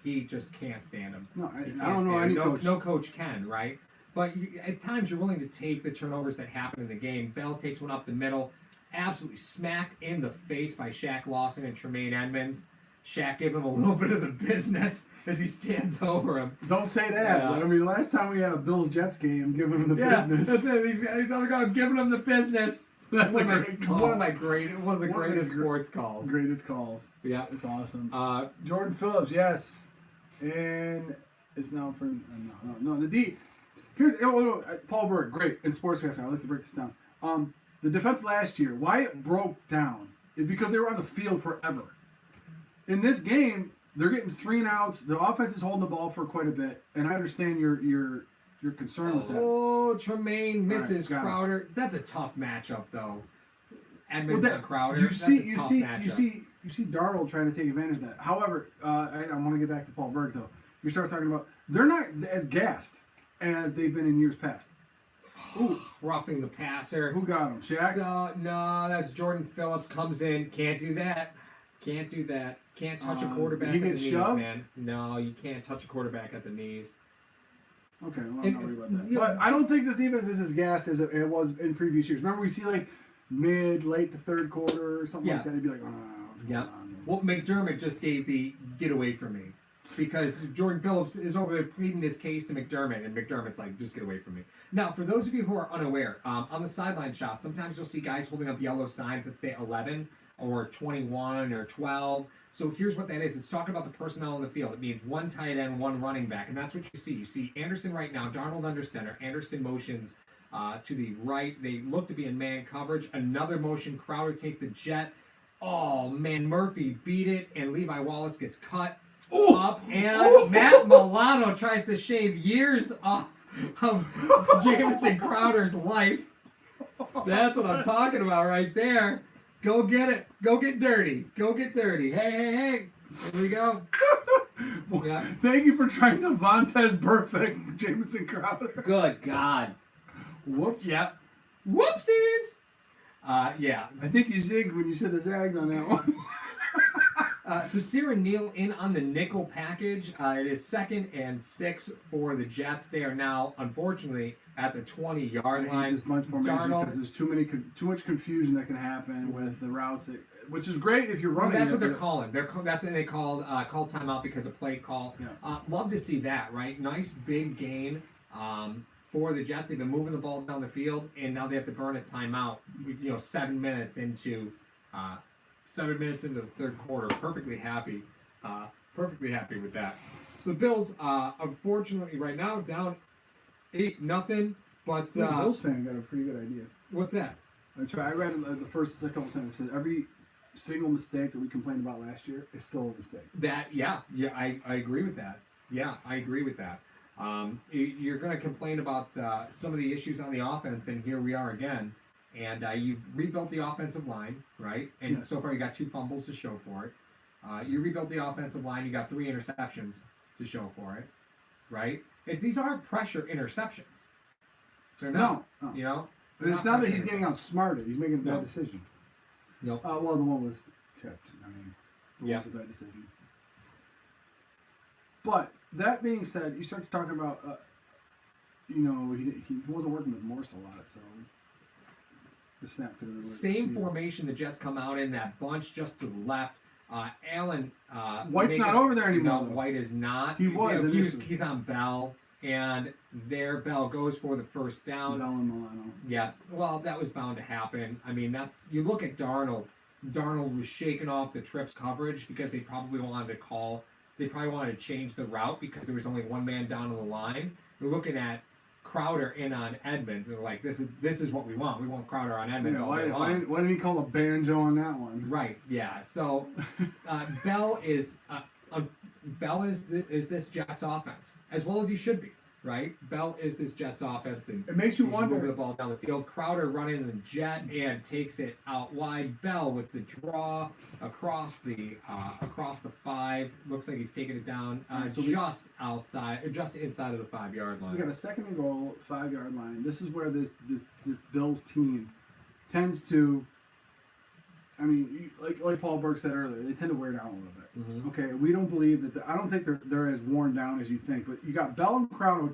He just can't stand them.
No,
He can't
I don't know
stand
any
'em.
coach.
No coach can, right? But at times you're willing to take the turnovers that happen in the game. Bell takes one up the middle, absolutely smacked in the face by Shaq Lawson and Tremaine Edmonds. Shaq gave him a little bit of the business as he stands over him.
Don't say that.
Yeah.
I mean, last time we had a Bills-Jets game, giving him the business.
That's it. He's other guy giving him the business.
That's
one
a
of
great
my,
call.
one of the greatest
gr-
sports calls.
Greatest calls.
Yeah.
It's awesome.
Jordan
Phillips, yes. And it's now for no. The D. Here's Paul Berg, great in sports casting. I'd like to break this down. The defense last year, why it broke down is because they were on the field forever. In this game, they're getting 3 and outs. The offense is holding the ball for quite a bit, and I understand your concern with that.
Oh, Tremaine misses
got it.
Crowder. That's a tough matchup, though. Edmonds
Well,
and Crowder.
You
That's
see,
a
you
tough
see,
matchup.
you see Darnold trying to take advantage of that. However, I want to get back to Paul Berg though. You start talking about they're not as gassed as they've been in years past. Ooh,
Roughing the passer.
who got him? Shaq.
So, no, that's Jordan Phillips comes in. Can't do that. Can't do that. Can't touch a quarterback
he
at the
gets
knees,
shoved?
man. No, you can't touch a quarterback at the knees.
Okay, well, I'm
And-
not worried about that.
yeah.
But I don't think this defense is as gassed as it was in previous years. Remember, we see like late to third quarter or something
Yeah.
like that. They'd be like, what's going
Yeah.
on?
Well, McDermott just gave the get away from me because Jordan Phillips is over there pleading his case to McDermott, and McDermott's like, just get away from me. Now, for those of you who are unaware, on the sideline shot, sometimes you'll see guys holding up yellow signs that say 11 or 21 or 12. So here's what that is. It's talking about the personnel on the field. It means 1 tight end, 1 running back, and that's what you see. You see Anderson right now, Darnold under center. Anderson motions to the right. They look to be in man coverage. Another motion. Crowder takes the jet. Oh, man, Murphy beat it, and Levi Wallace gets cut up, and Matt Milano tries to shave years off of Jamison Crowder's life. That's what I'm talking about right there. Go get it. Go get dirty. Go get dirty. Hey. Here we go. Yeah.
Thank you for trying to Vontez perfect Jamison Crowder.
Good God.
Whoops.
Yep. Whoopsies. Yeah.
I think you zigged when you said the zagged on that one.
So Cyril Neal in on the nickel package. It is 2nd and 6 for the Jets. They are now, unfortunately, at the 20-yard
I hate
line.
this bunch formation
Darnold-
because there's too much confusion that can happen with the routes, which is great if you're running.
That's
it,
what they're
but-
calling. That's what they called timeout because of play call.
Yeah.
Love to see that, right? Nice big gain for the Jets. They've been moving the ball down the field, and now they have to burn a timeout. 7 minutes into 7 minutes into the third quarter. Perfectly happy with that. So the Bills, unfortunately, right now down 8-0. But
The Bills fan got a pretty good idea.
what's that?
I read the first couple sentences. Every single mistake that we complained about last year is still a mistake.
I agree with that. Yeah, I agree with that. You're going to complain about some of the issues on the offense, and here we are again. And you've rebuilt the offensive line, right? And
Yes.
so far you got 2 fumbles to show for it. You rebuilt the offensive line. You got 3 interceptions to show for it, right? These aren't pressure interceptions. They're not.
No.
You know?
And it's
They're
not that
pressure
he's getting outsmarted. He's making a bad
No.
decision.
Nope.
Well, the one was tipped. I mean, it
Yeah.
was a bad decision. But that being said, you start talking about, he wasn't working with Morse a lot, so the snap could have been
Same formation the Jets come out in, that bunch just to the left. Allen.
White's not over there anymore,
No,
though.
White is not.
He was initially.
He's on Bell, and there Bell goes for the first down.
Bell and Milano.
Yeah, well, that was bound to happen. I mean, you look at Darnold. Darnold was shaking off the trips coverage because they probably wanted to call. They probably wanted to change the route because there was only one man down on the line. We're looking at Crowder in on Edmonds, and they're like, this is what we want. We want Crowder on Edmonds all day long.
Why didn't he call a banjo on that one?
Right. Yeah. So Bell is this Jets offense as well as he should be. Right. Bell is this Jets offense, and
It makes you
he's
wonder.
moving the ball down the field. Crowder running the jet and takes it out wide. Bell with the draw across the 5. Looks like he's taking it down
So
just inside of the 5-yard line.
We got a 2nd and goal, 5-yard line. This is where this Bills team tends to. I mean, like Paul Burke said earlier, they tend to wear down a little bit.
Mm-hmm.
Okay, we don't believe that. I don't think they're as worn down as you think. But you got Bell and Crowder,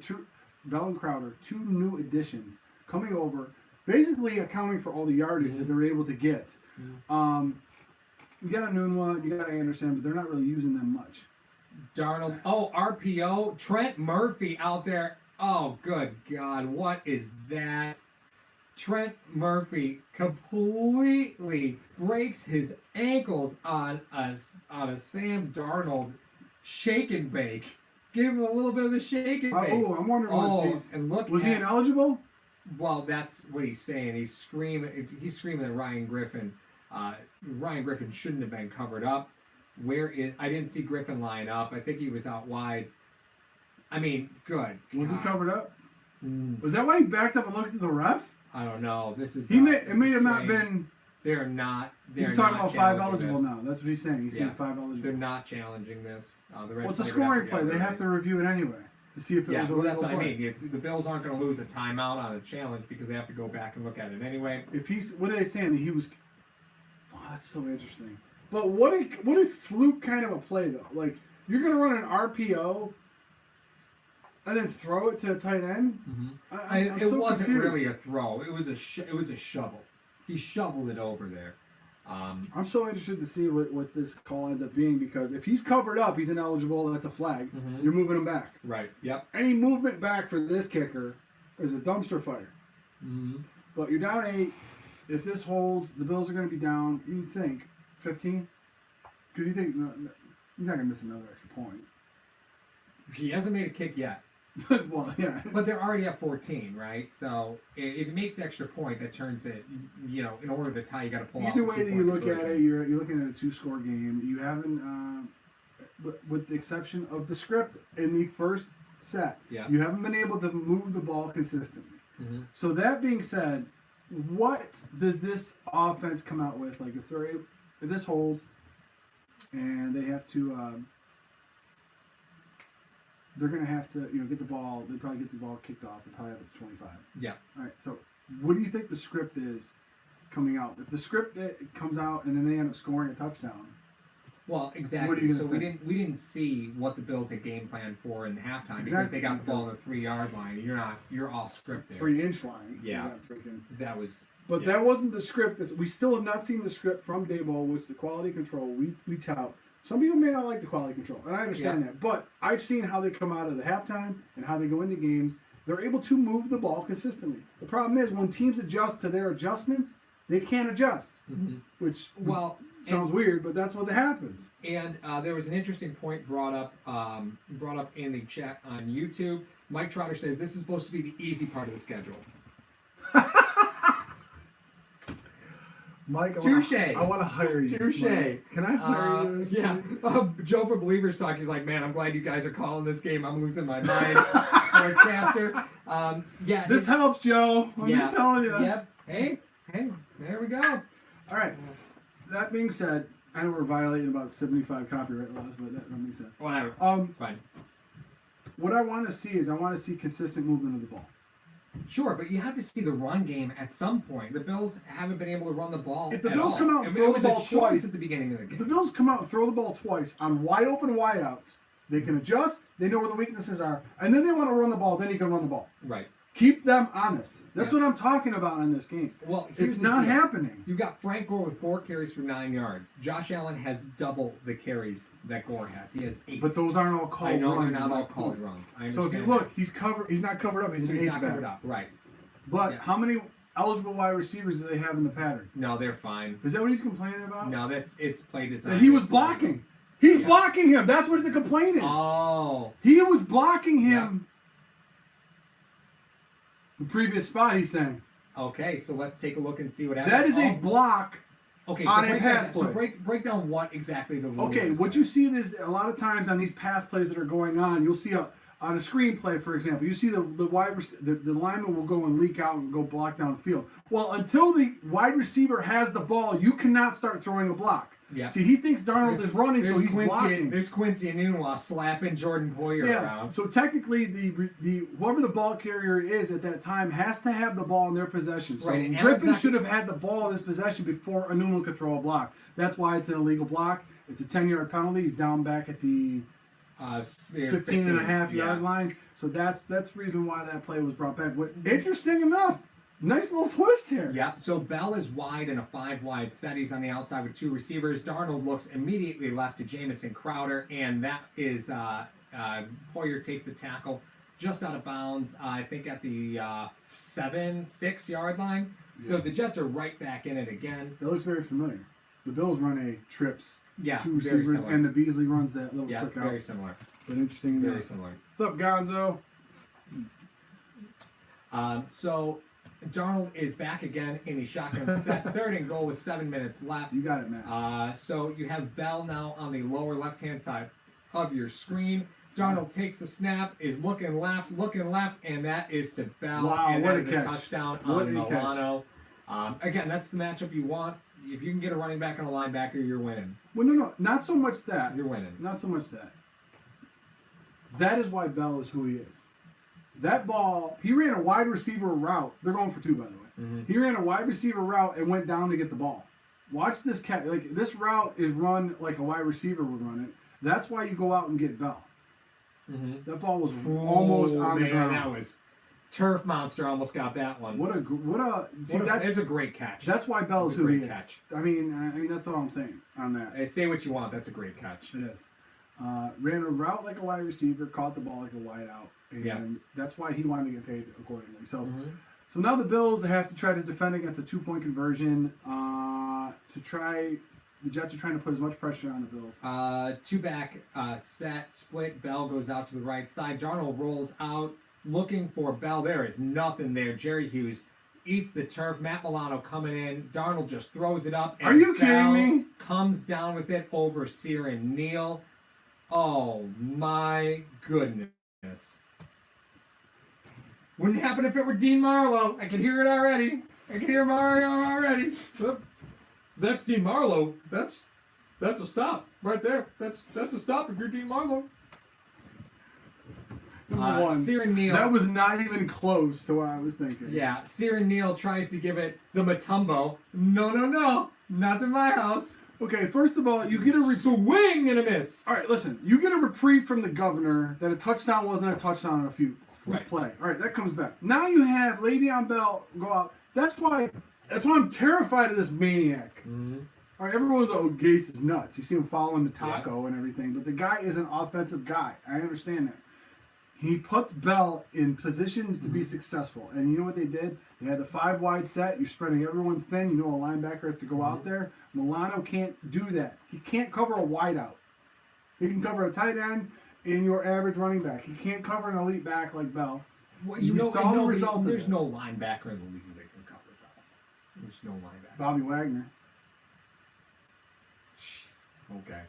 two new additions coming over, basically accounting for all the yardage that they're able to get.
Mm-hmm.
You got Nunwa, you got Anderson, but they're not really using them much.
Darnold. Oh, RPO. Trent Murphy out there. Oh, good God. What is that? Trent Murphy completely breaks his ankles on a Sam Darnold shake and bake. Give him a little bit of the shake and bake.
Oh, I'm wondering what
and look.
was he ineligible?
Well, that's what he's saying. He's screaming at Ryan Griffin. Ryan Griffin shouldn't have been covered up. I didn't see Griffin line up. I think he was out wide. I mean, good.
Was he
God.
covered up? Was that why he backed up and looked at the ref?
I don't know. This is.
It may have not been.
They're not.
He's talking about 5 eligible now. That's what he's saying. He's saying 5 eligible.
They're not challenging this.
Well, it's a scoring play. They have to review it anyway to see if it was a legal
that's what
play.
I mean. The Bills aren't going to lose a timeout on a challenge because they have to go back and look at it anyway.
If he's, what are they saying? That he was. Oh, that's so interesting. But what a fluke kind of a play though. Like you're going to run an RPO. And then throw it to a tight end.
Mm-hmm. It wasn't really a throw. It was a shovel. He shoveled it over there.
I'm so interested to see what this call ends up being because if he's covered up, he's ineligible. That's a flag.
Mm-hmm.
You're moving him back.
Right. Yep.
Any movement back for this kicker is a dumpster fire.
Mm-hmm.
But you're down 8. If this holds, the Bills are going to be down. You think 15? Because you think you're not going to miss another extra point.
He hasn't made a kick yet.
Well, yeah.
But they're already at 14, right? So if it makes the extra point, that turns it, in order to tie, you got to pull off.
Either way that you look at it, you're looking at a 2-score game. You haven't, with the exception of the script in the first set, you haven't been able to move the ball consistently.
Mm-hmm.
So that being said, what does this offense come out with? Like if this holds, and they have to. They're going to have to, get the ball. They probably get the ball kicked off. They probably have it at 25.
Yeah.
All right. So, what do you think the script is coming out? If the script comes out and then they end up scoring a touchdown.
Well, exactly.
What are you
so
think?
we didn't see what the Bills had game planned for in halftime because they got the ball on the 3-yard line. You're off script there.
3-inch line.
Yeah. That was.
But that wasn't the script. We still have not seen the script from Daboll, which the quality control we tout. Some people may not like the quality control, and I understand that. But I've seen how they come out of the halftime and how they go into games. They're able to move the ball consistently. The problem is when teams adjust to their adjustments, they can't adjust, which sounds weird, but that's what happens.
And there was an interesting point brought up in the chat on YouTube. Mike Trotter says this is supposed to be the easy part of the schedule.
Mike,
touche.
I want to hire you.
Touche.
Can I hire you?
Yeah. Joe from Believers Talk, he's like, man, I'm glad you guys are calling this game. I'm losing my mind. Sportscaster.
This helps, Joe. I'm just telling you.
Yep. Hey, there we go.
All right. That being said, I know we're violating about 75 copyright laws, but that being said.
Whatever. It's fine.
What I want to see is consistent movement of the ball.
Sure, but you have to see the run game at some point. The Bills haven't been able to run the ball.
If the Bills come out and throw the ball twice
at the beginning of the game,
if the Bills come out and throw the ball twice on wide open wideouts, they can adjust. They know where the weaknesses are, and then they want to run the ball. Then you can run the ball.
Right.
Keep them honest. That's what I'm talking about in this game.
Well,
it's not happening.
You got Frank Gore with 4 carries for 9 yards. Josh Allen has double the carries that Gore has. He has 8.
But those aren't all called runs.
I know they're not all called runs.
So if you look, he's not covered up. He's an H-back.
Covered up, right.
But how many eligible wide receivers do they have in the pattern?
No, they're fine.
Is that what he's complaining about?
No, it's play design.
That he was blocking. He's
Yeah.
blocking him. That's what the complaint is.
Oh.
He was blocking him. The previous spot, he's saying.
Okay, so let's take a look and see what happens.
That is a block.
Okay,
on a
break
pass
that,
play.
so break down what exactly the rule
Okay,
is.
what you see is a lot of times on these pass plays that are going on, you'll see on a screen play, for example, you see the lineman will go and leak out and go block downfield. Well, until the wide receiver has the ball, you cannot start throwing a block.
Yeah.
See, he thinks Darnold is running, so he's blocking.
There's Quincy Enunwa slapping Jordan Poyer around.
So technically, the whoever the ball carrier is at that time has to have the ball in their possession. So
Right, and
Griffin
Allen's not-
should have had the ball in his possession before Enunwa could throw a block. That's why it's an illegal block. It's a 10-yard penalty. He's down back at the 15 and a half yard line. So that's the reason why that play was brought back. But interesting enough, nice little twist here.
Yep. So Bell is wide in a 5-wide set. He's on the outside with 2 receivers. Darnold looks immediately left to Jamison Crowder, and that is Poyer takes the tackle just out of bounds. I think at the 6 yard line.
Yeah.
So the Jets are right back in it again.
That looks very familiar. The Bills run a trips,
Yeah,
2
very
receivers,
similar.
and the Beasley runs that little
Yeah,
quick out.
very similar.
But interesting
Very
enough.
similar.
What's up, Gonzo?
So Darnold is back again in the shotgun set. 3rd and goal with 7 minutes left.
You got it, Matt.
So you have Bell now on the lower left-hand side of your screen. Darnold takes the snap, is looking left, and that is to Bell.
Wow,
and
what
that
a
is
catch.
touchdown
What
on
a catch.
Milano. Again, that's the matchup you want. If you can get a running back and a linebacker, you're winning.
Well, no, not so much that.
You're winning.
Not so much that. That is why Bell is who he is. That ball, he ran a wide receiver route. They're going for 2, by the way.
Mm-hmm.
He ran a wide receiver route and went down to get the ball. Watch this cat. Like, this route is run like a wide receiver would run it. That's why you go out and get Bell.
Mm-hmm.
That ball was almost on the ground.
That was Turf Monster almost got that one.
It's
a great catch.
That's why Bell is
It's a
who he
great
is.
catch.
I mean, that's all I'm saying on that.
Hey, say what you want. That's a great catch.
It is. Ran a route like a wide receiver, caught the ball like a wide out, and
Yeah.
that's why he wanted to get paid accordingly. So,
Mm-hmm.
so now the Bills have to try to defend against a 2-point conversion. The Jets are trying to put as much pressure on the Bills.
2-back set split. Bell goes out to the right side. Darnold rolls out looking for Bell. There is nothing there. Jerry Hughes eats the turf. Matt Milano coming in. Darnold just throws it up. And
Are you kidding
Bell
me?
comes down with it over Ciaran Neal. Oh my goodness. Wouldn't happen if it were Dean Marlowe. I can hear it already. I can hear Mario already. Oop. That's Dean Marlowe. That's a stop right there. That's a stop if you're Dean Marlowe.
Number one,
Ciaran Neal.
that was not even close to what I was thinking.
Yeah, Ciaran Neal tries to give it the Matumbo. No, not in my house.
Okay, first of all, you get a
Swing and a miss.
All right, listen. You get a reprieve from the governor that a touchdown wasn't a touchdown on a fluke
Right.
play. All right, that comes back. Now you have Le'Veon Bell go out. That's why I'm terrified of this maniac.
Mm-hmm.
All right, everyone's Gase is nuts. You see him following the taco and everything, but the guy is an offensive guy. I understand that. He puts Bell in positions to be successful, and you know what they did? They had the 5-wide set. You're spreading everyone thin. You know a linebacker has to go out there. Milano can't do that. He can't cover a wideout. He can cover a tight end and your average running back. He can't cover an elite back like Bell.
Well,
You saw the result of
There's
it.
no linebacker in the league that can cover Bell. There's no linebacker.
Bobby Wagner.
Jeez. Okay.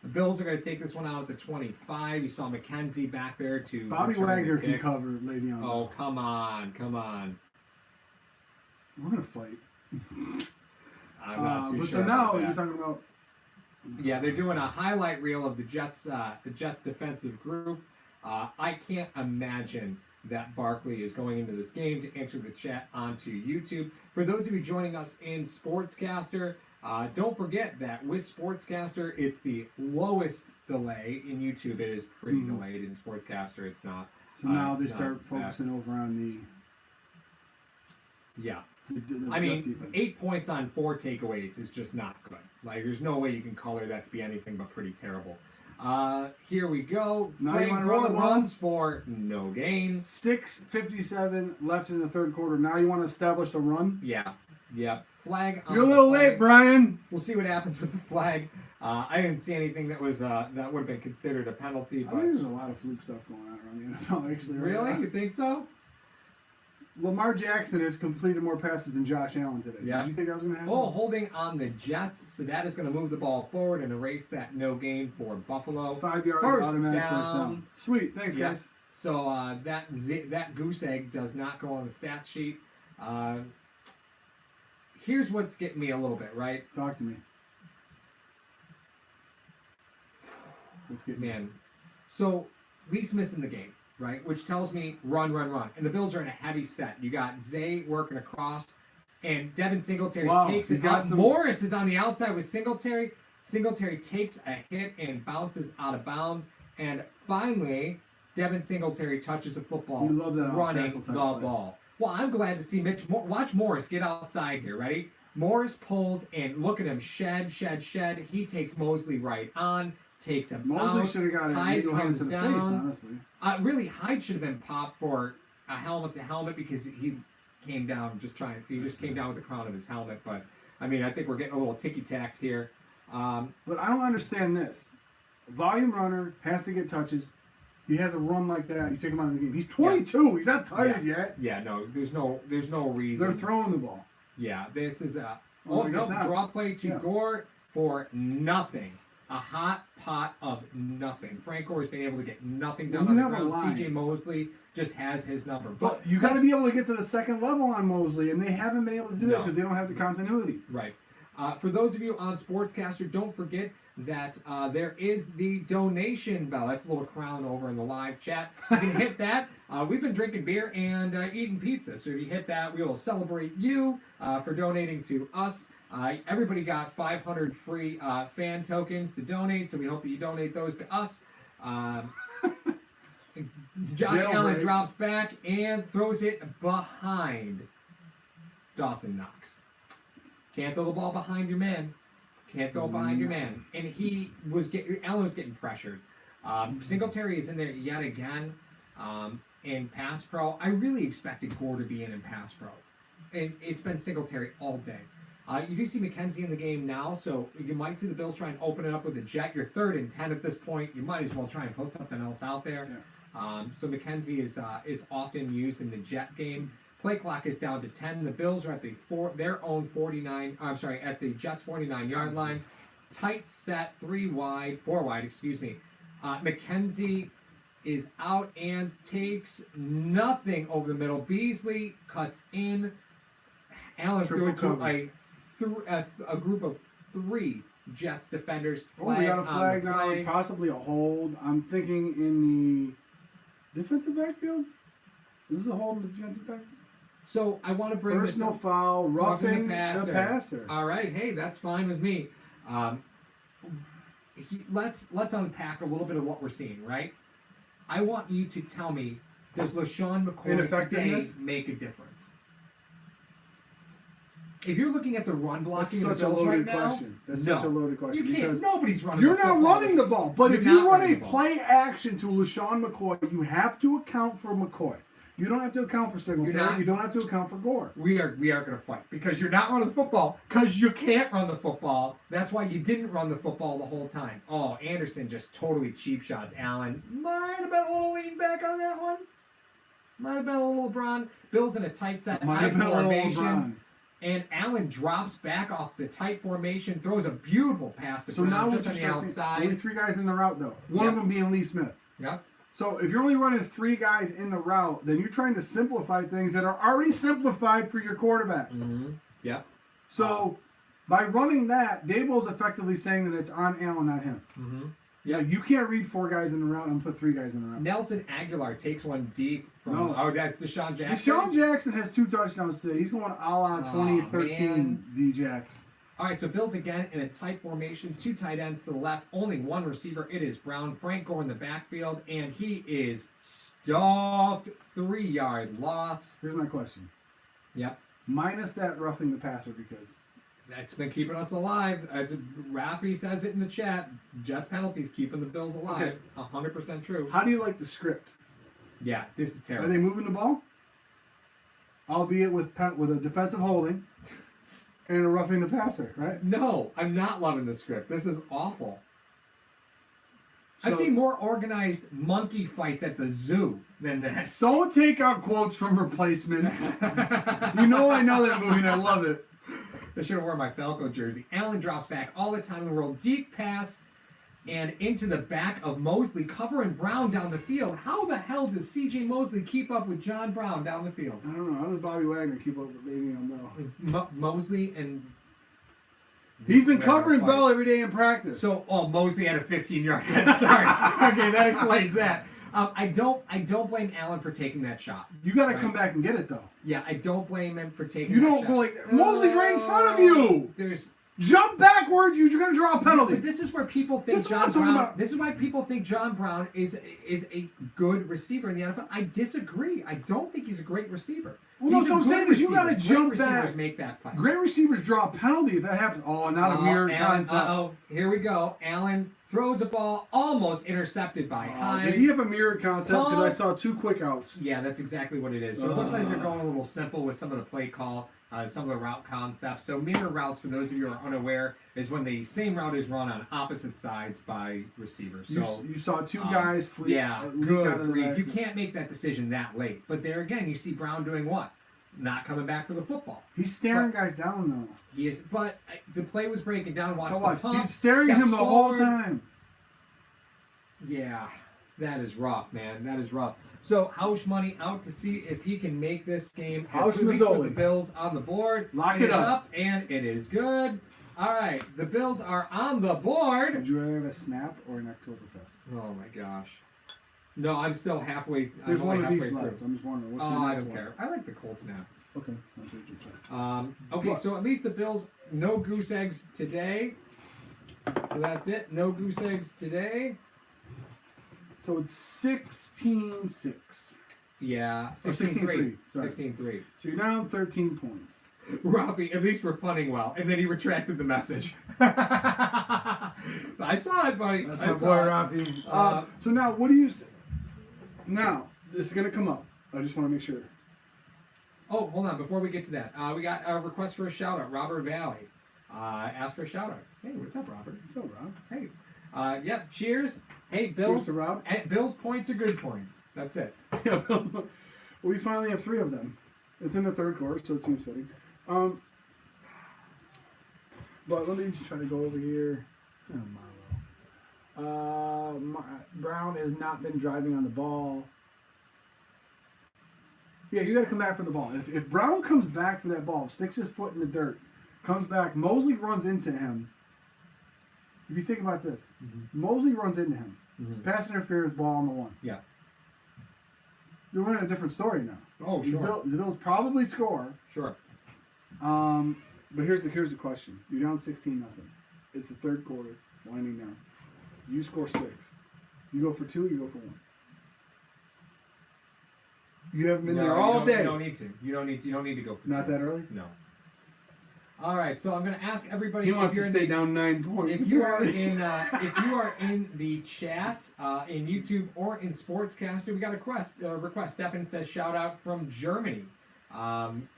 The Bills are going to take this one out at the 25. You saw McKenzie back there to
Bobby
return the
Wagner can
kick.
cover Le'Veon Bell.
Oh, come on.
We're going to fight.
I'm not too
but
sure
so now
about
you're
that.
talking about
Yeah, they're doing a highlight reel of the Jets defensive group. I can't imagine that Barkley is going into this game to answer the chat onto YouTube. For those of you joining us in Sportscaster, don't forget that with Sportscaster, it's the lowest delay in YouTube. It is pretty delayed in Sportscaster. It's not.
So now they
it's
start
not bad.
focusing over on the
Yeah.
the
I mean,
Jets defense.
8 points on 4 takeaways is just not good. Like, there's no way you can color that to be anything but pretty terrible. Here we go.
Now you
Frank
wanna run the
Gore
ball?
runs for no gain.
6:57 left in the third quarter. Now you want to establish the run?
Yeah. Flag. On
You're a
the
little
play.
late, Brian.
We'll see what happens with the flag. I didn't see anything that was that would have been considered a penalty.
I
But
think there's a lot of fluke stuff going on around the NFL, actually. right
really,
now.
you think so?
Lamar Jackson has completed more passes than Josh Allen today.
Yeah.
Did you think that was going to happen?
Oh, holding on the Jets, so that is going to move the ball forward and erase that no gain for Buffalo.
5 yards,
First
automatic first
down.
down. Sweet. Thanks,
Yeah.
guys.
So that goose egg does not go on the stat sheet. Here's what's getting me a little bit, right?
Talk to me. Let's get
Man. So Lee Smith's in the game, right? Which tells me run. And the Bills are in a heavy set. You got Zay working across, and Devin Singletary
Wow,
takes
he's
it
got
up.
some-
Morris is on the outside with Singletary. Singletary takes a hit and bounces out of bounds. And finally, Devin Singletary touches the football,
You love that
running
off-tackle
the
type play.
ball. Well, I'm glad to see watch Morris get outside here. Ready? Morris pulls and look at him shed. He takes Mosley right on, takes him
Mosley
out.
should have got
Hyde
a needle hands
comes
to the face,
down.
honestly.
Really, Hyde should have been popped for a helmet to helmet because he came down He just came down with the crown of his helmet. But I mean, I think we're getting a little ticky-tacked here.
But I don't understand this. Volume runner has to get touches. He has a run like that. You take him out of the game. He's 22. He's not tired yet.
Yeah, no, there's no reason.
They're throwing the ball.
Yeah, this is a
I guess not.
draw play to
Yeah.
Gore for nothing. A hot pot of nothing. Frank Gore has been able to get nothing done
When
on
you
the
have a
ground.
line-
CJ Mosley just has his number.
But you got to
let's-
be able to get to the second level on Mosley, and they haven't been able to do that
No.
because they don't have the continuity.
Right. For those of you on Sportscaster, don't forget that there is the donation bell. That's a little crown over in the live chat. You can hit that. We've been drinking beer and eating pizza. So if you hit that, we will celebrate you for donating to us. Everybody got 500 free fan tokens to donate, so we hope that you donate those to us. Josh Allen
Jailbreak.
drops back and throws it behind Dawson Knox. Can't throw the ball behind your man. Can't throw it behind your man. And Allen was getting pressured. Singletary is in there yet again in pass pro. I really expected Gore to be in pass pro. And it's been Singletary all day. You do see McKenzie in the game now, so you might see the Bills try and open it up with a jet. You're 3rd and 10 at this point. You might as well try and put something else out there.
Yeah.
So McKenzie is often used in the jet game. Play clock is down to 10. The Bills are at their own 49. I'm sorry, at the Jets 49-yard line. Tight set, 4 wide. Excuse me. McKenzie is out and takes nothing over the middle. Beasley cuts in. Allen threw it to a group of 3 Jets defenders.
Oh, we got a
on
flag
the
now,
play.
possibly a hold. I'm thinking in the defensive backfield. This is a hold in the defensive backfield.
So I want to bring
Personal
this up.
foul, roughing the
passer.
passer.
All right, hey, that's fine with me. Let's unpack a little bit of what we're seeing, right? I want you to tell me, does LaShawn McCoy today
Ineffectiveness?
make a difference? If you're looking at the run
That's
blocking of the
such a
Bills right
loaded
now,
question. That's
no.
such a loaded question.
You can't.
because
Nobody's running.
you're
the
not
football.
running the ball. But
You're
if you
not
run
running
a
the ball.
play action to LaShawn McCoy, you have to account for McCoy. You don't have to account for Singletary.
You're not-
You don't have to account for Gore.
We are going to fight because you're not running the football because you can't run the football. That's why you didn't run the football the whole time. Oh, Anderson just totally cheap shots. Allen might have been a little lean back on that one. Might have been a little LeBron. Bill's in a tight set
Might have
high
been a little
formation,
LeBron.
and Allen drops back off the tight formation, throws a beautiful pass to
So
Brown
now
just
what
on
you're
the
saying, only
outside.
3 guys in the route, though. One of
Yep.
them being Lee Smith.
Yep.
So if you're only running 3 guys in the route, then you're trying to simplify things that are already simplified for your quarterback.
Mm-hmm. Yep.
So by running that, Daboll's effectively saying that it's on Allen, not him.
Mm-hmm.
Yeah, you can't read 4 guys in the route and put 3 guys in the route.
Nelson Aguilar takes one deep from.
No.
Oh, that's Deshaun Jackson.
Deshaun Jackson has 2 touchdowns today. He's going a la 2013
man.
D-Jacks.
All right, so Bills again in a tight formation, 2 tight ends to the left, only 1 receiver. It is Brown. Frank Gore in the backfield, and he is stuffed. 3-yard loss.
Here's my question.
Yep.
Minus that roughing the passer because
That's been keeping us alive. Rafi says it in the chat. Jets penalties keeping the Bills alive. 100% true.
How do you like the script?
Yeah, this is
Are
terrible.
they moving the ball? Albeit with a defensive holding and a roughing the passer, right?
No, I'm not loving the script. This is awful. I've
So-
seen more organized monkey fights at the zoo than this.
Don't take out quotes from Replacements. You know I know that movie and I love it.
I should have worn my Falco jersey. Allen drops back all the time in the world. Deep pass and into the back of Mosley, covering Brown down the field. How the hell does C.J. Mosley keep up with John Brown down the field?
I don't know. How does Bobby Wagner keep up with Le'Veon Bell?
Mosley and...
He's been
whatever
covering
fight.
Bell every day in practice.
So, Mosley had a 15-yard head start. Okay, that explains that. I don't blame Allen for taking that shot.
you got to
Right.
come back and get it, though.
Yeah, I don't blame him for taking
You
that
don't
shot.
go like, Mosley's right in front of you.
There's...
Jump backwards. You're going to draw a penalty.
But this is where people think
This is what
John
I'm talking
Brown.
about.
This is why people think John Brown is a good receiver in the NFL. I disagree. I don't think he's a great receiver.
Well, no,
He's
what
a
I'm
good
saying is you
receiver.
gotta
Great
jump
receivers
back.
make that play.
Great receivers draw a penalty if that happens. Oh, not a mirrored concept.
Here we go. Allen throws a ball almost intercepted by Hyde.
Did he have a mirrored concept? Because I
Punt.
saw 2 quick outs.
Yeah, that's exactly what it is. So it looks like they're going a little simple with some of the play call, some of the route concepts. So mirror routes, for those of you who are unaware, is when the same route is run on opposite sides by receivers. So
You saw 2 guys flee.
yeah,
leak
good
out of the
grief.
back.
You can't make that decision that late. But there again, you see Brown doing what? Not coming back for the football.
He's staring guys down though.
He is, but the play was breaking down. Watch
So
the
what?
pump,
He's staring at
steps
him the whole
forward.
time.
Yeah, that is rough, man. That is rough. So Hausch money out to see if he can make this game.
Hausch
At least put
Mazzoli.
the Bills on the board.
Lock it up.
and it is good. All right, the Bills are on the board.
Would you rather have a snap or an Oktoberfest?
Oh my gosh. No, I'm still halfway.
There's
I'm only
one of each
halfway
left.
through.
I'm just wondering. What's
Oh,
the
I
next
don't
one?
care. I like the Colts now.
Okay. That's what you said.
Okay,
But-
so at least the Bills, no goose eggs today. So that's it. No goose eggs today.
So it's 16-6.
Yeah,
Or
16-3.
16-3, sorry.
16-3.
So you're down 13 points.
Rafi, at least we're punting well. And then he retracted the message. I saw it, buddy.
That's
I
my
saw
boy,
it.
Rafi. So now, what do you say? Now, this is going to come up. I just want to make sure.
Oh, hold on. Before we get to that, we got a request for a shout out. Robert Valley asked for a shout out. Hey, what's up, Robert?
What's up, Rob?
Hey. Yep, cheers. Hey, Bills.
Cheers to Rob.
Bills points are good points. That's it.
Yeah, we finally have 3 of them. It's in the 3rd quarter, so it seems fitting. But let me just try to go over here. Oh, Marlo. Brown has not been driving on the ball. Yeah, you got to come back for the ball. If Brown comes back for that ball, sticks his foot in the dirt, comes back, Mosley runs into him. If you think about this, Mosley runs into him. Pass interference, ball on the 1.
Yeah.
They're running a different story now.
Oh, sure.
The Bills probably score.
Sure.
But here's the question. You're down 16-0. It's the 3rd quarter, winding down. You score 6. You go for 2, you go for 1. You haven't been there all day.
You don't need to. You don't need to go for
Not
two.
that early?
No. All right, so I'm going to ask everybody
He
if
wants
you're
to
in
stay
the,
down 9 points.
if you are in the chat in YouTube or in Sportscaster, we got a request. Stefan says shout out from Germany.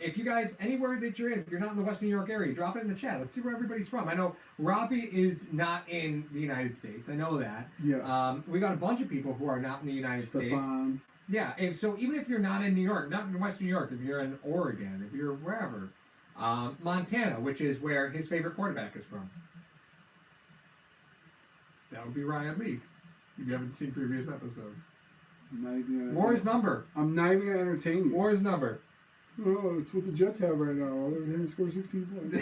If you guys anywhere that you're in, if you're not in the West New York area, drop it in the chat. Let's see where everybody's from. I know Rafi is not in the United States. I know that.
Yes.
We got a bunch of people who are not in the United States.
Stefan.
Yeah, so even if you're not in New York, not in West New York, if you're in Oregon, if you're wherever, Montana, which is where his favorite quarterback is from. That would be Ryan Leaf. If you haven't seen previous episodes.
I'm not even gonna,
War's number.
I'm not even going to entertain you.
War's number.
Oh, it's what the Jets have right now. They're going to score 16 points.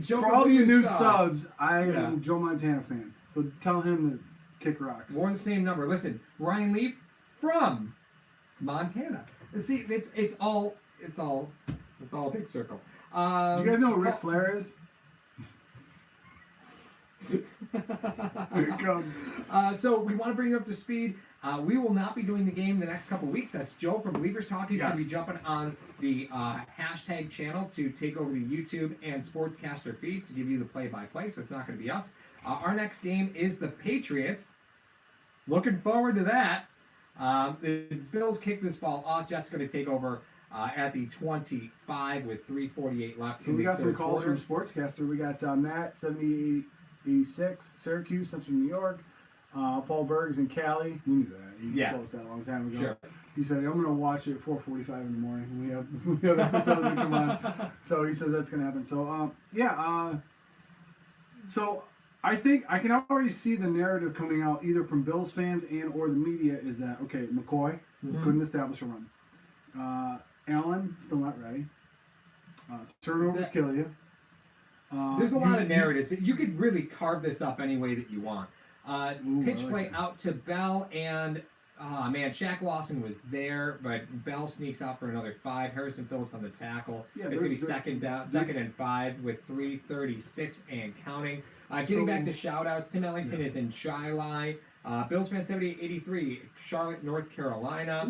Joe
For all you new
Star.
subs, I am
Yeah.
a Joe Montana fan. So tell him to kick rocks.
War's the same number. Listen, Ryan Leaf from Montana. See, it's all a big circle.
Do you guys know who Ric Flair is? Here it comes.
So we want to bring you up to speed. We will not be doing the game the next couple weeks. That's Joe from Believers Talk. He's going to be jumping on the hashtag channel to take over the YouTube and Sportscaster feeds to give you the play-by-play, so it's not going to be us. Our next game is the Patriots. Looking forward to that. The Bills kick this ball off. Jets going to take over at the 25 with 3:48 left.
So we got some calls from Sportscaster. We got Matt 7886, Syracuse, Central New York. Paul Bergs in Cali. We knew that. He closed that a long time ago.
Sure.
He said, "I'm going to watch it at 4:45 in the morning when we have episodes that come on." So he says that's going to happen. So so I think I can already see the narrative coming out either from Bills fans and or the media is that okay, McCoy couldn't establish a run. Allen still not ready. Turnovers kill you.
There's a lot of narratives. You could really carve this up any way that you want. Pitch play out to Bell and Shaq Lawson was there, but Bell sneaks out for another 5. Harrison Phillips on the tackle. It's gonna be second and 5 with 3:36 and counting. Getting back to shout outs, Tim Ellington is in Shiloh. Bills fan 7883, Charlotte, North Carolina.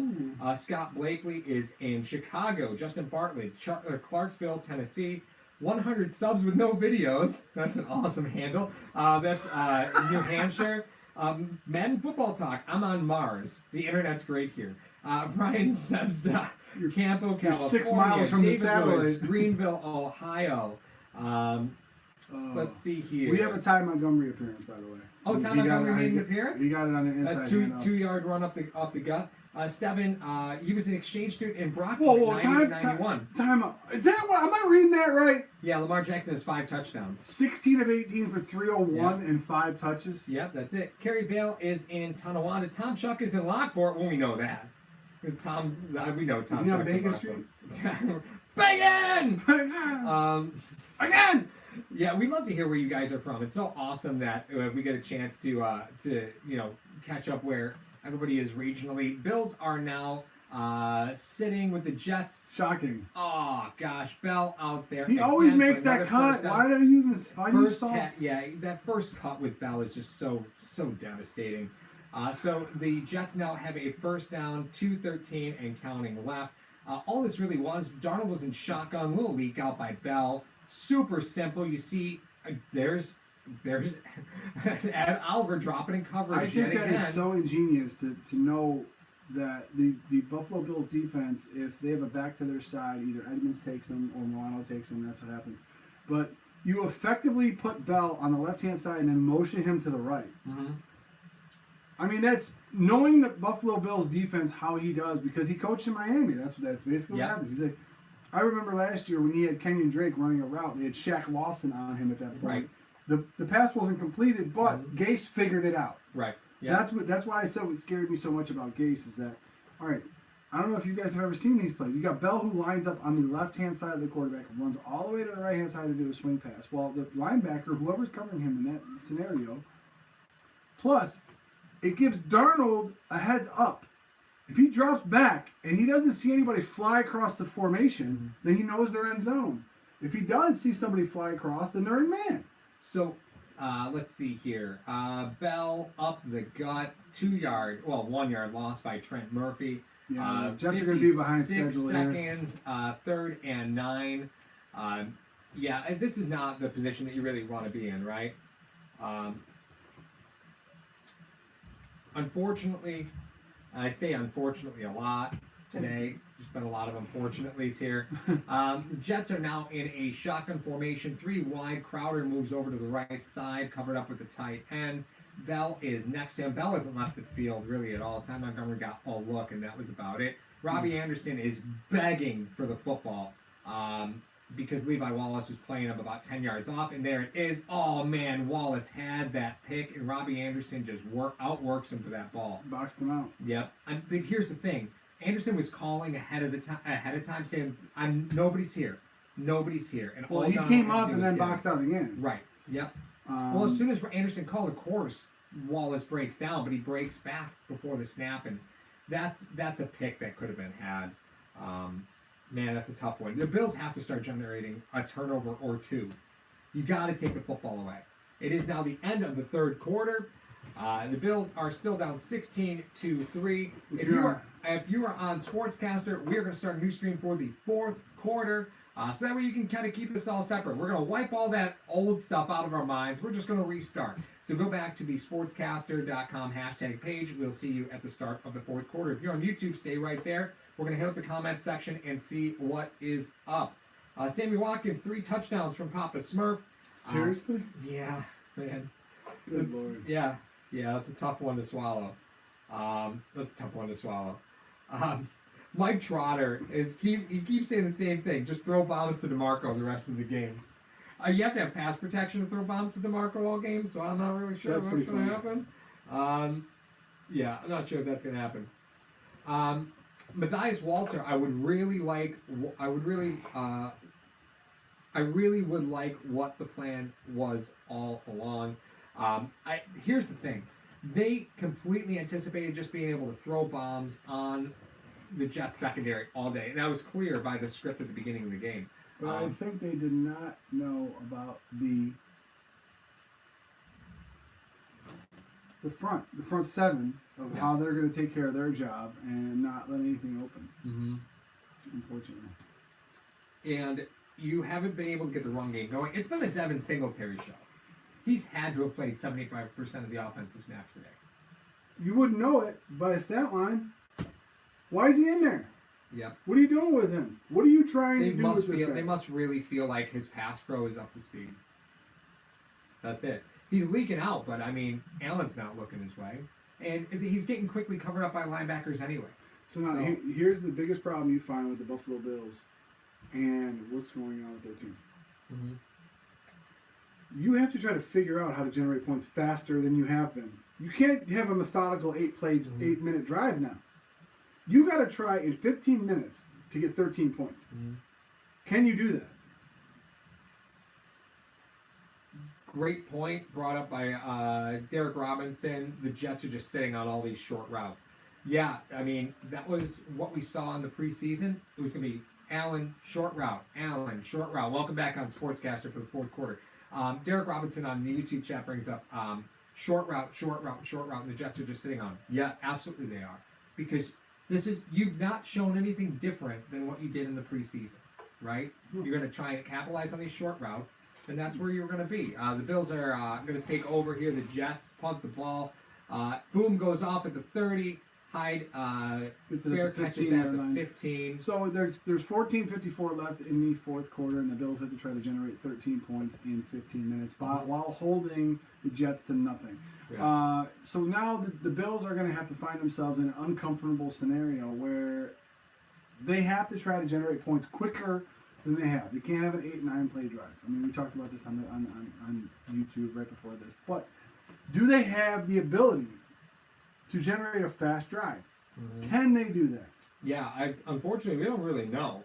Scott Blakely is in Chicago. Justin Bartlett, Clarksville, Tennessee. 100 subs with no videos. That's an awesome handle. That's New Hampshire. Madden Football Talk. I'm on Mars. The internet's great here. Brian Sebsta, Campo, California.
You're 6 miles from
David
the satellite.
Lewis, Greenville, Ohio. Let's see here.
We have a Ty Montgomery appearance, by the way.
Oh, Ty Montgomery made an appearance?
He got it on the inside.
A 2-yard run up the gut. Steven, he was an exchange student in Brockton
Whoa,
in 1991.
time out. Is that what? Am I reading that right?
Yeah, Lamar Jackson has 5 touchdowns.
16 of 18 for 301 and 5 touches.
Yep, that's it. Kerry Vale is in Tonawanda. Tom Chuck is in Lockport. Well, we know that. We know Tom.
Is he on Bacon Street?
Bacon!
Again!
Yeah, we'd love to hear where you guys are from. It's so awesome that we get a chance to catch up where everybody is regionally. Bills are now sitting with the Jets.
Shocking.
Oh gosh, Bell out there.
He always makes that cut. Why do you even
that first cut with Bell is just so devastating. So the Jets now have a first down, 2:13 and counting left. All this really was, Darnold was in shotgun, little leak out by Bell. Super simple. You see, there's Ed Oliver dropping in coverage.
I think that is so ingenious to know that the Buffalo Bills defense, if they have a back to their side, either Edmonds takes them or Milano takes them, that's what happens. But you effectively put Bell on the left-hand side and then motion him to the right.
Mm-hmm.
I mean, that's knowing the Buffalo Bills defense, how he does, because he coached in Miami. That's basically what happens. He's like, I remember last year when he had Kenyon Drake running a route, they had Shaq Lawson on him at that point.
Right.
The pass wasn't completed, but Gase figured it out.
Right. Yeah.
That's why I said what scared me so much about Gase is that, all right, I don't know if you guys have ever seen these plays. You got Bell who lines up on the left-hand side of the quarterback and runs all the way to the right-hand side to do a swing pass. Well, the linebacker, whoever's covering him in that scenario, plus it gives Darnold a heads up. If he drops back and he doesn't see anybody fly across the formation, then he knows they're in zone. If he does see somebody fly across, then they're in man.
So, let's see here. Bell up the gut, 1 yard loss by Trent Murphy.
Yeah, Jets are going to be behind schedule
56 seconds, 3rd and 9. This is not the position that you really want to be in, right? Unfortunately, I say unfortunately a lot today. There's been a lot of unfortunately's here. Jets are now in a shotgun formation, 3 wide. Crowder moves over to the right side, covered up with the tight end. Bell is next to him. Bell hasn't left the field really at all. Ty Montgomery got a look, and that was about it. Robbie Anderson is begging for the football because Levi Wallace was playing him about 10 yards off, and there it is. Oh, man, Wallace had that pick, and Robbie Anderson just outworks him for that ball.
Boxed him out.
Yep. But here's the thing. Anderson was calling ahead of time, saying, "Nobody's here, nobody's here." And
he came up and then boxed out again.
Right. Yep. Well, as soon as Anderson called, of course, Wallace breaks down, but he breaks back before the snap, and that's a pick that could have been had. Man, that's a tough one. The Bills have to start generating a turnover or 2. You got to take the football away. It is now the end of the third quarter. The Bills are still down 16-3. If you are on Sportscaster, we are going to start a new stream for the fourth quarter. So that way you can kind of keep this all separate. We're going to wipe all that old stuff out of our minds. We're just going to restart. So go back to the sportscaster.com hashtag page. We'll see you at the start of the fourth quarter. If you're on YouTube, stay right there. We're going to hit up the comment section and see what is up. Sammy Watkins, 3 touchdowns from Papa Smurf.
Seriously?
Yeah, man.
Good Lord.
Yeah, that's a tough one to swallow. Mike Trotter he keeps saying the same thing. Just throw bombs to DeMarco the rest of the game. You have to have pass protection to throw bombs to DeMarco all game, so I'm not really sure what's going to happen. I'm not sure if that's going to happen. Matthias Walter, I really would like what the plan was all along. Here's the thing. They completely anticipated just being able to throw bombs on the Jets secondary all day. That was clear by the script at the beginning of the game.
But I think they did not know about the front seven of how they're going to take care of their job and not let anything open.
Mm-hmm.
Unfortunately.
And you haven't been able to get the run game going. It's been the Devin Singletary show. He's had to have played 75% of the offensive snaps today.
You wouldn't know it by a stat line. Why is he in there?
Yep.
What are you doing with him? What are you trying to do with this guy?
They must really feel like his pass pro is up to speed. That's it. He's leaking out, but I mean, Allen's not looking his way. And he's getting quickly covered up by linebackers anyway.
So now, here's the biggest problem you find with the Buffalo Bills and what's going on with their team.
Mm-hmm.
You have to try to figure out how to generate points faster than you have been. You can't have a methodical 8-minute drive now. You got to try in 15 minutes to get 13 points.
Mm-hmm.
Can you do that?
Great point brought up by Derek Robinson. The Jets are just sitting on all these short routes. Yeah, I mean, that was what we saw in the preseason. It was going to be Allen, short route. Allen, short route. Welcome back on Sportscaster for the fourth quarter. Derek Robinson on the YouTube chat brings up short route, and the Jets are just sitting on. Yeah, absolutely they are. Because you've not shown anything different than what you did in the preseason, right? You're going to try and capitalize on these short routes, and that's where you're going to be. The Bills are going to take over here. The Jets punt the ball. Boom goes off at the 30. Hyde fair catches at the 15.
So there's 14:54 left in the fourth quarter, and the Bills have to try to generate 13 points in 15 minutes while holding the Jets to nothing. Yeah. So now the Bills are going to have to find themselves in an uncomfortable scenario where they have to try to generate points quicker than they have. They can't have an 8-9 play drive. I mean, we talked about this on YouTube right before this. But do they have the ability to generate a fast drive? Mm-hmm. Can they do that?
Yeah, unfortunately, we don't really know,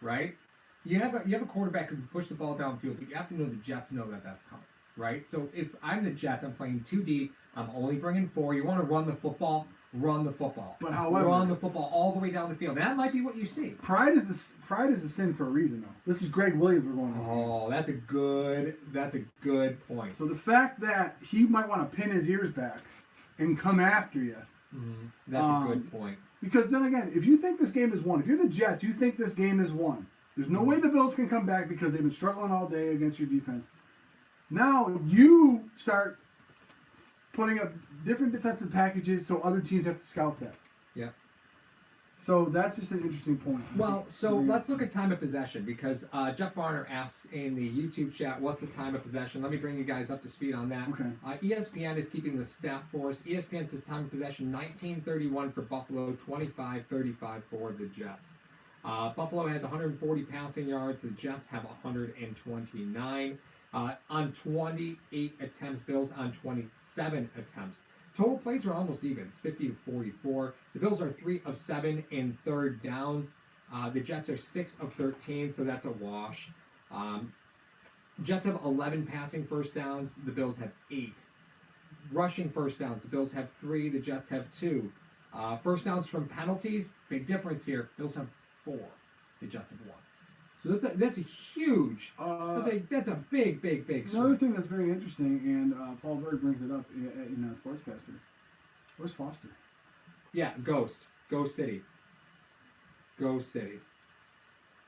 right? You have a quarterback who can push the ball downfield, but you have to know the Jets know that that's coming, right? So if I'm the Jets, I'm playing too deep. I'm only bringing 4. You want to run the football? Run the football.
But however,
run the football all the way down the field. That might be what you see.
Pride is the sin for a reason, though. This is Greg Williams we're going on.
Oh, that's a good point.
So the fact that he might want to pin his ears back and come after you.
Mm-hmm. That's a good point.
Because then again, if you think this game is won, if you're the Jets, you think this game is won. There's no way the Bills can come back because they've been struggling all day against your defense. Now you start putting up different defensive packages so other teams have to scout that.
Yeah.
So that's just an interesting point.
Well, so let's look at time of possession because Jeff Varner asks in the YouTube chat, what's the time of possession? Let me bring you guys up to speed on that.
Okay.
ESPN is keeping the stat for us. ESPN says time of possession 19:31 for Buffalo, 25:35 for the Jets. Buffalo has 140 passing yards. The Jets have 129. On 28 attempts, Bills on 27 attempts. Total plays are almost even. It's 50-44. The Bills are 3 of 7 in third downs. The Jets are 6 of 13, so that's a wash. Jets have 11 passing first downs. The Bills have 8. Rushing first downs. The Bills have 3. The Jets have 2. First downs from penalties. Big difference here. Bills have 4. The Jets have 1. So that's a huge. That's a big
Another
swing.
thing that's very interesting, and Paul Berg brings it up in Sportscaster. Where's Foster?
Yeah, Ghost City.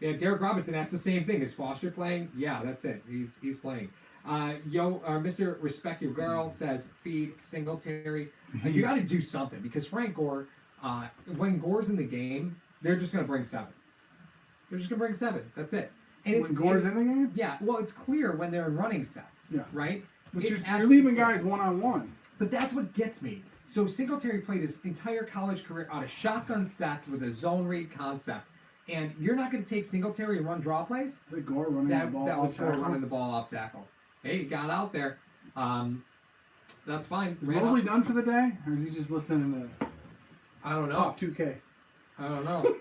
Yeah, Derek Robinson asked the same thing. Is Foster playing? Yeah, that's it. He's playing. Mr. Respect Your Girl says feed Singletary. You got to do something because Frank Gore, when Gore's in the game, they're just going to bring 7. They're just going to bring 7. That's it. And
When Gore's in the game?
Yeah, well, it's clear when they're in running sets,
Yeah.
right?
But
It's
you're leaving guys one-on-one.
But that's what gets me. So Singletary played his entire college career out of shotgun sets with a zone read concept. And you're not going to take Singletary and run draw plays?
Is it Gore running
That
the ball
was
off
Gore
tackle?
running the ball off tackle. Hey, he got out there. That's fine.
Is
Ran
Mosley
up.
done for the day? Or is he just listening in the
I don't know.
top 2K?
I don't know.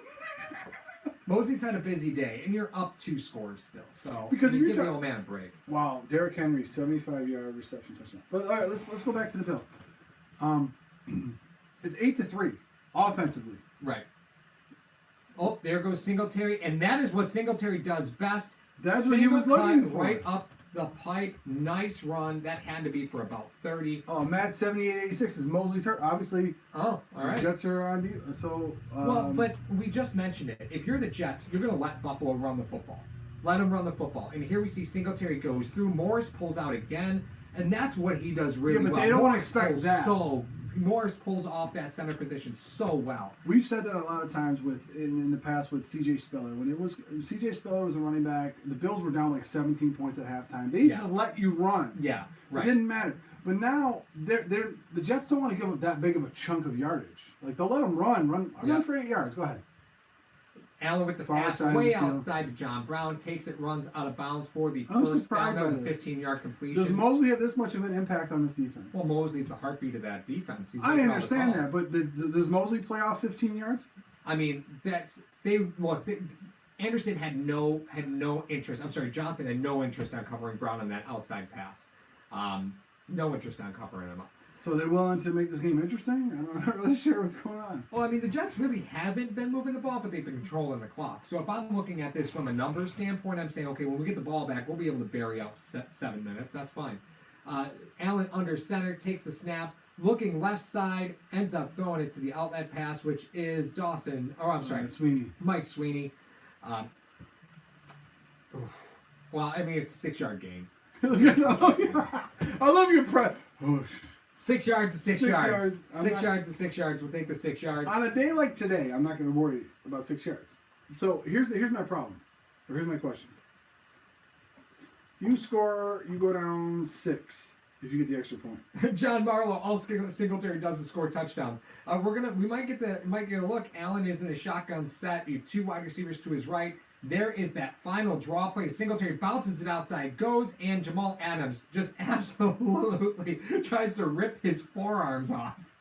Mosley's had a busy day, and you're up 2 scores still. So
Because if
you
you're
give the
ta-
old man a break.
Wow, Derrick Henry, 75-yard reception touchdown. But all right, let's go back to the Bills. It's 8-3 offensively.
Right. Oh, there goes Singletary, and that is what Singletary does best.
That's what he was looking for.
Right up the pipe. Nice run. That had to be for about 30.
Oh, Matt 78-86 is Mosley's hurt. Obviously,
Oh, all right.
the Jets are on deep. So
Well, but we just mentioned it. If you're the Jets, you're going to let Buffalo run the football. Let them run the football. And here we see Singletary goes through. Morris pulls out again, and that's what he does really
but
well.
they don't
Morris
expect
pulls
that.
Morris pulls off that center position so well.
we've said that a lot of times in the past with C.J. Spiller. When C.J. Spiller was a running back, the Bills were down like 17 points at halftime. They just let you run.
Yeah, right.
It didn't matter. But now the Jets don't want to give up that big of a chunk of yardage. Like they'll let them run
Yeah.
for 8 yards. Go ahead.
Allen with the
Far
pass
side of
way
the field.
outside to John Brown, takes it, runs out of bounds for the
I'm
first down.
surprised
That was
by
a
this.
15-yard completion.
Does Mosley have this much of an impact on this defense?
Well, Mosley's the heartbeat of that defense. He's
I
making all the
understand
calls.
that, but does Mosley play off 15 yards?
I mean, Anderson had no interest. I'm sorry, Johnson had no interest on covering Brown on that outside pass. No interest on covering him up.
So they're willing to make this game interesting? I'm not really sure what's going on.
Well, I mean, the Jets really haven't been moving the ball, but they've been controlling the clock. So if I'm looking at this from a numbers standpoint, I'm saying, okay, when we get the ball back, we'll be able to bury out 7 minutes. That's fine. Allen under center, takes the snap, looking left side, ends up throwing it to the outlet pass, which is
Sweeney.
Mike Sweeney. Well, I mean, it's a 6-yard gain.
I love your prep.
6 yards to 6
6
yards.
yards.
6 yards to 6 yards. We'll take the 6 yards.
On a day like today, I'm not going to worry about 6 yards. So here's my problem, or here's my question. You score, you go down 6 if you get the extra point.
John Marlowe, all Singletary does is score touchdowns. We might get a look. Allen is in a shotgun set. You have 2 wide receivers to his right. There is that final draw play. Singletary bounces it outside, goes, and Jamal Adams just absolutely tries to rip his forearms off.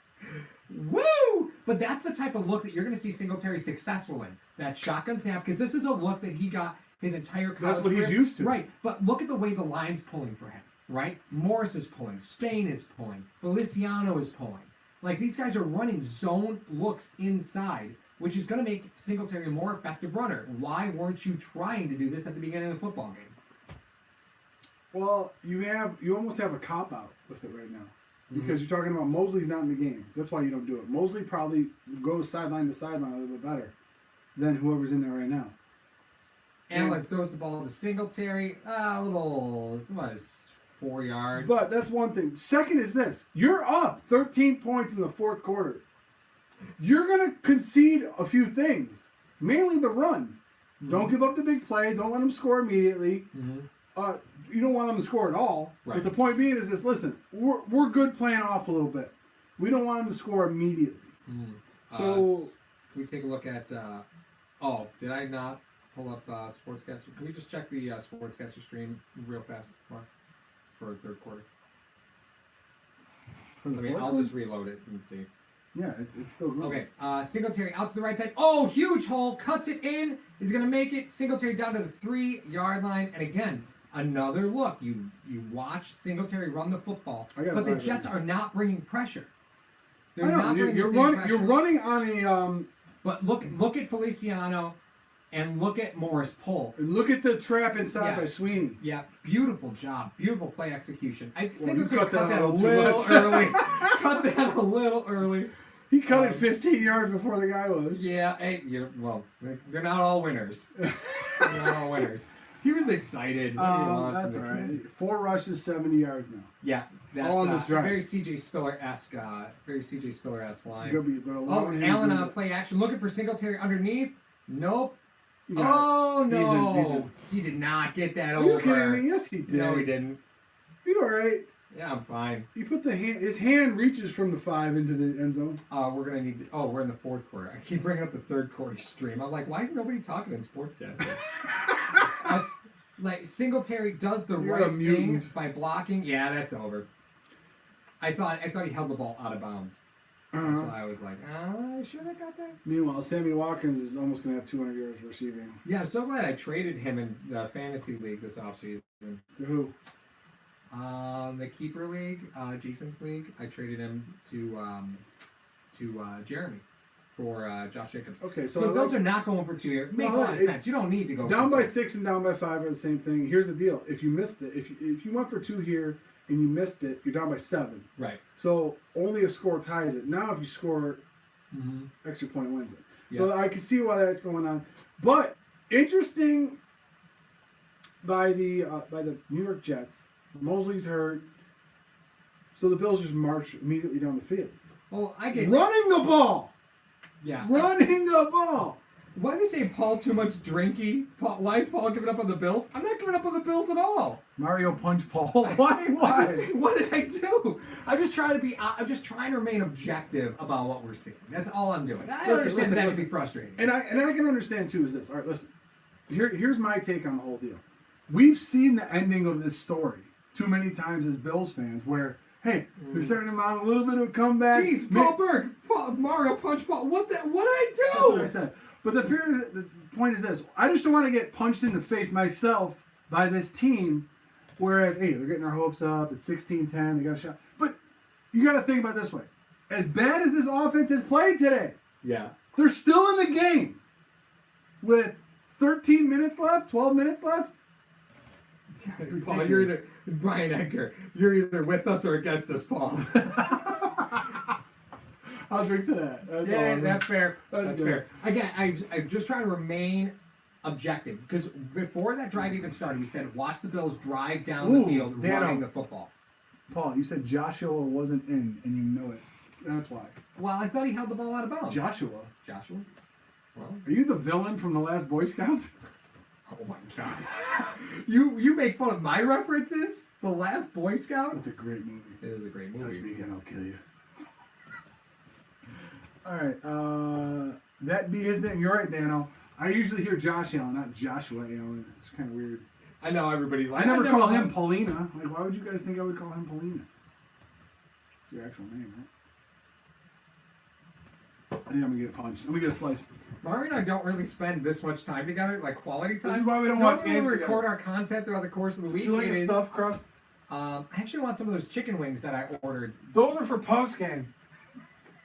Woo! But that's the type of look that you're going to see Singletary successful in. That shotgun snap, because this is a look that he got his entire college
That's what he's
career.
used to.
Right, but look at the way the line's pulling for him, right? Morris is pulling, Spain is pulling, Feliciano is pulling. Like, these guys are running zone looks inside, which is going to make Singletary a more effective runner. Why weren't you trying to do this at the beginning of the football game?
Well, you almost have a cop out with it right now. Because you're talking about Mosley's not in the game. That's why you don't do it. Mosley probably goes sideline to sideline a little bit better than whoever's in there right now.
Allen throws the ball to Singletary. A little, 4 yards.
But that's one thing. Second is this. You're up 13 points in the fourth quarter. You're going to concede a few things. Mainly the run. Don't give up the big play. Don't let them score immediately. You don't want them to score at all.
Right.
But the point being is this, listen, we're good playing off a little bit. We don't want them to score immediately. So
can we take a look at, did I not pull up Sportscaster? Can we just check the Sportscaster stream real fast, Mark, for third quarter? I'll just reload it and see.
yeah, it's still good.
Okay, Singletary out to the right side. Oh, huge hole, cuts it in. He's going to make it. Singletary down to the 3-yard line. And again, another look. You watched Singletary run the football, but the Jets are not bringing pressure. They're not bringing the same pressure.
You're running on a
But look at Feliciano. And look at Morris Polk.
And look at the trap inside
Yeah.
by Sweeney.
Yeah, beautiful job. Beautiful play execution. I
you
Singletary
cut that
cut that a
out too
little
much.
early. Cut that a little early.
He cut it 15 yards before the guy was.
Yeah, hey, well, they're not all winners. They're not all winners. He was excited. What do you want
That's
from
all
the kid?
right. 4 rushes, 70 yards now.
Yeah, that's
All on this drive.
very CJ Spiller-esque line.
Could be, but
Oh,
allowing him to
Allen
do
on
that.
play action, looking for Singletary underneath. Nope.
You got
Oh
it.
no,
He's in.
he did not get that
Are you
over.
kidding me? Yes, he did.
No, he didn't.
You all right?
Yeah, I'm fine.
He put his hand reaches from the 5 into the end zone.
We're gonna need to. Oh, we're in the fourth quarter. I keep bringing up the third quarter stream. I'm like, why is nobody talking in sportscasting? Like Singletary does the
You're
right
a
thing
mutant.
by blocking. Yeah, that's over. I thought he held the ball out of bounds. That's
Uh-huh.
why I was like, I should have got that.
Meanwhile, Sammy Watkins is almost going to have 200 yards receiving.
Yeah, I'm so glad I traded him in the fantasy league this offseason.
To who?
The keeper league, Jason's league. I traded him to Jeremy for Josh Jacobs.
Okay,
So
so
the Bills are not going for 2 years. Makes a lot of
it's
sense. You don't need to go
down
for
by
2.
6 and down by 5 are the same thing. Here's the deal: if you missed it, if you went for 2 here and you missed it, you're down by 7.
Right.
So only a score ties it. Now, if you score
Mm-hmm.
extra point, wins it.
Yeah.
So I can see why that's going on. But interesting by the New York Jets. Mosley's hurt, so the Bills just march immediately down the field,
Well, I get
running the ball,
yeah.
running the ball.
Why do you say Paul too much drinky? Why is Paul giving up on the Bills? I'm not giving up on the Bills at all.
Mario punch Paul. Why?
What did I do? I'm just trying to remain objective about what we're seeing. That's all I'm doing. I understand that can be frustrating.
And I can understand too. Is this all right? Listen, here's my take on the whole deal. We've seen the ending of this story too many times as Bills fans, where hey, they're starting to mount a little bit of a comeback.
Jeez, Paul Burke, Mario punch Paul. What did I do?
That's what I said. But the point is this: I just don't want to get punched in the face myself by this team. Whereas, hey, they're getting our hopes up. It's 16-10. They got a shot. But you got to think about it this way: as bad as this offense has played today,
Yeah.
they're still in the game with 13 minutes left, 12 minutes left.
Paul, you're either Brian Edgar. You're either with us or against us, Paul.
I'll drink to that.
Yeah,
all.
that's fair.
That's
That's
good.
fair. Again, I'm just trying to remain objective because before that drive even started, we said watch the Bills drive down
Ooh,
the field
Dano.
running the football.
Paul, you said Joshua wasn't in, and you know it. That's why.
Well, I thought he held the ball out of bounds.
Joshua,
Joshua? Well,
are you the villain from the last Boy Scout?
oh my God. You make fun of my references? The Last Boy Scout?
That's a great movie.
It is a great
Touch me
movie.
again, I'll kill you. All right, that be his name. You're right, Dano. I usually hear Josh Allen, not Joshua Allen. It's kind of weird.
I know everybody's like,
I never call him Paulina. Like, why would you guys think I would call him Paulina? It's your actual name, right? I think I'm gonna get punched. I'm gonna get a slice.
Mario and I don't really spend this much time together, like quality time.
This is why we don't watch
Normally
games
we record
together.
our content throughout the course of the week.
Would you like
It
a
is-
stuffed crust?
I actually want some of those chicken wings that I ordered.
Those are for post game.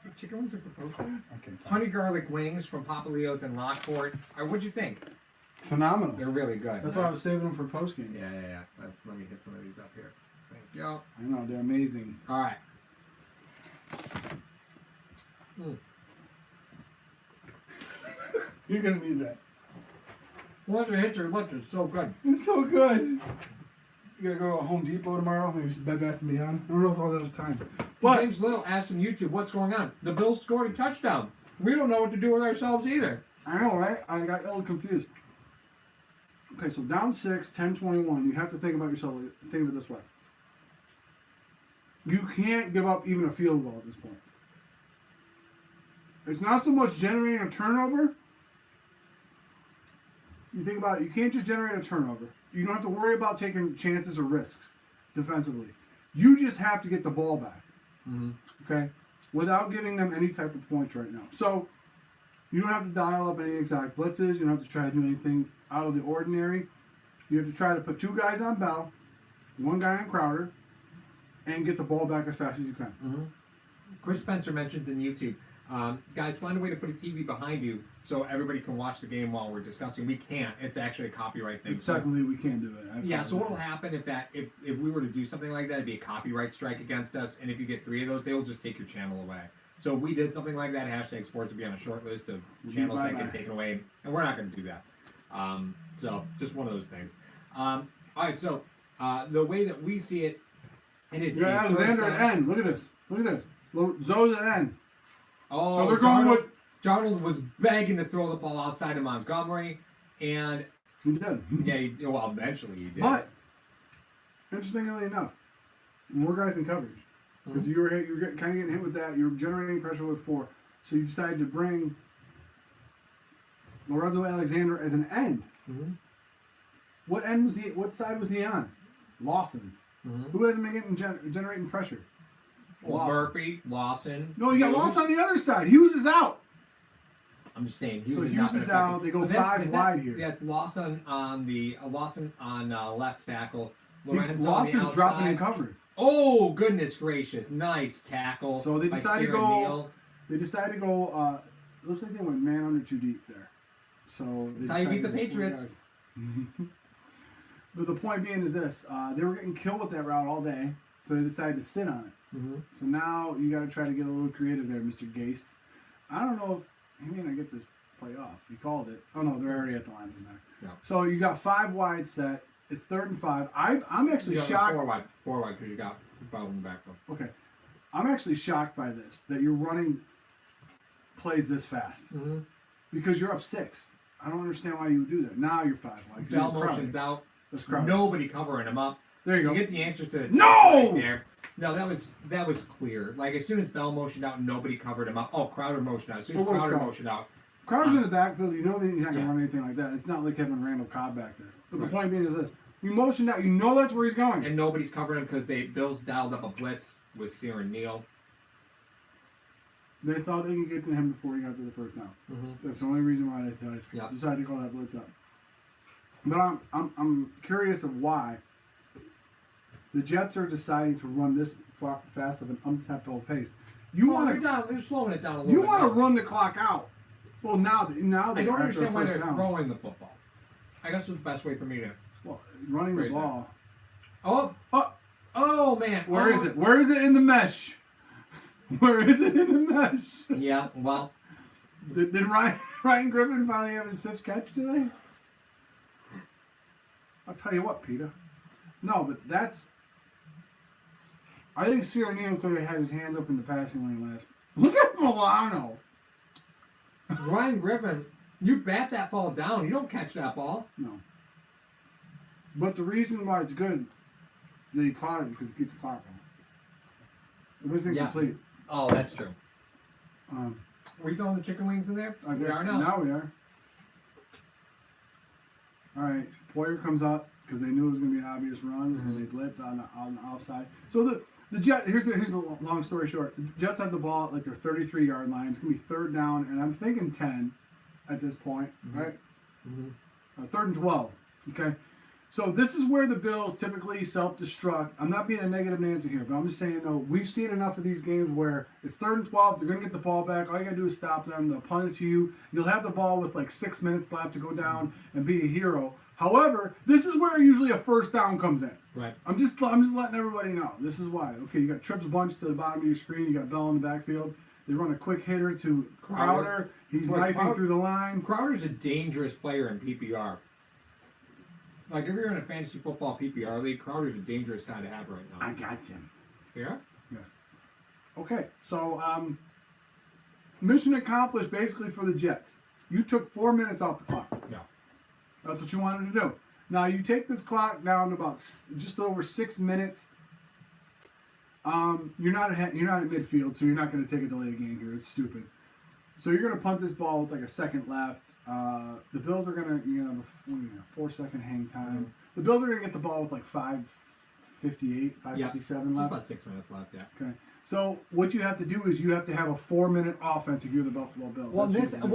The chicken wings are proposed.
Okay.
Honey garlic wings from Papa Leo's in Lockport. What'd you think?
Phenomenal.
They're really good.
That's why I was saving them for post game.
Yeah. Let me hit some of these up here. Thank you. All
I know they're amazing.
right. Mm.
You're gonna need that.
Once you hit your lunch, it's so good.
It's so good. You gotta go to Home Depot tomorrow. Maybe some Bed Bath & Beyond. I don't know if all that is time. But
James Little asked on YouTube, what's going on? The Bills scored a touchdown. We don't know what to do with ourselves either.
I know, right? I got a little confused. Okay, so down 6, 10-21. You have to think about yourself. Think of it this way. You can't give up even a field goal at this point. It's not so much generating a turnover. You think about it. You can't just generate a turnover. You don't have to worry about taking chances or risks defensively. You just have to get the ball back.
Mm-hmm.
Okay? Without giving them any type of points right now. So, you don't have to dial up any exact blitzes. You don't have to try to do anything out of the ordinary. You have to try to put 2 guys on Bell, 1 guy on Crowder, and get the ball back as fast as you can.
Mm-hmm. Chris Spencer mentions in YouTube, Guys, find a way to put a TV behind you so everybody can watch the game while we're discussing. We can't. It's actually a copyright thing.
Technically, we can't do it.
Yeah, so what will happen if we were to do something like that, it'd be a copyright strike against us, and if you get 3 of those, they will just take your channel away. So if we did something like that, hashtag sports would be on a short list of channels that get taken away, and we're not going to do that. So just one of those things. All right, so the way that we see it, it is
Alexander at N. Look at this. Look at this. Zoe's at N.
Oh,
so they're going with.
Darnold was begging to throw the ball outside of Montgomery, and
he did.
Yeah, well, eventually he did.
But interestingly enough, more guys in coverage because you were kind of getting hit with that. You're generating pressure with 4, so you decided to bring Lorenzo Alexander as an end.
Mm-hmm.
What end was he? What side was he on? Lawson's.
Mm-hmm.
Who hasn't been getting generating pressure?
Well, Murphy, Lawson.
No, you got Lawson on the other side. Hughes is out.
I'm just saying.
Hughes is out. They go 5 wide here.
Yeah, it's Lawson on left tackle. Lorenzo
Lawson's dropping in coverage.
Oh goodness gracious! Nice tackle.
So they decided to go. They decided to go. It looks like they went man under 2 deep there. So
that's how you beat the Patriots.
But the point being is this: they were getting killed with that route all day, so they decided to sit on it.
Mm-hmm.
So now you got to try to get a little creative there, Mr. Gase. I don't know if he may not get this play off. He called it. Oh no, they're already at the line, isn't there?
No.
So you got 5 wide set. It's 3rd and 5. I'm actually shocked.
4 wide because you got ball in the backfield.
Okay, I'm actually shocked by this that you're running plays this fast because you're up 6. I don't understand why you would do that. Now you're 5 wide.
Bell motion's out.
That's
Nobody covering him up.
There you go.
You get the answer to the
no.
Right there. No, that was clear. Like as soon as Bell motioned out, nobody covered him up. Oh, Crowder motioned out. As soon as Crowder motioned out,
Crowder's in the backfield. You know that he's not going to run anything like that. It's not like having Randall Cobb back there. But the point being is this: you motioned out. You know that's where he's going,
and nobody's covering him because Bills dialed up a blitz with Cyril Neal.
They thought they could get to him before he got to the first down. That's the only reason why they decided to call that blitz up. But I'm curious of why the Jets are deciding to run this fast of an up-tempo pace.
They're slowing it down a little bit.
You want to run the clock out. Well, now they
I don't understand why they're
down.
throwing the football. I guess it's the best way for me to.
Well, running the ball.
Oh man!
Where is it? Where is it in the mesh? Where is it in the mesh?
Yeah. Well,
did Ryan Griffin finally have his 5th catch today? I'll tell you what, Peter. No, but that's. I think Cyril Neal could have had his hands up in the passing lane last. Look at Milano.
Ryan Griffin, you bat that ball down. You don't catch that ball.
No. But the reason why it's good that he caught it because it gets the clock on. It was incomplete.
Oh, that's true.
Were
you throwing the chicken wings in there?
We are now. Now we are. All right. Poyer comes up because they knew it was going to be an obvious run, and they blitz on the offside. So the Jets. Here's the long story short. The Jets have the ball at like their 33-yard line. It's going to be 3rd down, and I'm thinking 10 at this point, right? 3rd and 12. Okay. So this is where the Bills typically self-destruct. I'm not being a negative Nancy here, but I'm just saying, no, we've seen enough of these games where it's 3rd and 12, they're going to get the ball back. All you got to do is stop them. They'll punt it to you. You'll have the ball with like 6 minutes left to go down and be a hero. However, this is where usually a 1st down comes in.
Right.
I'm just letting everybody know. This is why. Okay, you got trips bunched to the bottom of your screen. You got Bell in the backfield. They run a quick hitter to Crowder. He's knifing through the line.
Crowder's a dangerous player in PPR. Like, if you're in a fantasy football PPR league, Crowder's a dangerous guy to have right now.
I got him.
Yeah?
Yes. Okay, so mission accomplished basically for the Jets. You took 4 minutes off the clock.
Yeah.
That's what you wanted to do. Now, you take this clock down to about just over 6 minutes. You're not at midfield, so you're not going to take a delayed game here. It's stupid. So you're going to punt this ball with like a second left. The Bills are going to have a 4-second hang time. The Bills are going to get the ball with like 5:58, 5:57 left.
About 6 minutes left, yeah.
Okay. So what you have to do is you have to have a 4-minute offense if you're the Buffalo Bills.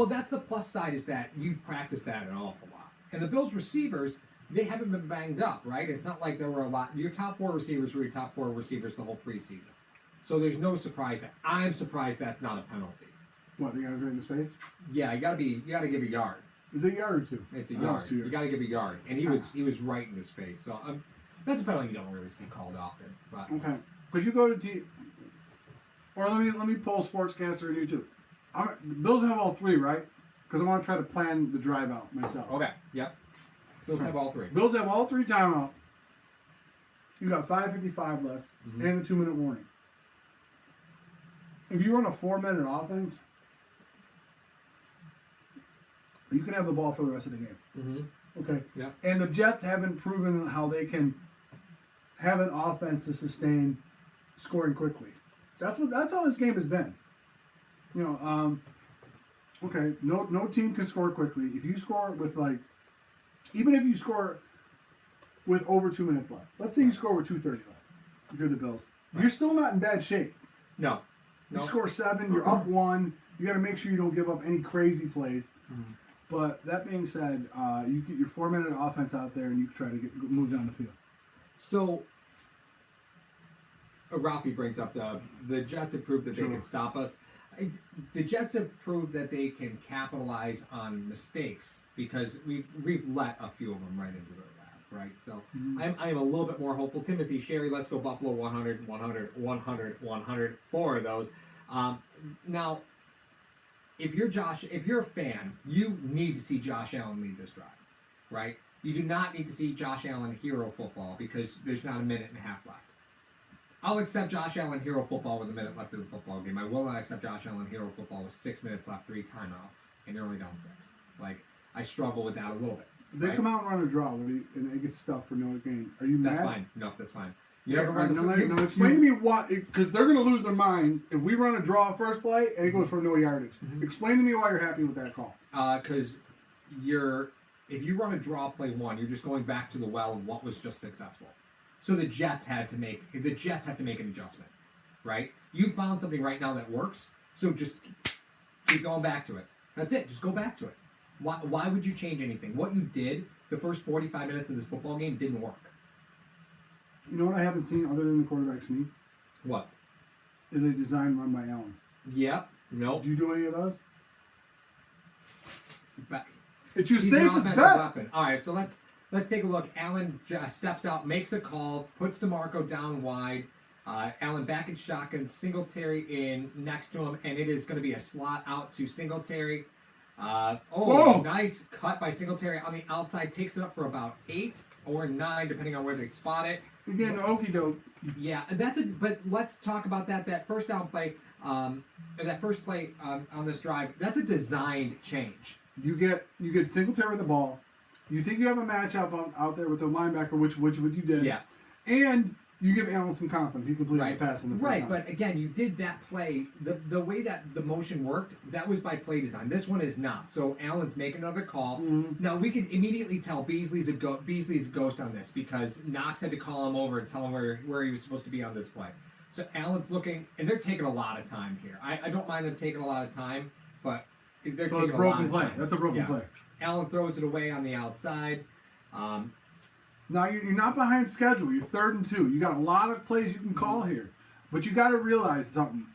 That's the plus side is that you practice that an awful lot. And the Bills receivers, they haven't been banged up, right? It's not like there were a lot. Your top 4 receivers were your top 4 receivers the whole preseason. So there's no surprise. I'm surprised that's not a penalty.
What, the guy's right in his face?
Yeah, you gotta give a yard.
Is it a yard or two?
It's a
Oh,
yard.
it's 2 yards.
You gotta give a yard, and he was right in his face. So that's a penalty you don't really see called often. But
Okay. Could you go to or let me pull Sportscaster and YouTube. The Bills have all 3, right? Because I want to try to plan the drive out myself.
okay, yep. Bills have all 3.
Bills have all 3 timeout. You got 5:55 left and the 2-minute warning. If you run a 4-minute offense, you can have the ball for the rest of the game.
Mm-hmm.
Okay.
Yeah.
And the Jets haven't proven how they can have an offense to sustain scoring quickly. That's how this game has been. You know, okay, no team can score quickly. If you score with even if you score with over 2 minutes left, let's say you score with 2:30 left, if you're the Bills, you're still not in bad shape.
No.
You score 7, you're up 1. You got to make sure you don't give up any crazy plays.
Mm-hmm.
But that being said, you get your 4-minute offense out there and you try to move down the field.
So, Rafi brings up the Jets have proved that they
True.
can stop us. The Jets have proved that they can capitalize on mistakes because we've let a few of them right into their lap, right? So I am a little bit more hopeful. Timothy Sherry, let's go Buffalo 100, 100, 100, 100, 4 of those. Now, if you're a fan, you need to see Josh Allen lead this drive, right? You do not need to see Josh Allen hero football because there's not a minute and a half left. I'll accept Josh Allen hero football with a minute left of the football game. I will not accept Josh Allen hero football with 6 minutes left, 3 timeouts, and you're only down 6. Like, I struggle with that a little bit.
If they
right?
come out and run a draw and they get stuffed for no gain, are you mad?
That's fine. No, that's fine. You
Yeah,
never run
now explain to me why, because they're going to lose their minds if we run a draw first play and it goes for no yardage. Explain to me why you're happy with that call.
Because if you run a draw play 1, you're just going back to the well of what was just successful. So the Jets have to make an adjustment, right? You found something right now that works, so just keep going back to it. That's it. Just go back to it. Why would you change anything? What you did the first 45 minutes of this football game didn't work.
You know what I haven't seen other than the quarterback sneak?
What?
Is a design run by Allen.
Yep. Nope.
Do you do any of those?
But
It's your
he's an
safest
offensive
bet.
weapon. All right, so let's take a look. Allen steps out, makes a call, puts DeMarco down wide. Allen back in shotgun, Singletary in next to him, and it is going to be a slot out to Singletary.
Whoa.
Nice cut by Singletary on the outside. Takes it up for about 8 or 9, depending on where they spot it.
You're getting okey doke.
Yeah, and but let's talk about that first down play, that first play on this drive. That's a designed change.
You get Singletary with the ball. You think you have a matchup out there with the linebacker, which you did.
Yeah.
And you give Allen some confidence. He completed
Right.
the pass in the first
Right,
time.
but again, you did that play. The way that the motion worked, that was by play design. This one is not. So Allen's making another call. Now we can immediately tell Beasley's a ghost on this because Knox had to call him over and tell him where he was supposed to be on this play. So Allen's looking, and they're taking a lot of time here. I don't mind them taking a lot of time, but they're
So
taking
it's
a lot
broken
of
play.
time.
That's a broken
Yeah.
play.
Allen throws it away on the outside.
Now you're not behind schedule. You're 3rd and 2. You got a lot of plays you can call here, but you got to realize something.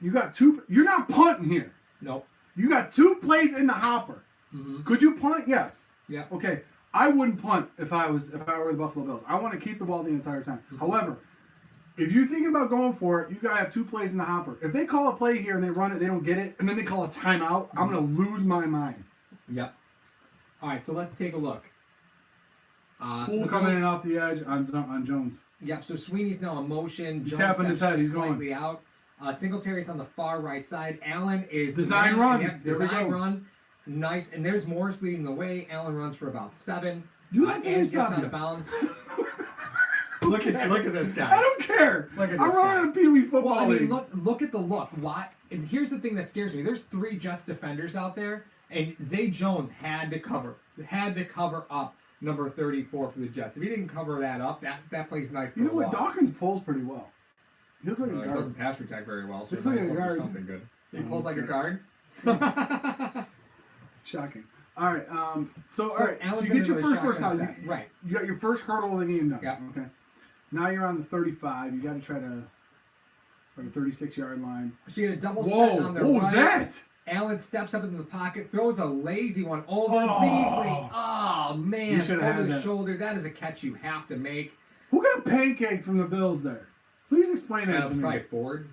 You got 2. You're not punting here.
Nope.
You got 2 plays in the hopper. Could you punt? Yes.
Yeah.
Okay. I wouldn't punt if I were the Buffalo Bills. I want to keep the ball the entire time. However, if you're thinking about going for it, you gotta have 2 plays in the hopper. If they call a play here and they run it, they don't get it, and then they call a timeout, I'm gonna lose my mind.
Yep. All right, so let's take a look.
Poole coming in off the edge on Jones.
Yep, so Sweeney's now in motion.
He's
Jones
tapping his
steps
head, he's
slightly out. Singletary's on the far right side. Allen is
Design run.
Yep,
There we
design
go.
run. Nice, and there's Morris leading the way. Allen runs for about 7.
Do that
and
till they
gets
stop
out
you.
of bounds. look at this guy.
I don't care.
Look at
I'm
this
running a Pee Wee football
Well, I mean,
league.
look at the look. Why? And here's the thing that scares me. There's 3 Jets defenders out there, and Zay Jones had to cover up number 34 for the Jets. If he didn't cover that up, that plays knife for
You know
a
what?
loss.
Dawkins pulls pretty well. He looks like
He
a guard.
doesn't pass protect very well, so
Looks
he
like
might
a
look for
guard.
something good. He
Oh,
pulls like a
okay.
guard.
Shocking. All right. All right. So
Allen's
you get
into
your
the
first
shotgun
down.
set. Right.
You got your first hurdle of the game done.
Yeah.
Okay. Now you're on the 35. You got to try to. or the 36-yard line.
She had a double
Whoa!
set on their
What was
right.
that?
Allen steps up into the pocket, throws a lazy one over
Oh.
Beasley. Oh
You
man,
should have
over
had
the
that.
shoulder. That is a catch you have to make.
Who got pancaked from the Bills there? Please explain that to me.
Probably Ford.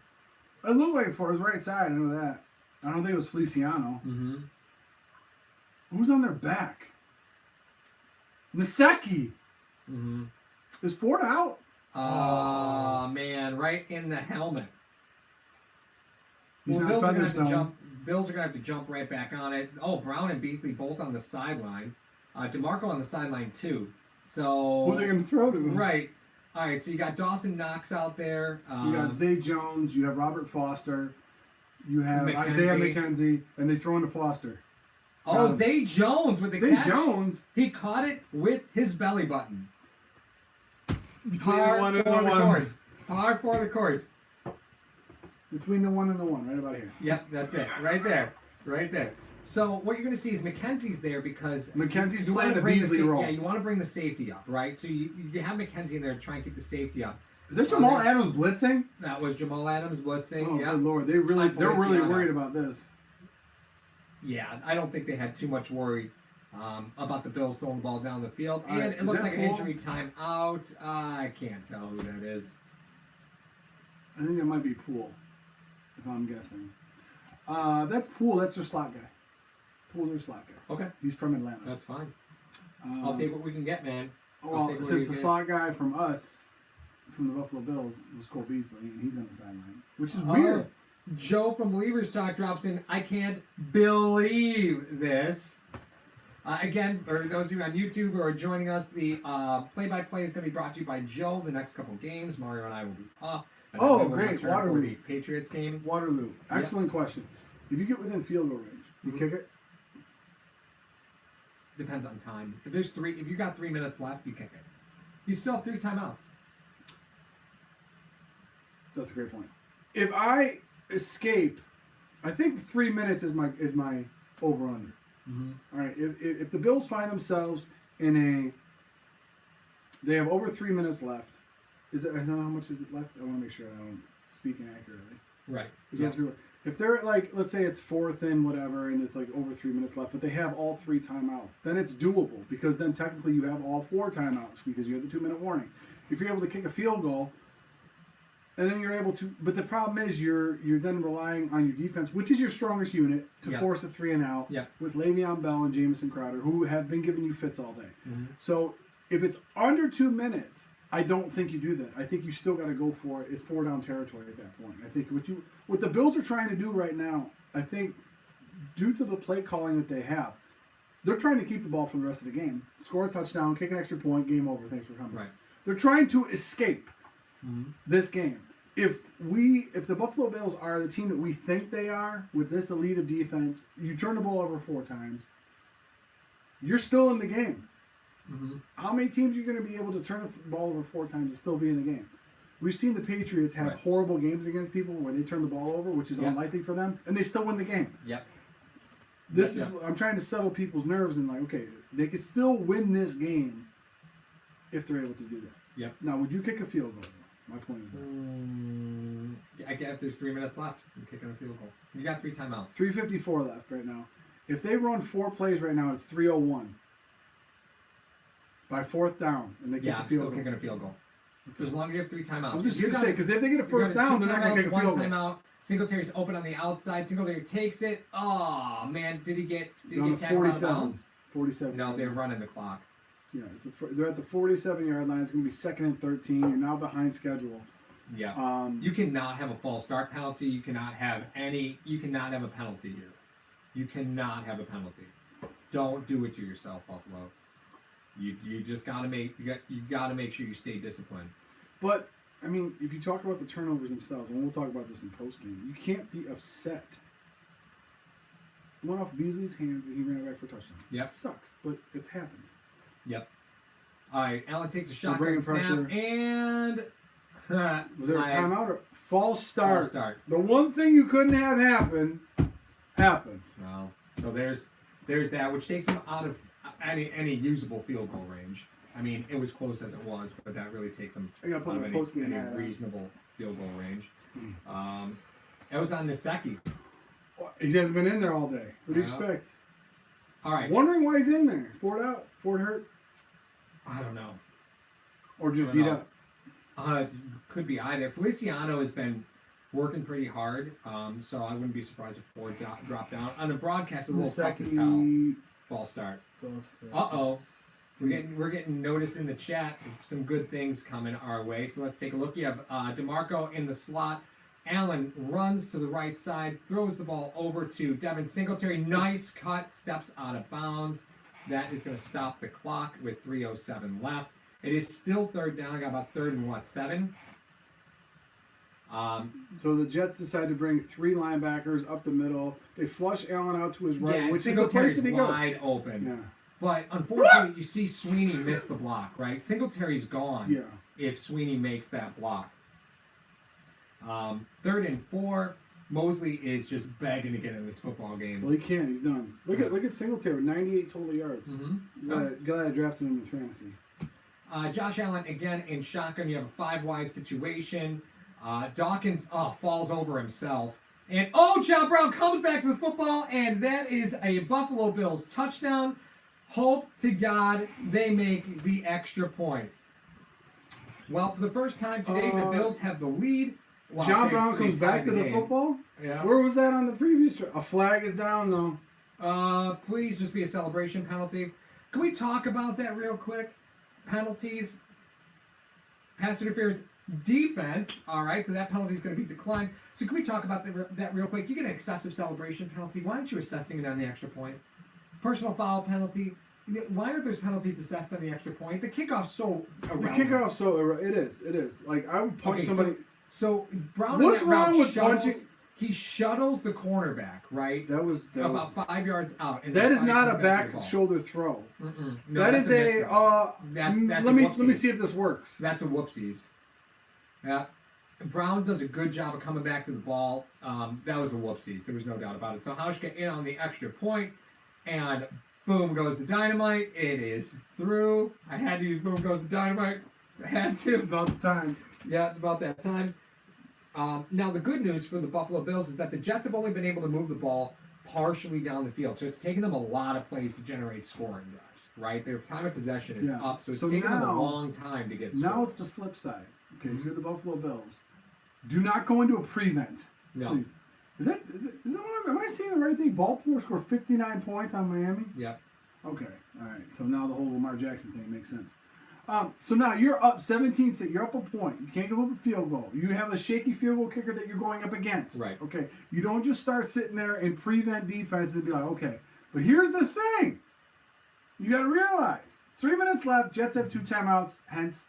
It looked like for his right side. I know that. I don't think it was Feliciano.
Mm-hmm.
Who's on their back? Naseki.
Mm-hmm.
Is Ford out?
Oh man, right in the helmet.
He's
Well,
not
Bills are gonna have to
Featherstone.
jump. Bills are gonna have to jump right back on it. Oh, Brown and Beasley both on the sideline. DeMarco on the sideline too. So
Who are they going to throw to?
right. All right. So you got Dawson Knox out there.
You got Zay Jones. You have Robert Foster. You have Isaiah McKenzie, and they throw into Foster.
Oh, Zay Jones with the
Zay
catch.
Jones.
He caught it with his belly button.
Between the
Par
one and
for
the
the
one.
course. Par for the course.
Between the one and the one, right about here.
Yep, that's it. Right there. Right there. So what you're going to see is McKenzie's there because
McKenzie's
you
playing
wanna
the
bring
Beasley
sa-
role.
Yeah, you want to bring the safety up, right? So you have McKenzie in there to try and keep the safety up.
Is that Jamal
there's-
Adams blitzing?
That was Jamal Adams blitzing.
Oh,
yeah.
good Lord. They're really
Feliciano.
worried about this.
Yeah, I don't think they had too much worry about the Bills throwing the ball down the field.
All
And
right,
it
is
looks
that
like an
Poole?
injury timeout. I can't tell who that is.
I think that might be Poole, if I'm guessing. That's Poole. That's their slot guy. Poole's their slot guy.
Okay,
He's from Atlanta.
that's fine. I'll take what we can get, man.
Well,
take what
since
you
the
get.
slot guy from us, from the Buffalo Bills, was Cole Beasley, and he's on the sideline, which is
Oh,
weird.
Joe from Believers Talk drops in. I can't believe this. Again, for those of you on YouTube who are joining us, the play-by-play is going to be brought to you by Joe. The next couple games, Mario and I will be off. And then
Oh,
we will
great,
return for
Waterloo.
the Patriots game.
Waterloo. Excellent question. If you get within field goal range, you
Mhm.
kick it?
Depends on time. If you got 3 minutes left, you kick it. You still have 3 timeouts.
That's a great point. If I escape, I think 3 minutes is my over under.
Mm-hmm.
All right. If the Bills find themselves in they have over 3 minutes left. I don't know how much is it left. I want to make sure I don't speak inaccurately.
Right.
Is
Yeah.
over 3 If they're like, let's say it's 4th and whatever, and it's like over 3 minutes left, but they have all 3 timeouts, then it's doable because then technically you have all 4 timeouts because you have the 2-minute warning. If you're able to kick a field goal, and then you're able to, but the problem is you're then relying on your defense, which is your strongest unit, to
Yep.
force a 3 and out
Yep.
with Le'Veon Bell and Jamison Crowder, who have been giving you fits all day.
Mm-hmm.
So if it's under 2 minutes, I don't think you do that. I think you still got to go for it. It's 4 down territory at that point. I think what the Bills are trying to do right now, I think, due to the play calling that they have, they're trying to keep the ball for the rest of the game, score a touchdown, kick an extra point, game over. Thanks for coming.
Right.
They're trying to escape
Mm-hmm.
this game. If the Buffalo Bills are the team that we think they are with this elite of defense, you turn the ball over 4 times, you're still in the game.
Mm-hmm.
How many teams are you going to be able to turn the ball over 4 times and still be in the game? We've seen the Patriots have
Right.
horrible games against people where they turn the ball over, which is
Yeah.
unlikely for them, and they still win the game.
Yep.
This
Yeah.
is I'm trying to settle people's nerves and like, okay, they could still win this game if they're able to do that.
Yep.
Now, would you kick a field goal? My point is that.
I guess if there's 3 minutes left, you're kicking a field goal. You got 3 timeouts.
3:54 left right now. If they run 4 plays right now, it's 3:01. By 4th down, and they kick
Yeah,
a
I'm
field
still
goal.
kicking a field goal. As long as you have 3 timeouts.
I was just
If you
going to say,
got-
because if they get a
you
first
got
down,
2
they're not going to kick a
timeouts,
field
1
goal.
timeout. Singletary's open on the outside. Singletary takes it. Oh man, did he get
They're on the
tackled out of
47.
bounds?
47.
No, they're running the clock.
Yeah, they're at the 47-yard line. It's going to be 2nd and 13. You're now behind schedule.
Yeah. You cannot have a false start penalty. You cannot have a penalty here. You cannot have a penalty. Don't do it to yourself, Buffalo. You just gotta make sure you stay disciplined.
But I mean, if you talk about the turnovers themselves, and we'll talk about this in post game, you can't be upset. It went off Beasley's hands and he ran it back for a touchdown.
Yep.
It sucks, but it happens.
Yep. All right, Allen takes a shotgun
bringing
snap
pressure.
and
Was there a timeout or false start?
False start.
The one thing you couldn't have happen happens.
Well, so there's that, which takes him out of any usable field goal range. I mean, it was close as it was, but that really takes him
I gotta put
out of
my
any
post-game hat on.
reasonable field goal range. It was on Niseki.
He hasn't been in there all day. What do you
Yeah.
expect?
All right.
Wondering why he's in there. Ford out. Ford hurt.
I don't know.
Or just
I
beat
don't
up.
It could be either. Feliciano has been working pretty hard, so I wouldn't be surprised if Ford dropped down. On the broadcast, a little tough to tell. False start. Uh-oh. We're getting notice in the chat of some good things coming our way. So let's take a look. You have DeMarco in the slot. Allen runs to the right side, throws the ball over to Devin Singletary. Nice cut, steps out of bounds. That is going to stop the clock with 3:07 left. It is still third down. I got about 7.
So the Jets decide to bring 3 linebackers up the middle. They flush Allen out to his right,
Yeah,
which is the place
Singletary's
that he goes.
wide open.
Yeah.
But unfortunately, you see Sweeney miss the block, right? Singletary's gone
Yeah.
if Sweeney makes that block. 3rd and 4. Mosley is just begging to get in this football game.
Well, he can't. He's done. Look at Singletary, 98 total yards. Glad I drafted him in fantasy.
Josh Allen again in shotgun. You have a 5 wide situation. Dawkins falls over himself. And John Brown comes back to the football, and that is a Buffalo Bills touchdown. Hope to God they make the extra point. Well, for the first time today, the Bills have the lead. Well,
John Brown comes back to the
game.
football?
Yeah.
Where was that on the previous A flag is down, though.
Please just be a celebration penalty. Can we talk about that real quick? Penalties, pass interference, defense. All right, so that penalty is going to be declined. So can we talk about that real quick? You get an excessive celebration penalty. Why aren't you assessing it on the extra point? Personal foul penalty. Why aren't those penalties assessed on the extra point? The kickoff's so irrelevant.
The kickoff, it is. Like, I would punch somebody.
So Brown.
What's wrong with punching?
He shuttles the cornerback, right?
That was
about 5 yards out. And
that is not a
back
shoulder throw.
No,
that is
that's
let me see if this works.
That's a whoopsies. Yeah. Brown does a good job of coming back to the ball. That was a whoopsies. There was no doubt about it. So Hauschka in on the extra point, and boom goes the dynamite. It is through. I had to use boom goes the dynamite. I had to.
About the time.
Yeah, it's about that time. Now, the good news for the Buffalo Bills is that the Jets have only been able to move the ball partially down the field. So it's taken them a lot of plays to generate scoring drives, right? Their time of possession is up, so it's taken them a long time to get scores.
Now it's the flip side. Okay, if you're the Buffalo Bills, do not go into a prevent.
No.
Please. Is that am I seeing the right thing? Baltimore scored 59 points on Miami?
Yep.
Okay, all right. So now the whole Lamar Jackson thing makes sense. So now you're up 17-6. You're up a point. You can't give up a field goal. You have a shaky field goal kicker that you're going up against.
Right.
Okay. You don't just start sitting there and prevent defense and be like, okay. But here's the thing. You got to realize 3 minutes left. Jets have 2 timeouts. Hence,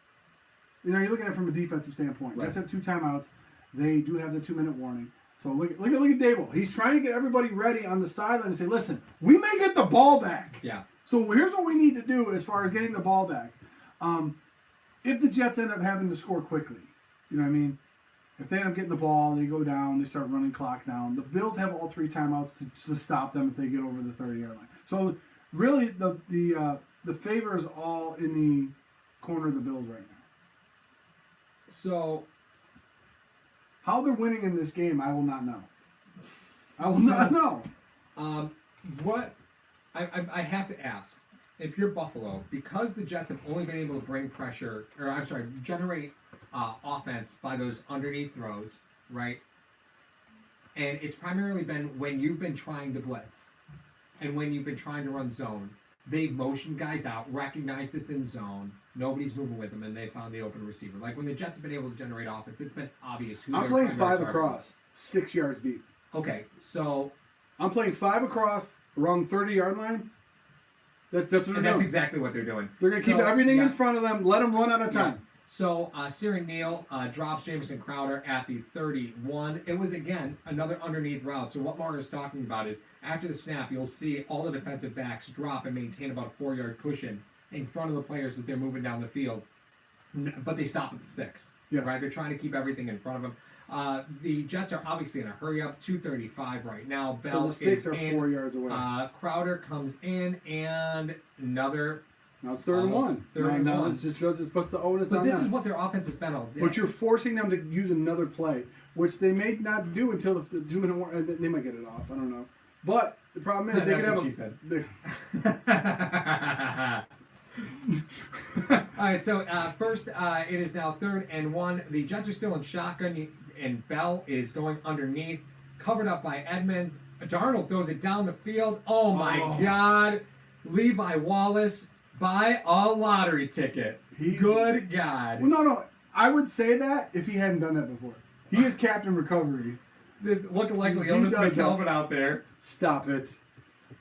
you're looking at it from a defensive standpoint.
Right.
Jets have 2 timeouts. They do have the 2-minute warning. So look at Dable. He's trying to get everybody ready on the sideline and say, listen, we may get the ball back.
Yeah.
So here's what we need to do as far as getting the ball back. If the Jets end up having to score quickly, you know what I mean? If they end up getting the ball, they go down, they start running clock down. The Bills have all 3 timeouts to stop them if they get over the 30-yard line. So really, the favor is all in the corner of the Bills right now.
So
how they're winning in this game, I will not know. I will not know.
What I have to ask. If you're Buffalo, because the Jets have only been able to bring pressure, generate offense by those underneath throws, right? And it's primarily been when you've been trying to blitz and when you've been trying to run zone. They've motioned guys out, recognized it's in zone, nobody's moving with them, and they found the open receiver. Like when the Jets have been able to generate offense, it's been obvious who
I'm playing 5 across, 6 yards deep.
Okay, so
I'm playing 5 across around the 30-yard line. That's what they're doing.
That's exactly what they're doing.
They're going to keep everything in front of them, let them run out of time.
Yeah. So, Syrian Neal drops Jamison Crowder at the 31. It was, again, another underneath route. So what Mario is talking about is after the snap, you'll see all the defensive backs drop and maintain about a 4-yard cushion in front of the players as they're moving down the field. But they stop at the sticks.
Yes.
Right? They're trying to keep everything in front of them. The Jets are obviously in a hurry up, 2:35 right now. Bell
so the stakes
is
are
in.
4 yards away.
Crowder comes in, and another
Now it's 3rd and
Almost
1.
third and
now
one.
it's just puts the onus
But
on
this
them.
is what their offense has been all day.
But you're forcing them to use another play, which they may not do until the 2-minute warning. They might get it off. I don't know. But the problem is they
That's
could have
what
a.
she said.
they-
All right, so first, it is now 3rd and 1. The Jets are still in shotgun, and Bell is going underneath, covered up by Edmonds. Darnold throws it down the field. Oh my God! Levi Wallace, buy a lottery ticket. Good God!
Well, no. I would say that if he hadn't done that before. He is Captain Recovery.
It's looking like
He
Leonis
does
McKelvin out there.
Stop it.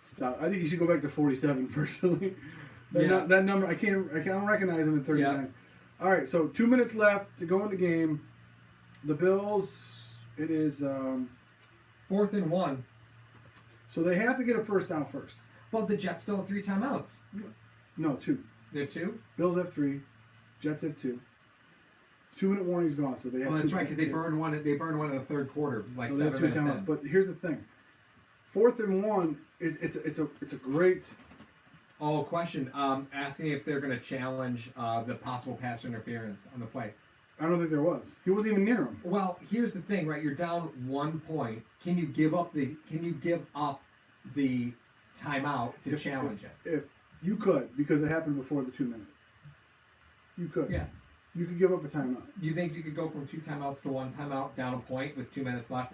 Stop. I think he should go back to 47 personally.
Yeah.
That number I don't recognize him at 39.
Yeah.
All right, so 2 minutes left to go in the game. The Bills. It is
4th and 1.
so they have to get a first down first.
Well, the Jets still have 3 timeouts.
No, 2.
They're 2.
Bills have 3. Jets have 2. 2-minute warning's gone, so they have.
Well, that's
2
right, because they burned one. They burned one in the 3rd quarter, like
so they have
7
2
minutes
timeouts.
in.
But here's the thing. 4th and 1. It's a great.
Oh, question. Asking if they're going to challenge the possible pass interference on the play.
I don't think there was. He wasn't even near him.
Well, here's the thing, right? You're down 1 point. Can you give up the timeout to challenge it?
If you could, because it happened before the 2 minute. You could.
Yeah.
You could give up a timeout.
You think you could go from 2 timeouts to 1 timeout, down a point with 2 minutes left?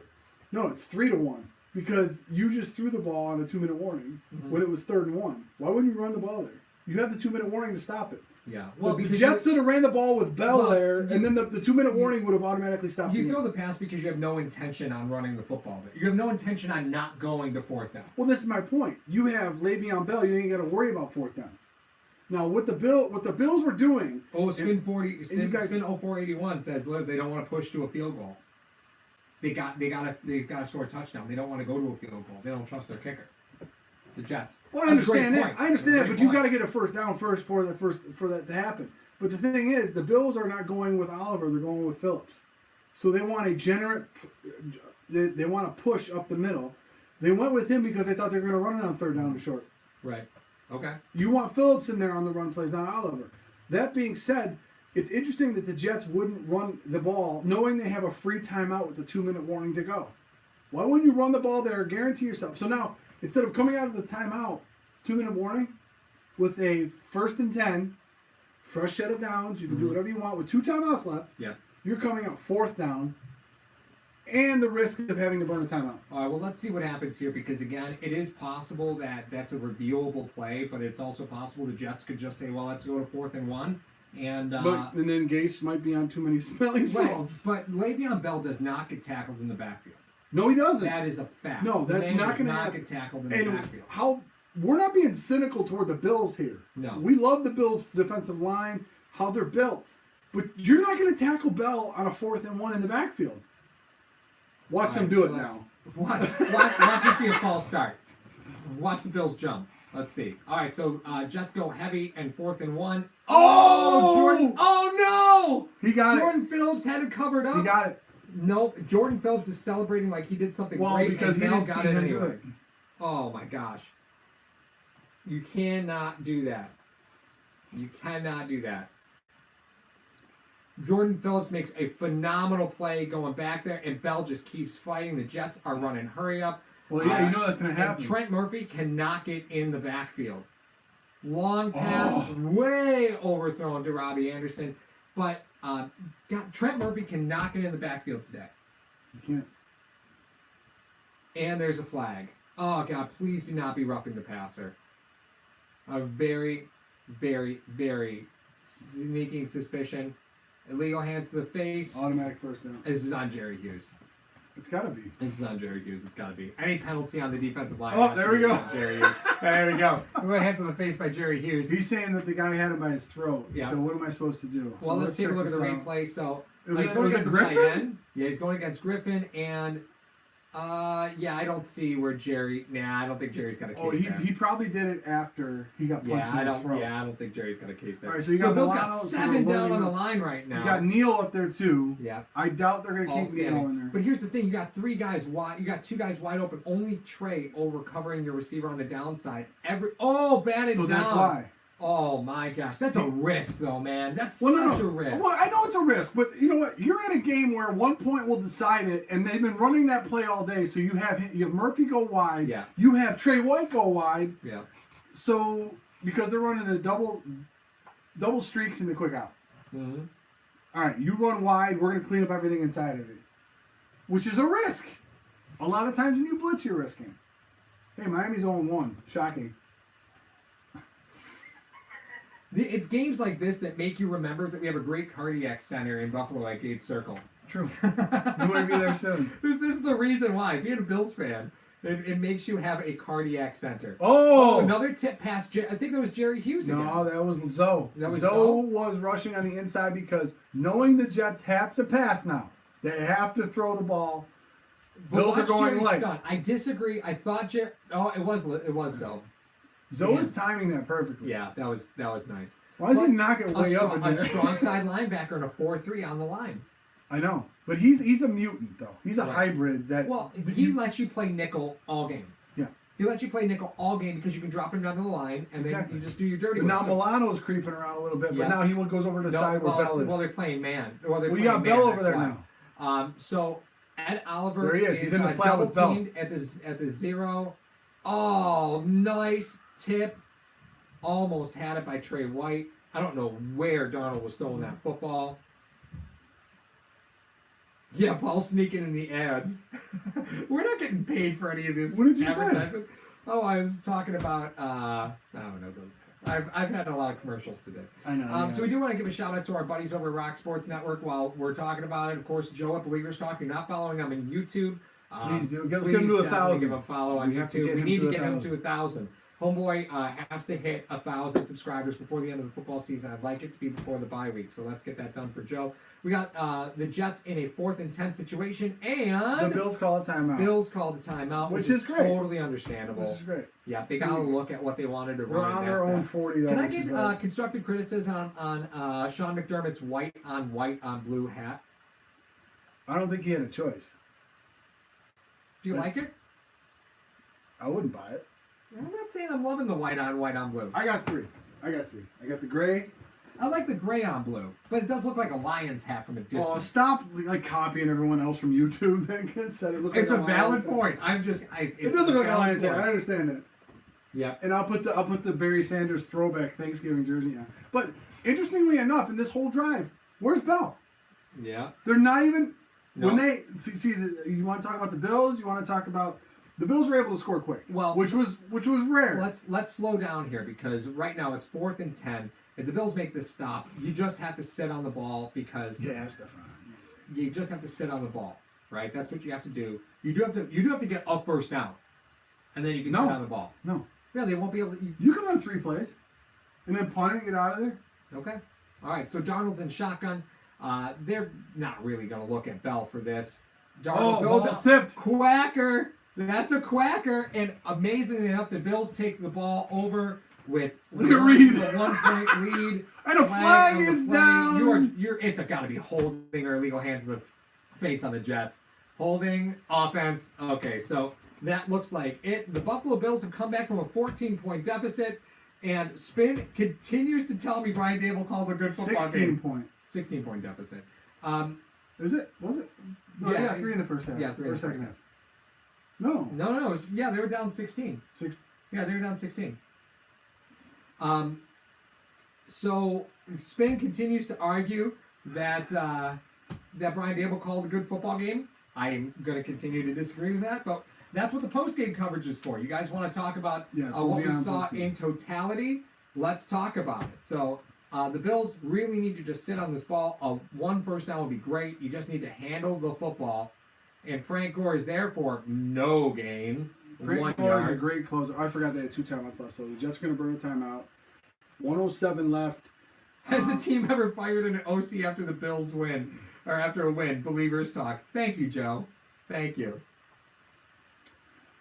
No, it's 3-1 because you just threw the ball on a 2-minute warning when it was 3rd and 1. Why wouldn't you run the ball there? You have the 2-minute warning to stop it.
Yeah.
Well, the
because
Jets should have ran the ball with Bell
Well,
there,
you-
and then the 2-minute warning would have automatically stopped
you
the
throw
game.
the pass because you have no intention on running the football. You have no intention on not going to 4th down.
Well, this is my point. You have Le'Veon Bell. You ain't got to worry about 4th down. Now, what the Bills were doing.
Oh,
you guys-
Spin 0481 says look, they don't want to push to a field goal. They got to score a touchdown. They don't want to go to a field goal. They don't trust their kicker. The Jets.
Well, I
That's a great
understand that.
point.
I understand that,
That's a
but
great
you got to
point.
get a first down first for that to happen. But the thing is, the Bills are not going with Oliver; they're going with Phillips. So they want a generate. They want to push up the middle. They went with him because they thought they were going to run it on 3rd down and short.
Right. Okay.
You want Phillips in there on the run plays, not Oliver. That being said, it's interesting that the Jets wouldn't run the ball knowing they have a free timeout with a 2-minute warning to go. Why wouldn't you run the ball there? Guarantee yourself. So now, instead of coming out of the timeout, 2-minute warning, with a 1st and 10, fresh set of downs, you can do whatever you want with 2 timeouts left.
Yeah.
You're coming out 4th down, and the risk of having to burn a timeout.
All right. Well, let's see what happens here because again, it is possible that that's a reviewable play, but it's also possible the Jets could just say, "Well, let's go to 4th and 1," and
And then Gase might be on too many smelling
right.
salts.
But Le'Veon Bell does not get tackled in the backfield.
No, he doesn't.
That is a fact.
No, that's
Man
not
does
going to
not
happen.
get tackled in the
And
backfield.
how we're not being cynical toward the Bills here.
No.
We love the Bills' defensive line, how they're built, but you're not going to tackle Bell on a 4th and 1 in the backfield. Watch
All
them
right,
do
so
it
let's-
now.
Watch this be a false start. Watch the Bills jump. Let's see. All right, so Jets go heavy and 4th and 1.
Oh!
Jordan! Oh no!
He got
Jordan Phillips had it covered
it.
up.
He got it.
Nope. Jordan Phillips is celebrating like he did something
Well,
great.
because
and
he
Bell
didn't
got
see
it
him do
anyway.
it.
Oh my gosh. You cannot do that. You cannot do that. Jordan Phillips makes a phenomenal play going back there, and Bell just keeps fighting. The Jets are running hurry up.
Well, yeah, you know that's going to
And
happen.
Trent Murphy cannot get in the backfield. Long pass, way overthrown to Robbie Anderson. But Trent Murphy cannot get in the backfield today.
You can't.
And there's a flag. Oh, God, please do not be roughing the passer. A very, very, very sneaking suspicion. Illegal hands to the face.
Automatic first down.
This is on Jerry Hughes.
It's got to be.
This is on Jerry Hughes. It's got to be. Any penalty on the defensive line.
Oh,
has
there
to
we
be
go.
on Jerry Hughes. There we go. Illegal hands to the face by Jerry Hughes.
He's saying that the guy had him by his throat.
Yeah.
So what am I supposed to do?
Well,
So
let's take a
check
look at the
this out.
replay. So
Was
he's
it-
going
was it
against the tight
Griffin?
end. Yeah, he's going against Griffin, and yeah, I don't see where Jerry. Nah, I don't think Jerry's got a case
Oh,
there.
he probably did it after he got punched
Yeah, I
in the
don't.
throat.
Yeah, I don't think Jerry's got a case there.
All right, so you got
Bill's
Milano,
got
so
7
we're
down on the
loading
line right
You
now.
got Neal up there too.
Yeah,
I doubt they're going to
all
keep Neal
standing.
in there.
But here's the thing: you got 3 guys wide. You got 2 guys wide open. Only Trey over covering your receiver on the downside. Batted
So
down.
that's why.
Oh my gosh, that's a risk though, man. That's
Well,
such a risk.
Well, I know it's a risk, but you know what? You're at a game where 1 point will decide it, and they've been running that play all day. So you have Murphy go wide.
Yeah.
You have Trey White go wide.
Yeah.
So because they're running a double streaks in the quick out.
Mm-hmm.
All right, you run wide. We're going to clean up everything inside of it, which is a risk. A lot of times when you blitz, you're risking. Hey, Miami's 0-1. Shocking.
It's games like this that make you remember that we have a great cardiac center in Buffalo at Gates Circle.
True. You want to be there soon.
This is the reason why. Being a Bills fan, it makes you have a cardiac center.
Oh!
Another tip past, I think that was Jerry Hughes again.
No, that was Zoe. Zoe was rushing on the inside because knowing the Jets have to pass now. They have to throw the ball. Bills are going light.
I disagree. I thought Jerry... Oh, it was Zoe.
Zoe is timing that perfectly.
Yeah, that was nice.
Why does he knock it way up in there?
A strong side linebacker and a 4-3 on the line.
I know. But he's a mutant, though. He's a hybrid.
He lets you play nickel all game.
Yeah.
He lets you play nickel all game because you can drop him down to the line and then you just do your dirty
work.
work.
Now Milano's creeping around a little bit, but now he goes over to the side where Bell is.
Well, they're playing man.
We got Bell over there now.
So Ed Oliver
there he is. He's in the flat with Bell.
At the 0. Oh, nice tip. Almost had it by Trey White. I don't know where Darnold was throwing that football. Yeah, ball sneaking in the ads. We're not getting paid for any of this.
What did you say?
Oh, I was talking about, I don't know. I've had a lot of commercials today.
I know.
So we do want to give a shout out to our buddies over at Rock Sports Network while we're talking about it. Of course, Joe at Believers Talk. If you're not following him on YouTube,
please do. Let's get him to 1,000.
Give him a follow on YouTube. We need to get him to 1,000. Homeboy has to hit 1,000 subscribers before the end of the football season. I'd like it to be before the bye week, so let's get that done for Joe. We got the Jets in a 4th and 10 situation, and
the Bills call a timeout.
Bills called a timeout,
which is great.
Totally understandable.
Which is great.
Yeah, they got to look at what they wanted to run.
They're on their own 40.
Can I get constructive criticism on Sean McDermott's white on blue hat?
I don't think he had a choice.
Do you like it?
I wouldn't buy it.
I'm not saying I'm loving the white on blue.
I got three. I got the gray.
I like the gray on blue, but it does look like a Lion's hat from a distance.
Oh, stop copying everyone else from YouTube. Then instead it looks
it's
like
a valid point. It
does look like a Lion's hat. I understand it.
Yeah.
And I'll put the Barry Sanders throwback Thanksgiving jersey on. But interestingly enough, in this whole drive, where's Bell?
Yeah.
They're not even
no.
when they see. You want to talk about the Bills? You want to talk about. The Bills were able to score quick, which was rare.
Let's slow down here because right now it's 4th and 10. If the Bills make this stop, you just have to sit on the ball because
Stefan.
You just have to sit on the ball, right? That's what you have to do. You do have to get up first down, and then you can sit on the ball.
No,
yeah, they won't be able to.
You can run 3 plays, and then punt and get out of there.
Okay, all right. So Darnold's in shotgun. They're not really going to look at Bell for this. Darnold
goes tipped.
Quacker. That's a quacker, and amazingly enough, the Bills take the ball over with
a
1-point lead.
And a flag is down.
It's got to be holding or illegal hands to the face on the Jets. Holding, offense. Okay, so that looks like it. The Buffalo Bills have come back from a 14-point deficit, and Spin continues to tell me Brian Dable called a good football game. 16-point deficit.
Is it? Was it? No,
yeah,
they got 3 in the first half.
Yeah, 3 in the second half.
No.
No. They were down 16. Yeah, they were down 16. So Spain continues to argue that Brian Dable called a good football game. I'm going to continue to disagree with that, but that's what the post-game coverage is for. You guys want to talk about what we saw in totality? Let's talk about it. So the Bills really need to just sit on this ball. 1 first down would be great. You just need to handle the football. And Frank Gore is there for no gain.
Frank Gore is a great closer. I forgot they had 2 timeouts left, so the Jets are going to burn a timeout. 1:07 left.
Has the team ever fired an OC after the Bills win? Or after a win? Believers talk. Thank you, Joe. Thank you.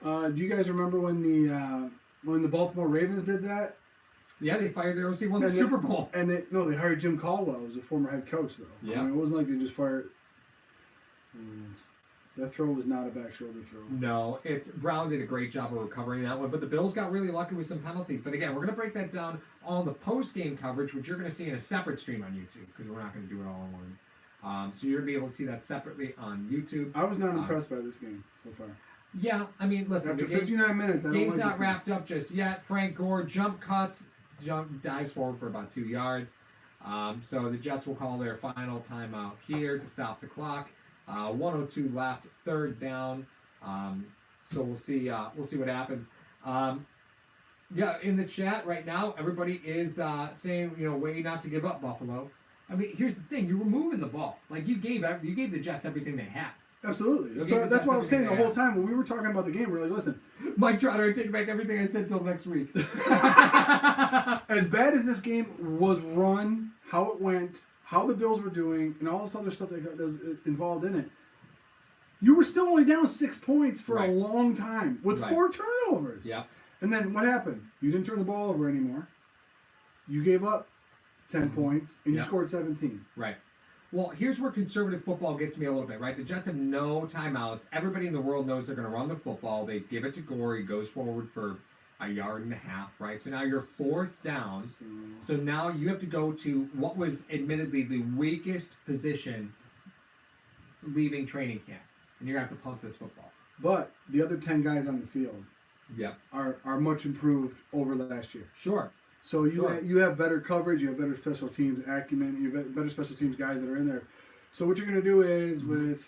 Do you guys remember when the Baltimore Ravens did that?
Yeah, they fired their OC, won the Super Bowl.
And they hired Jim Caldwell, who was a former head coach, though.
Yeah.
I mean, it wasn't like they just fired. That throw was not a back shoulder throw.
No, Brown did a great job of recovering that one, but the Bills got really lucky with some penalties. But again, we're going to break that down on the post-game coverage, which you're going to see in a separate stream on YouTube because we're not going to do it all in one. So you're going to be able to see that separately on YouTube.
I was not impressed by this game so far.
Yeah, I mean, listen.
After 59 minutes, I don't
game's
like
not
this
wrapped up just yet. Frank Gore dives forward for about 2 yards. So the Jets will call their final timeout here to stop the clock. 102 left, third down. So we'll see what happens. Yeah, in the chat right now, everybody is saying, way not to give up, Buffalo. I mean, here's the thing: you were moving the ball. Like you gave the Jets everything they had.
Absolutely. That's what I was saying the whole time when we were talking about the game. We're like, listen,
Mike Trotter, I take back everything I said till next week.
As bad as this game was run, how it went, how the Bills were doing, and all this other stuff that was involved in it, you were still only down 6 points for a long time with 4 turnovers.
Yeah.
And then what happened? You didn't turn the ball over anymore. You gave up 10 points, and you scored 17.
Right. Well, here's where conservative football gets me a little bit, right? The Jets have no timeouts. Everybody in the world knows they're going to run the football. They give it to Gore. He goes forward for a yard and a half, right? So now you're fourth down. So now you have to go to what was admittedly the weakest position leaving training camp. And you're going to have to punt this football.
But the other 10 guys on the field are much improved over last year.
Sure.
So you have better coverage, you have better special teams acumen, you have better special teams guys that are in there. So what you're going to do is with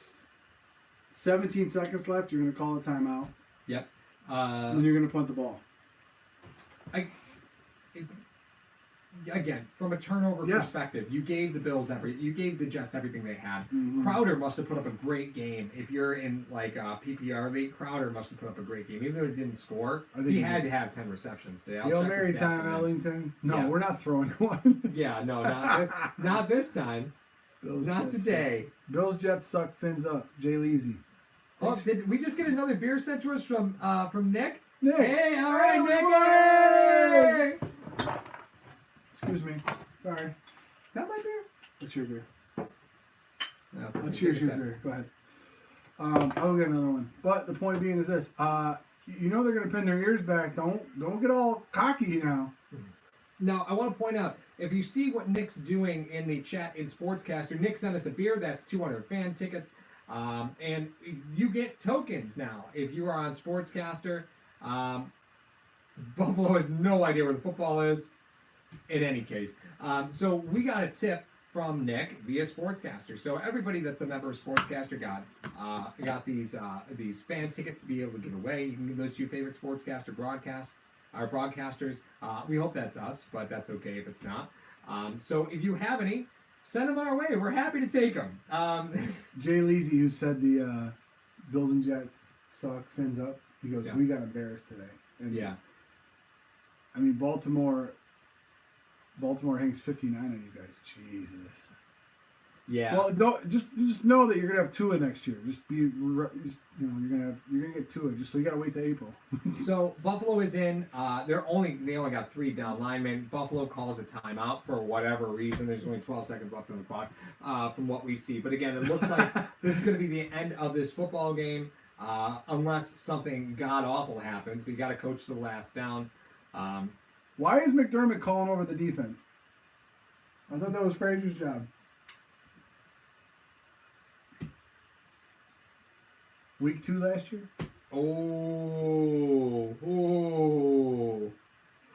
17 seconds left, you're going to call a timeout.
Yep.
And then you're going to punt the ball.
Again, from a turnover perspective, you gave the Jets everything they had.
Mm-hmm.
Crowder must have put up a great game. If you're in like a PPR league, Crowder must have put up a great game. Even though he didn't score, he had to have 10 receptions today.
Hail Mary time, Ellington. No, we're not throwing one.
Not this time. Not today.
Bills Jets suck, fins up. Jay Leasy.
Oh, did we just get another beer sent to us from Nick?
Nick.
Hey, all right, Nick.
Excuse me. Sorry.
Is that my beer?
What's your beer?
No,
Let's cheers your beer. Go ahead. I'll get another one. But the point being is this. They're going to pin their ears back. Don't get all cocky now.
Now, I want to point out, if you see what Nick's doing in the chat in Sportscaster, Nick sent us a beer. That's 200 fan tickets. And you get tokens now if you are on Sportscaster. Buffalo has no idea where the football is. In any case, so we got a tip from Nick via Sportscaster. So everybody that's a member of Sportscaster got these fan tickets to be able to give away. You can give those to your favorite Sportscaster broadcasters. We hope that's us, but that's okay if it's not. So if you have any, send them our way. We're happy to take them.
Jay Leasy, who said the Bills and Jets suck, fins up. He goes, we got embarrassed today. And I mean, Baltimore hangs 59 on you guys. Jesus.
Yeah.
Well, just know that you're gonna have Tua next year. You're gonna get Tua. So you gotta wait till April.
So Buffalo is in. They only got 3 down linemen. Buffalo calls a timeout for whatever reason. There's only 12 seconds left on the clock, from what we see. But again, it looks like this is gonna be the end of this football game, unless something god awful happens. We got to coach the last down.
Why is McDermott calling over the defense? I thought that was Frazier's job. Week 2 last year?
Oh.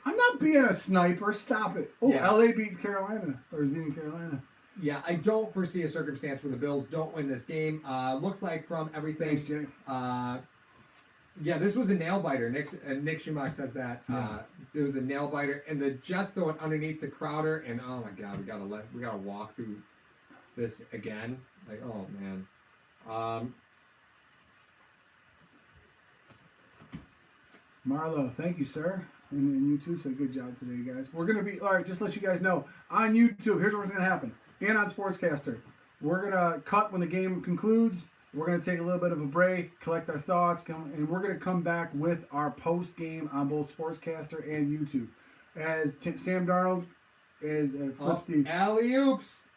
I'm not being a sniper. Stop it. Oh,
Yeah.
LA beat Carolina. Or is beating Carolina.
Yeah, I don't foresee a circumstance where the Bills don't win this game. Looks like from everything.
Thanks, Jay.
Yeah, this was a nail biter. Nick Schumach says that it was a nail biter, and the Jets throw it underneath the Crowder, and oh my God, we gotta walk through this again. Like, oh man.
Marlo, thank you, sir. And YouTube said good job today, guys. We're gonna be all right. Just to let you guys know on YouTube. Here's what's gonna happen, and on Sportscaster, we're gonna cut when the game concludes. We're going to take a little bit of a break, collect our thoughts, and we're going to come back with our post-game on both Sportscaster and YouTube. As Sam Darnold flips the...
Alley-oops!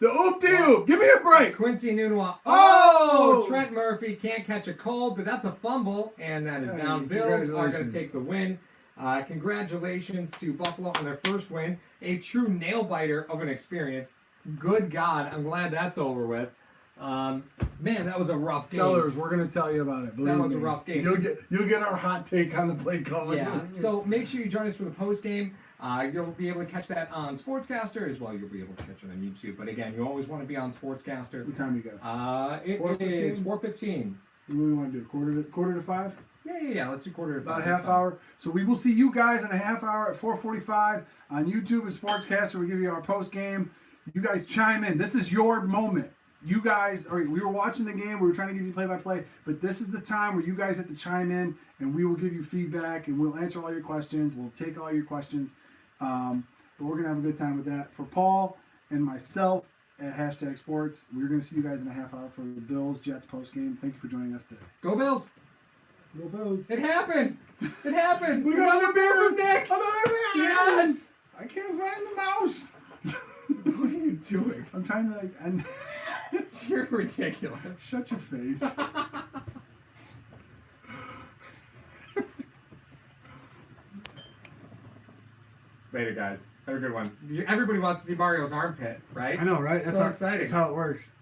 The oop de oop. Give me a break.
Quincy Nunwa.
Oh!
Trent Murphy can't catch a cold, but that's a fumble, and that is
Hey,
down. Bills are going to
congratulations.
take the win. Congratulations to Buffalo on their first win. A true nail biter of an experience. Good God, I'm glad that's over with. Man, that was a rough game.
Sellers, we're gonna tell you about it. Believe
That was a
me.
rough game.
You'll get our hot take on the play calling.
Yeah, so make sure you join us for the post game. You'll be able to catch that on Sportscaster as well. You'll be able to catch it on YouTube. But again, you always want to be on Sportscaster.
What time you got?
It
4:15?
is 4:15.
What do we want to do? Quarter to 5?
Yeah. Let's do quarter to
About a
five.
half hour. So we will see you guys in a half hour at 4:45 on YouTube and Sportscaster. We give you our post game. You guys chime in. This is your moment. You guys, we were watching the game. We were trying to give you play-by-play, but this is the time where you guys have to chime in, and we will give you feedback, and we'll answer all your questions. We'll take all your questions, but we're gonna have a good time with that. For Paul and myself at Hashtag Sports, we're gonna see you guys in a half hour for the Bills Jets post game. Thank you for joining us today.
Go Bills!
Go Bills!
It happened! It happened!
We got
Another beer from Nick!
Another beer!
Yes!
I can't find the mouse.
What are you doing?
I'm trying to and
You're ridiculous.
shut your face.
Later, guys. Have a good one. Everybody wants to see Mario's armpit, right?
I know, right? That's
So
how,
exciting.
That's how it works.